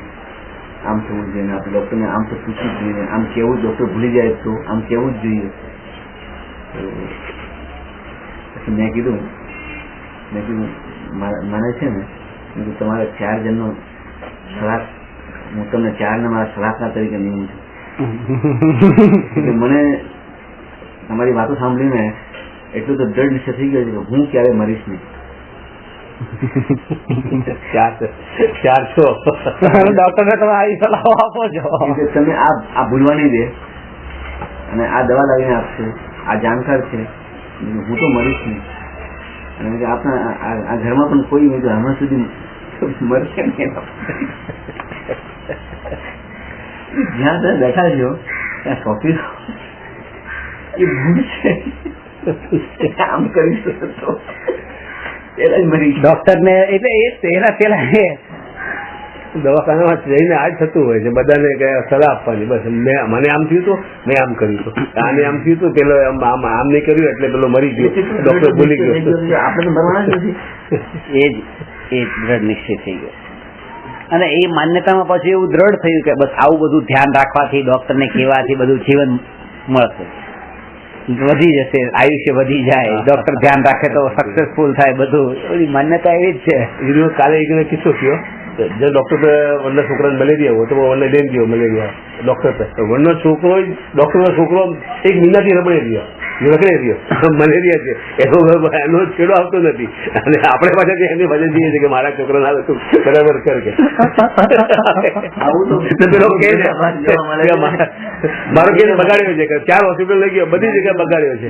C: આમ થવું જોઈએ, આપણે ડોક્ટરને આમ તો પૂછવું જ જોઈએ, આમ કેવું ડોક્ટર ભૂલી જાય તો આમ કેવું જ જોઈએ. પછી મેં કીધું મને છે ને તમારે 4 જણનો સલાહ, હું તમને 4 ને મારા સલાહકાર તરીકે નિમું છું. મને તમારી વાતો સાંભળીને એટલું તો દ્રઢ નિશ્ચય થઈ ગયો છે કે હું ક્યારે મરીશ નહીં.
B: 400
A: ડોક્ટર ને તમે આવી સલાહ આપો છો
C: કે તમે આ ભૂલવા નહીં દે અને આ દવા લાવીને આપશે, આ જાણકાર છે, હું તો મરીશ નહીં. અને આપણા આ ઘરમાં પણ કોઈ હમણાં સુધી મરશે નહીં. જ્યાં તમે બેઠા છો ત્યાં સોંપી એ ભૂલ છે, આમ કરી શકો તો પેલા જ મરી
A: ડોક્ટર ને એટલે એના પેલા
B: દવાખાનામાં જઈને આ જ થતું હોય છે બધાને સલાહ આપવાની. બસ મને આમ થયું હતું, મેં આમ કર્યું હતું, આને આમ થયું હતું, પેલો આમ નહીં કર્યું એટલે પેલો મરી ગયો, ડોક્ટર ભૂલી ગયો.
C: આપણે તો મરવાના જ નથી.
A: એ દ્રઢ નિશ્ચય થઈ ગયો. અને એ માન્યતામાં પછી એવું દ્રઢ થયું કે બસ આવું બધું ધ્યાન રાખવાથી, ડોક્ટર ને કહેવાથી બધું જીવન મળશે, વધી જશે, આયુષ્ય વધી જાય, ડોક્ટર ધ્યાન રાખે તો સક્સેસફુલ થાય, બધું બધી માન્યતા એવી જ છે.
B: કાલે એક કિસ્સો થયો, જે ડોક્ટર વનના છોકરાને મલેરિયા હોય તો વનને લઈને ગયો મલેરિયા ડોક્ટર વનનો છોકરો, ડોક્ટરનો છોકરો 1 મહિનાથી રખડી રહ્યો મલેરિયા છે, એનો છેડો આવતો નથી. અને આપણે પાછળથી એની વજન જઈએ છીએ કે મારા છોકરાને આવે તું બરાબર કર કે મારો કેસ બગાડ્યો છે કે 4 હોસ્પિટલ લઈ ગયો, બધી જગ્યાએ બગાડ્યો છે.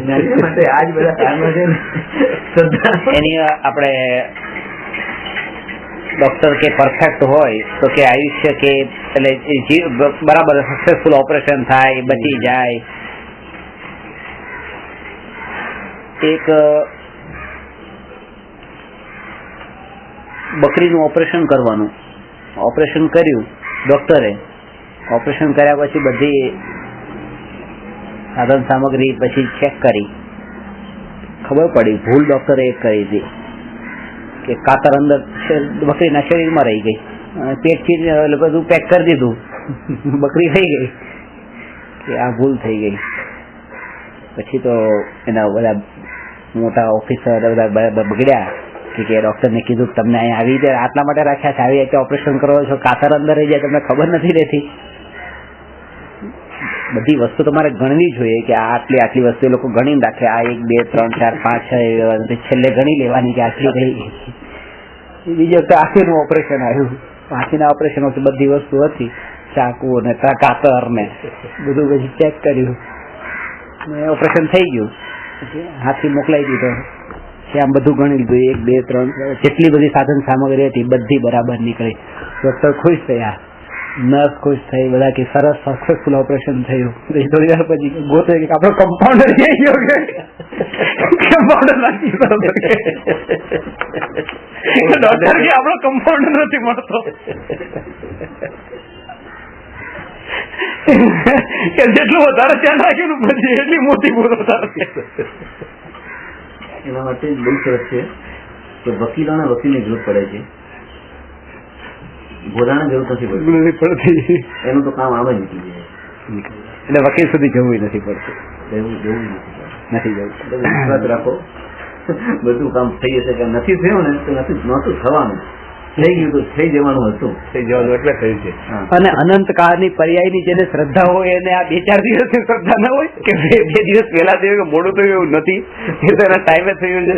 C: આજ બધા
A: એની આપણે ડોક્ટર કે પરફેક્ટ હોય તો કે આયુષ્ય કે એટલે બરાબર સક્સેસફુલ ઓપરેશન થાય, બચી જાય. એક બકરીનું ઓપરેશન કરવાનું, ઓપરેશન કર્યું ડોક્ટરે, ઓપરેશન કર્યા પછી બધી સાધન સામગ્રી પછી ચેક કરી, ખબર પડી ભૂલ ડોક્ટરે એક કરી હતી કે કાતર અંદર બકરીના શરીરમાં રહી ગઈ, પેટથી બધું પેક કરી દીધું, બકરી થઈ ગઈ કે આ ભૂલ થઈ ગઈ. પછી તો એના બધા મોટા ઓફિસર બધા બગડ્યા કે ડોક્ટરને કીધું તમને અહીંયા આવી રીતે આટલા માટે રાખ્યા છે, આવી રીતે ઓપરેશન કરો છો, કાતર અંદર રહી જાય, તમને ખબર નથી રહેતી. બધી વસ્તુ તમારે ગણવી જોઈએ કે આટલી વસ્તુ લોકો ગણીને રાખે, આ 1 2 3 4 5 6 છેલ્લે ગણી લેવાની કે આટલી રહી. બીજો તો આંખીનું ઓપરેશન આવ્યું, આંખીના ઓપરેશન બધી વસ્તુ હતી, ચાકુ ને કાતર ને બધું પછી ચેક કર્યું, ઓપરેશન થઈ ગયું, હાથી મોકલાઈ દીધો કે આમ બધું ગણી લીધું, 1 2 3 જેટલી બધી સાધન સામગ્રી હતી બધી બરાબર નીકળી. ડોક્ટર ખુશ થયા, નર્સ ખુશ થઈ, બધા કે સરસ સક્સેસફુલ ઓપરેશન થયું. થોડી વાર પછી ગોતે કે આપણો કમ્પાઉન્ડર જઈ ગયો કે કમ્પાઉન્ડર લાગી ગયો, ડોક્ટર કે આપણો કમ્પાઉન્ડર નથી મળતો કે જેટલું વધારે ધ્યાન રાખ્યું પછી એટલી મોટી ભૂલ વધારે.
C: એના માટે બહુ સરસ છે કે વકીલોને વકીલની જરૂર પડે છે, ભોલાને જરૂર નથી પડતી. એનું તો કામ આમ જ નીકળી જાય,
A: એટલે વકીલ સુધી જવું નથી પડતું,
C: જવું નથી જવું. વિશ્વાસ રાખો, બધું કામ થઈ જશે. કે નથી થયું ને તો નહોતું થવાનું, થઈ ગયું તો થઈ જવાનું હતું,
B: થઈ જવાનું એટલે થયું છે.
A: અને અનંત કાળની પર્યાયની જેને શ્રદ્ધા હોય એને આ 2-4 દિવસની શ્રદ્ધા ના હોય કે 2 દિવસ પહેલા થયું કે મોડું થયું એવું નથી, એ તો એના ટાઈમે થયું છે.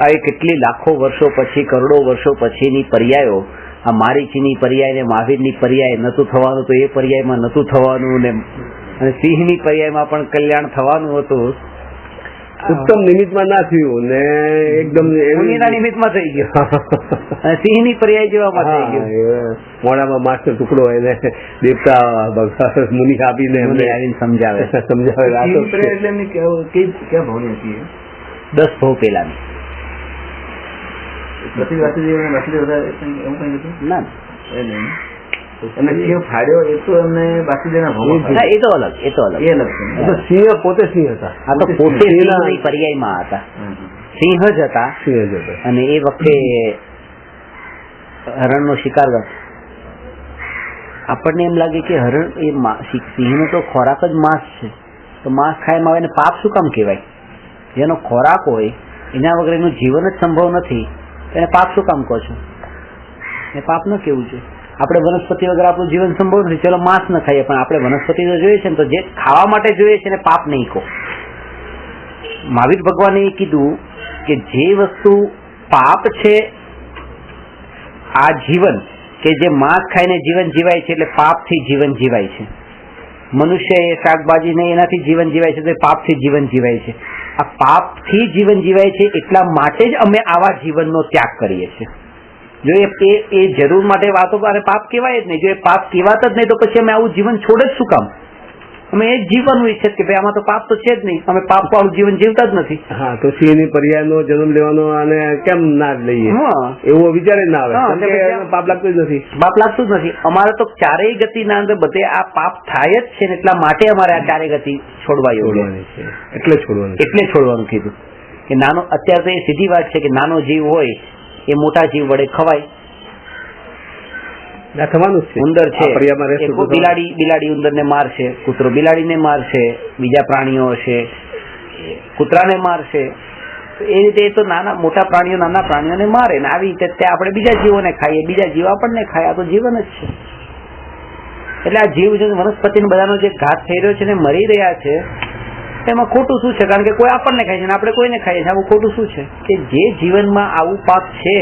A: આ કેટલી લાખો વર્ષો પછી, કરોડો વર્ષો પછીની પર્યાયો, આ મારીચીની પર્યાય ને મહાવીરની પર્યાય નતું થવાનું તો એ પર્યાયમાં નતું થવાનું, ને અને સિંહની પર્યાયમાં પણ કલ્યાણ થવાનું હતું,
B: ઉત્તમ નિમિત્તમાં ના થયું ને એકદમ
A: નિમિત્તમાં થઈ ગયું, અને સિંહની પર્યાય જેવામાં થઈ ગયું.
B: મોડામાં માંસનો ટુકડો એને દેવતા મુનિ આપીને
A: આવીને સમજાવે.
C: એટલે એમની ક્યાં ભાવની હતી?
A: 10 ભાવ પેલાની ના
C: એમને સિંહ ફાડ્યો એ તો એમને બાસુદેવના ભાવ,
A: એ તો અલગ, એ તો અલગ,
C: એ અલગ છે.
B: સિંહ પોતે સિંહ હતા,
A: આ તો પોતે સિંહની પર્યાયમાં હતા, સિંહ જ હતા. અને એ વખતે હરણનો શિકાર કરતો. આપણને એમ લાગે કે હરણ એ સિંહનો તો ખોરાક જ માંસ છે, તો માંસ ખાવામાં આવે ને પાપ શું કામ કહેવાય? જેનો ખોરાક હોય એના વગર એનું જીવન જ સંભવ નથી, એને પાપ શું કામ કહો છો? એ પાપ ન કેવું છે. આપણે વનસ્પતિ વગર આપણું જીવન સંભવ નથી. ચલો માંસ ન ખાઈએ, પણ આપણે વનસ્પતિ તો જોઈએ છે ને, તો જે ખાવા માટે જોઈએ છે ને પાપ નહીં કહો. મહાવીર ભગવાને એ કીધું કે જે વસ્તુ પાપ છે, આ જીવન કે જે માંસ ખાઈને જીવન જીવાય છે એટલે પાપથી જીવન જીવાય છે. મનુષ્ય એ શાકભાજી ને એનાથી જીવન જીવાય છે, તો પાપથી જીવન જીવાય છે. આ પાપથી જીવન જીવાય છે એટલા માટે જ અમે આવા જીવનનો ત્યાગ કરીએ છીએ. જો એ જરૂર માટે વાતો કરે પાપ કહેવાય જ નહીં. જો એ પાપ કહેવાતા જ નહીં તો પછી અમે આવું જીવન છોડે જ શું કામ? અમે એ જ જીવવાનું ઈચ્છે કે ભાઈ આમાં તો પાપ તો છે જ નહીં, અમે પાપ વાળું જીવન જીવતા જ નથી.
B: હા, તો સિંહની પર્યાયનો જન્મ લેવાનો અને કેમ ના લઈએ એવો વિચાર જ ના આવે. પાપ લાગતું જ નથી.
A: પાપ લાગતું જ નથી. અમારે તો ચારેય ગતિના અંદર બધે આ પાપ થાય જ છે ને, એટલા માટે અમારે આ ચારેય ગતિ છોડવા યોગ્ય છે. એટલે છોડવાનું કીધું કે નાનો, અત્યારે તો એ સીધી વાત છે કે નાનો જીવ હોય એ મોટા જીવ વડે ખવાય. ઉંદર છે, બિલાડી ઉંદરને મારશે, કૂતરો બિલાડીને મારશે, બીજા પ્રાણીઓ હશે કૂતરાને મારશે. એ રીતે એ તો મોટા પ્રાણીઓ નાના પ્રાણીઓને મારે ને આવી રીતે આપણે બીજા જીવોને ખાઈએ, બીજા જીવ આપણને ખાય. આ તો જીવન જ છે. એટલે આ જીવ છે વનસ્પતિ બધાનો જે ઘાત થઈ રહ્યો છે ને મરી રહ્યા છે, એમાં ખોટું શું છે? કારણ કે કોઈ આપણને ખાય છે ને આપણે કોઈને ખાઈએ છીએ. આવું ખોટું શું છે? કે જે જીવનમાં આવું પાપ છે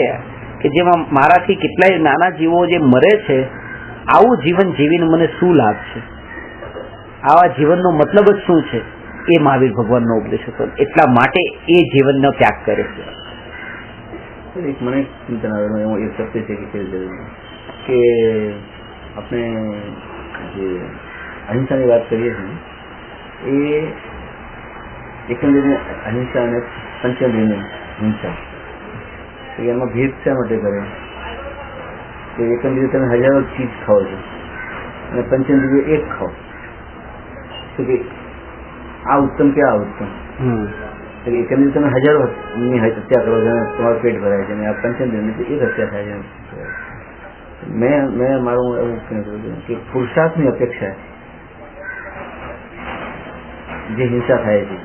A: કે જેમાં મારાથી કેટલાય નાના જીવો જે મરે છે, આવું જીવન જીવીને મને શું લાભ છે? આવા જીવનનો મતલબ જ શું છે? એ મહાવીર ભગવાનનો ઉપદેશ હતો. એટલા માટે એ જીવનનો ત્યાગ કરે છે.
C: એક મને ચિંતન આવેલું એવું એક સત્ય છે કે આપણે જે અહિંસાની વાત કરીએ છીએ એ એકંદરે અહિંસા અને પંચેન્દ્રિયની હિંસા, એમાં ભેદ શા માટે કરે? તો એકંદરે તમે હજારો ચીજ ખાઓ છો અને પંચેન્દ્રિય એક ખાઓ, તો કે આ ઉત્તમ કે આ ઉત્તમ? એકંદરે તમે હજારો ની હત્યા કરો છો, તમારું પેટ ભરાય છે અને આ પંચેન્દ્રિય એક હત્યા થાય છે. મેં મારું એવું કહ્યું કે પુરુષાર્થની અપેક્ષા જે હિંસા થાય છે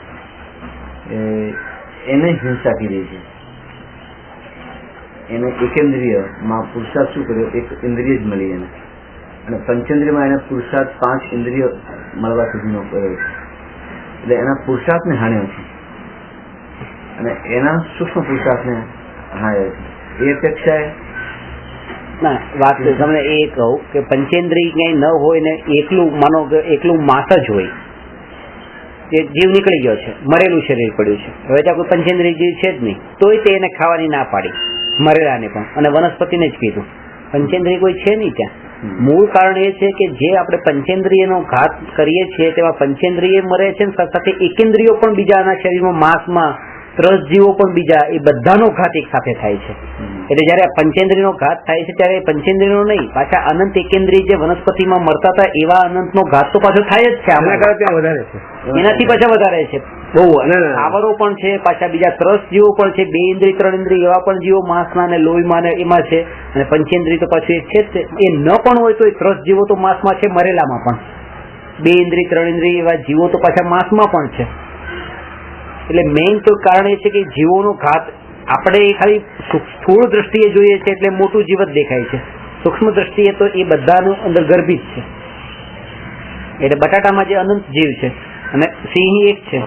C: એને હિંસા કીધી છે. એને એકેન્દ્રિયમાં પુરુષાર્થ શું કર્યો? એક ઇન્દ્રિય જ મળી એને, અને પંચેન્દ્રિયમાં એને પુરુષાર્થ 5 ઇન્દ્રિય મળવા સુધીનો કર્યો છે. એટલે એના પુરુષાર્થને હાન્યો છે અને એના સૂક્ષ્મ પુરુષાર્થને હાન્યો છે. એ અપેક્ષાએ
A: ના વાત તમને એ કહું કે પંચેન્દ્રિય ક્યાંય ન હોય ને એકલું માનો કે એકલું માસ જ હોય, એ જીવ નીકળી ગયો છે, મરેલું શરીર પડ્યું છે, હવે ત્યાં કોઈ પંચેન્દ્રિય જીવ છે જ નહીં, તોય તે એને ખાવાની ના પાડી, મરેલાને પણ, અને વનસ્પતિને જ કીધું. પંચેન્દ્રિય કોઈ છે નહીં ત્યાં. મૂળ કારણ એ છે કે જે આપણે પંચેન્દ્રિયનો ઘાત કરીએ છીએ તેમાં પંચેન્દ્રિય મરે છે ને સાથે એકેન્દ્રિયો પણ બીજાના શરીરમાં માંસમાં ત્રસ જીવો પણ બીજા, એ બધાનો ઘાત એક સાથે થાય છે. એટલે જયારે પંચેન્દ્રિયનો ઘાત થાય છે ત્યારે પંચેન્દ્રિયનો નહીં, પાછા અનંત એકેન્દ્રિય જે વનસ્પતિમાં મરતા હતા એવા અનંતનો ઘાત તો પાછો થાય જ છે.
B: ત્યાં વધારે છે,
A: એનાથી પાછા વધારે છે બહુ. આવરો પણ છે, પાછા બીજા ત્રસ જીવો પણ છે, 2 ઇન્દ્રિય 3 ઇન્દ્રિય એવા પણ જીવો માંસના અને લોહીમાં એમાં છે, અને પંચેન્દ્રિય તો પાછું એક છે જ. એ ન પણ હોય તો એ ત્રસ જીવો તો માંસમાં છે, મરેલામાં પણ 2 ઇન્દ્રિય 3 ઇન્દ્રિય એવા જીવો તો પાછા માંસમાં પણ છે. એટલે મેઇન તો કારણ એ છે કે જીવોનો ઘાત આપણે ખાલી સ્થૂળ દ્રષ્ટિએ જોઈએ છે એટલે મોટું જીવ જ દેખાય છે, સૂક્ષ્મ દ્રષ્ટિએ તો એ બધાનું અંદર ગર્ભિત છે. એટલે બટાટામાં જે અનંત જીવ છે અને સિંહ એક છે,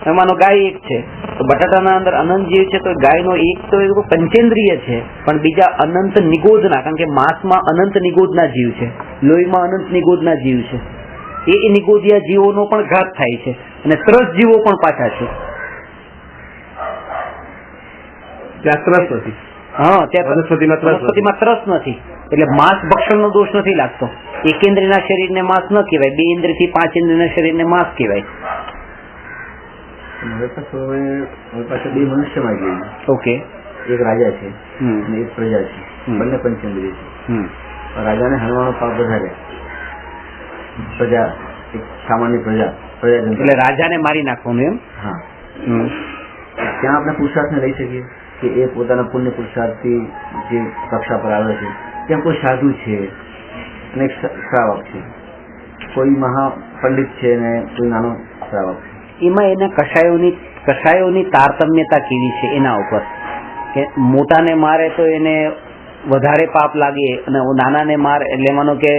A: એમાંનો ગાય એક છે, તો બટાટાના અંદર અનંત જીવ છે, તો ગાયનો એક તો એ પંચેન્દ્રિય છે, પણ બીજા અનંત નિગોદના, કારણ કે માંસમાં અનંત નિગોદના જીવ છે, લોહીમાં અનંત નિગોદના જીવ છે, એ નિગોદિયા જીવોનો પણ ઘાત થાય છે, અને ત્રસ જીવો પણ પાછા છે.
B: ત્યાં ત્રસ નથી.
A: હા, ત્યાં વનસ્પતિમાં ત્રસ નથી, એટલે માંસ ભક્ષણનો દોષ નથી લાગતો. એકેન્દ્રિયના શરીરને માંસ ન કહેવાય, 2 ઇન્દ્રિયથી 5 ઇન્દ્રિયના શરીરને માંસ કહેવાય.
C: હવે પાસે 2 મનુષ્યમાં ગઈ.
A: ઓકે,
C: એક રાજા છે અને એક પ્રજા છે, બંને પંચેન્દ્રિય છે. રાજાને હણવાનો પાપ વધારે, પ્રજા એક સામાન્ય પ્રજા
A: એટલે રાજાને મારી નાખવાનું એમ.
C: હા, ત્યાં આપણે પુરુષાર્થને લઈ શકીએ કે એ પોતાના પુણ્ય પુરુષાર્થથી જે કક્ષા પર આવે છે. ત્યાં કોઈ સાધુ છે અને એક શ્રાવક છે, કોઈ મહાપંડિત છે અને કોઈ નાનો શ્રાવક છે.
A: એમાં એના કષાયોની તારતમ્યતા કેવી છે એના ઉપર, કે મોટાને મારે તો એને વધારે પાપ લાગે અને નાનાને મારે એટલે માનો કે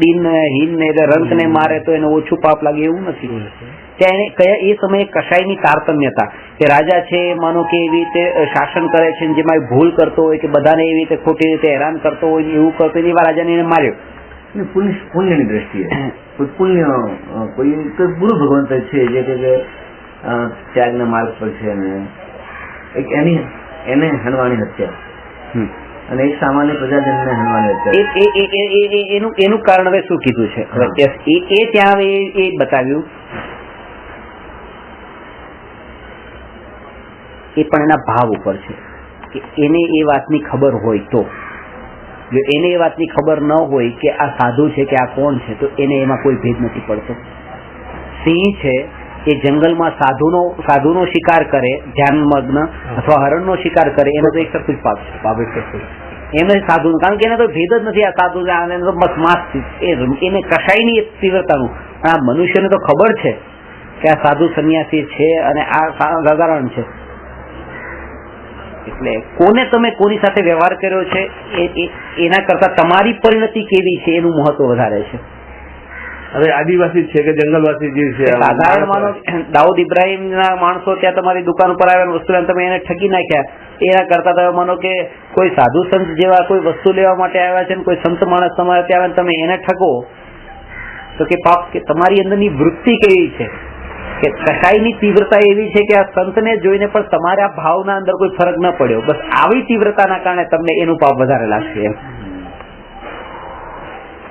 A: દીન હીન ને એટલે રંકને મારે તો એને ઓછું પાપ લાગે એવું નથી. ત્યાં એને કયા એ સમયે કશાયની તારતમ્યતા કે રાજા છે માનો કે એવી રીતે શાસન કરે છે જેમાં ભૂલ કરતો હોય કે બધાને એવી રીતે ખોટી રીતે હેરાન કરતો હોય એવું કરતો એવા રાજાને એને માર્યો.
C: પુણ્યની દ્રષ્ટિએ પુણ્ય કોઈ તો ગુરુ ભગવંત છે જે કે ત્યાગના માર્ગ પર છે ને એને હનવાની હત્યા અને એક સામાન્ય પ્રજાજનને હનવાની હત્યા
A: એનું કારણ હવે શું કીધું છે એ ત્યાં એ બતાવ્યું એ પણ એના ભાવ ઉપર છે કે એને એ વાતની ખબર હોય તો. જો એને એ વાતની ખબર ન હોય કે આ સાધુ છે કે આ કોણ છે તો એને એમાં કોઈ ભેદ નથી પડતો. સિંહ છે એ જંગલમાં સાધુનો શિકાર કરે ધ્યાનમગ્ન અથવા હરણનો શિકાર કરે એને તો એક સરખું જ પાપ છે એમને સાધુનું, કારણ કે એને તો ભેદ જ નથી આ સાધુ તો બસ માસ એને કશાયની તીવ્રતાનું. પણ આ મનુષ્યને તો ખબર છે કે આ સાધુ સંન્યાસી છે અને આ સાધારણ છે. એટલે કોને તમે કોની સાથે વ્યવહાર કર્યો છે એના કરતા તમારી પરિણતિ કેવી છે એનું મહત્વ વધારે છે.
B: હવે આદિવાસી છે કે જંગલવાસી જે છે
A: સાધારણ માનો દાઉદ ઇબ્રાહિમ ના માણસો ત્યાં તમારી દુકાન ઉપર આવ્યા વસ્તુ તમે એને ઠગી નાખ્યા એના કરતા તમે માનો કે કોઈ સાધુ સંત જેવા કોઈ વસ્તુ લેવા માટે આવ્યા છે કોઈ સંત માણસ તમારે ત્યાં તમે એને ઠગો તો કે પાપ કે તમારી અંદરની વૃત્તિ કેવી છે કે કસાઈની તીવ્રતા એવી છે કે આ સંતને જોઈને પણ તમારા ભાવના અંદર કોઈ ફરક ન પડ્યો, બસ આવી તીવ્રતાના કારણે તમને એનું પાપ વધારે લાગશે એમ.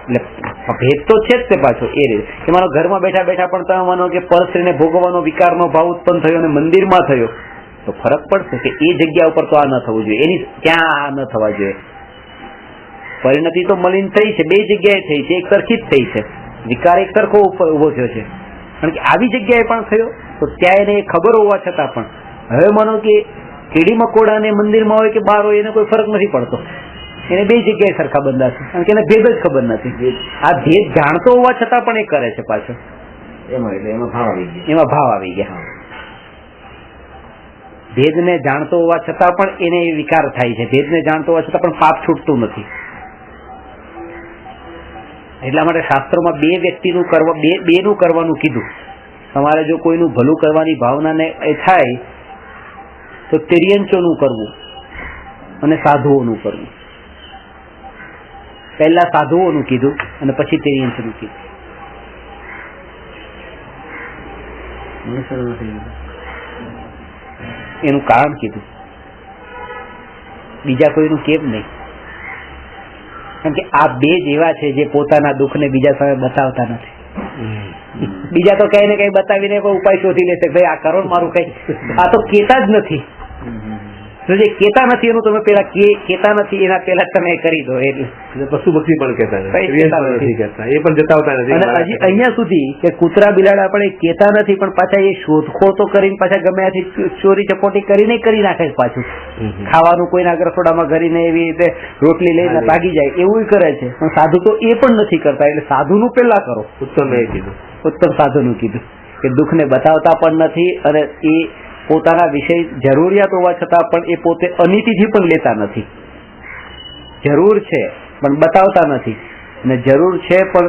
A: એટલે ભેદ તો છે જ તે પાછો એ રીતે કે માનો ઘરમાં બેઠા બેઠા પણ તમે માનો કે પરસ્ત્રીને ભોગવવાનો વિકારનો ભાવ ઉત્પન્ન થયો અને મંદિરમાં થયો તો ફરક પડશે કે એ જગ્યા ઉપર તો આ ન થવું જોઈએ, એની ત્યાં આ ન થવા જોઈએ. પરિણતિ તો મલિન થઈ છે, બે જગ્યાએ થઈ છે, એક સરખી જ થઈ છે, વિકાર એક સરખો ઉપર ઉભો થયો છે. કારણ કે આવી જગ્યાએ પણ થયો તો ત્યાં એને ખબર હોવા છતાં પણ હવે માનો કે કીડી મકોડાને મંદિરમાં હોય કે બહાર હોય એને કોઈ ફરક નથી પડતો, એને બે જગ્યાએ સરખા બંધાશે કારણ કે એને ભેદ જ ખબર નથી. આ ભેદ જાણતો હોવા છતાં પણ એ કરે છે પાછો એમાં ભાવ આવી ગયા. ભેદને જાણતો હોવા છતાં પણ એને વિકાર થાય છે, ભેદને જાણતો હોવા છતાં પણ પાપ છૂટતું નથી. એટલા માટે શાસ્ત્રોમાં બે વ્યક્તિનું બેનું કરવાનું કીધું. તમારે જો કોઈનું ભલું કરવાની ભાવનાને એ થાય તો તિર્યંચોનું કરવું અને સાધુઓનું કરવું. પહેલા સાધુઓનું કીધું અને પછી તિર્યંચોનું કીધું. એનું કારણ કીધું, બીજા કોઈનું કેમ નહીં. કારણ કે આ બે જ એવા છે જે પોતાના દુઃખને બીજા સામે બતાવતા નથી. બીજા તો કઈ ને કઈ બતાવીને કોઈ ઉપાય શોધી લેશે, ભાઈ આ કરો મારું કઈ, આ તો કેતા જ નથી. જે કેતા નથી એનું તમે પેલા કેતા નથી એના પેલા તમે કરી દો. એટલે
B: પશુ પક્ષી પણ કેતા નથી, એ પણ જતાવતા નથી.
A: અને હજી અહીંયા સુધી કે કૂતરા બિલાડા પણ એ કેતા નથી પણ પાછા એ શોધખોળ તો કરીને પાછા ગમે ત્યાંથી ચોરી ચપોટી કરીને કરી નાખે પાછું. ખાવાનું કોઈના રસોડામાં કરીને એવી રીતે રોટલી લઈને ભાગી જાય એવું કરે છે. પણ સાધુ તો એ પણ નથી કરતા. એટલે સાધુનું પેલા કરો. ઉત્તમ સાધુનું કીધું કે દુઃખને બતાવતા પણ નથી અને એ પોતાના વિષય જરૂરિયાત હોવા છતાં પણ એ પોતે અનિતિથી પણ લેતા નથી. જરૂર છે પણ બતાવતા નથી અને જરૂર છે પણ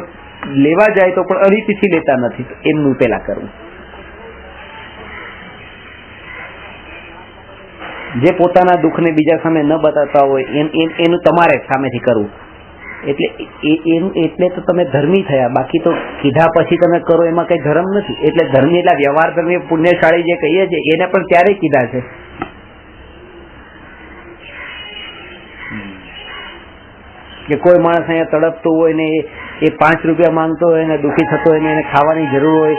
A: લેવા જાય તો પણ અનિતિથી લેતા નથી. એમનું પેલા કરવું. જે પોતાના દુઃખને બીજા સામે ન બતાવતા હોય એનું તમારે સામેથી કરવું. એટલે તો તમે ધર્મી થયા. બાકી તો કીધા પછી તમે કરો એમાં કઈ ધર્મ નથી. એટલે ધર્મી એટલે વ્યવહાર ધર્મી પુણ્યશાળી જે કહીએ છીએ એને પણ ત્યારે કીધા છે. કે કોઈ માણસ અહીંયા તડપતો હોય ને એ 5 રૂપિયા માંગતો હોય ને દુઃખી થતો હોય ને એને ખાવાની જરૂર હોય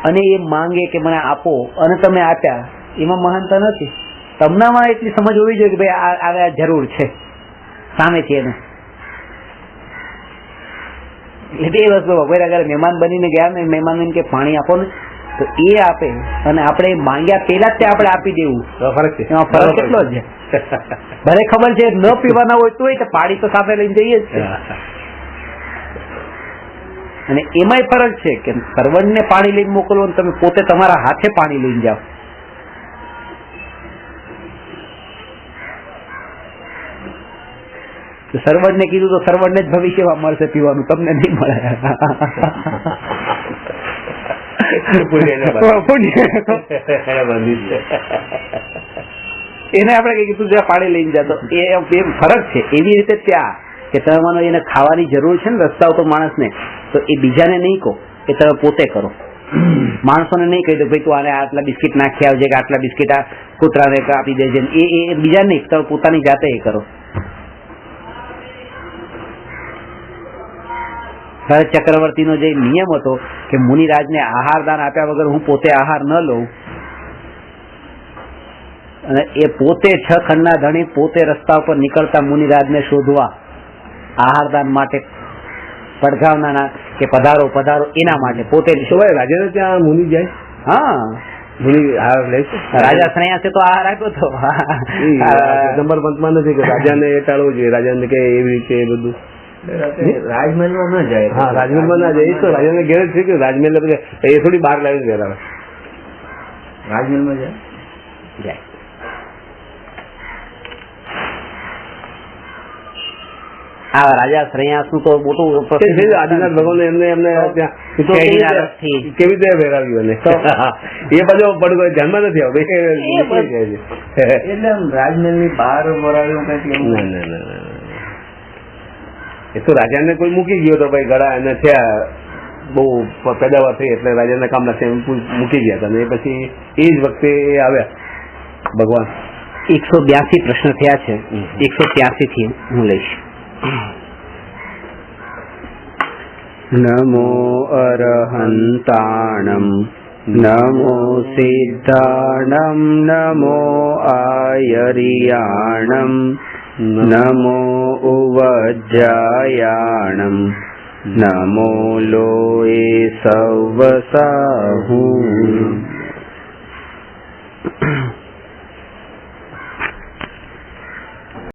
A: અને એ માંગે કે મને આપો અને તમે આપ્યા, એમાં મહાનતા નથી. તમનામાં એટલી સમજ હોવી જોઈએ કે ભાઈ આ જરૂર છે સામેથી એને. એટલે એ વસ્તુ કોઈ અગર મહેમાન બનીને ગયા ને મહેમાન કે પાણી આપો ને તો એ આપે અને આપણે માંગ્યા પેલા જ આપણે આપી દેવું, ફરક છે. એમાં ફરક કેટલો જ છે. ભલે ખબર છે ન પીવાના હોય તોય પાણી તો સાથે લઈને જઈએ જ છે. અને એમાંય ફરક છે કે સર્વણને પાણી લઈને મોકલો અને તમે પોતે તમારા હાથે પાણી લઈને જાઓ. સર્વજ્ઞને કીધું તો સર્વજ્ઞ જ ભવિષ્યમાં મળશે પીવાનું, તમને નહીં મળે. એને આપણે કઈ કીધું જ્યાં પાણી લઈને જતો એ ફરક છે. એવી રીતે ત્યાં કે તમે માનો એને ખાવાની જરૂર છે ને રસ્તા ઉપર માણસને, તો એ બીજાને નહીં કહો, એ તમે પોતે કરો. માણસોને નહીં કહી દો ભાઈ તું આને આટલા બિસ્કિટ નાખી આવજે કે આટલા બિસ્કિટ આ કૂતરાને આપી દેજે, એ બીજા નહીં, તમે પોતાની જાતે એ કરો. ભરત ચક્રવર્તીનો જે નિયમ હતો કે મુનિરાજને આહાર દાન આપ્યા વગર હું પોતે આહાર ન લઉં, અને એ પોતે 6 ખંડના ધણી પોતે રસ્તા ઉપર નીકળતા મુનિરાજને શોધવા આહાર દાન માટે પડઘાવના કે પધારો પધારો એના માટે પોતે
B: રાજાને ત્યાં મુનિ જાય.
A: હા,
B: મુનિ આહાર લે છે.
A: રાજા શ્રેયાસે તો આહાર આપ્યો હતો.
B: નંબર પંચમાં નથી કે રાજાને એ ટાળવું જોઈએ, રાજાને કે એવી રીતે એ બધું
C: રાજમહેલમાં ન જાય.
B: હા, રાજમહેલમાં ના જાય. એ તો રાજાને ઘેર છે કે રાજમહેલ એ થોડી બહાર લાવીને ઘેર આવે.
C: રાજમહેલમાં જાય.
A: આ રાજા શ્રેયાસનું તો મોટું
B: આદિનાથ ભગવાન એમને કેવી રીતે ફેરાવ્યું, એ બધો પડઘો ધ્યાનમાં નથી આવતો.
C: એટલે રાજમહેલની બહાર વરાવ્યું કઈક.
B: એ તો રાજાને કોઈ મૂકી ગયો તો ભાઈ ઘડા એને થયા બહુ પેદાવાર થઈ એટલે રાજાના કામ નથી મૂકી ગયા હતા. એ પછી એ જ વખતે આવ્યા ભગવાન.
A: 182 પ્રશ્ન થયા છે. 183 થી હું લઈશ. નમો અરહંતાણમ નમો સિદ્ધાણમ નમો આયરિયાણમ નમો ઉવજ્જાયાણમ નમો લોએ સવસાહુ.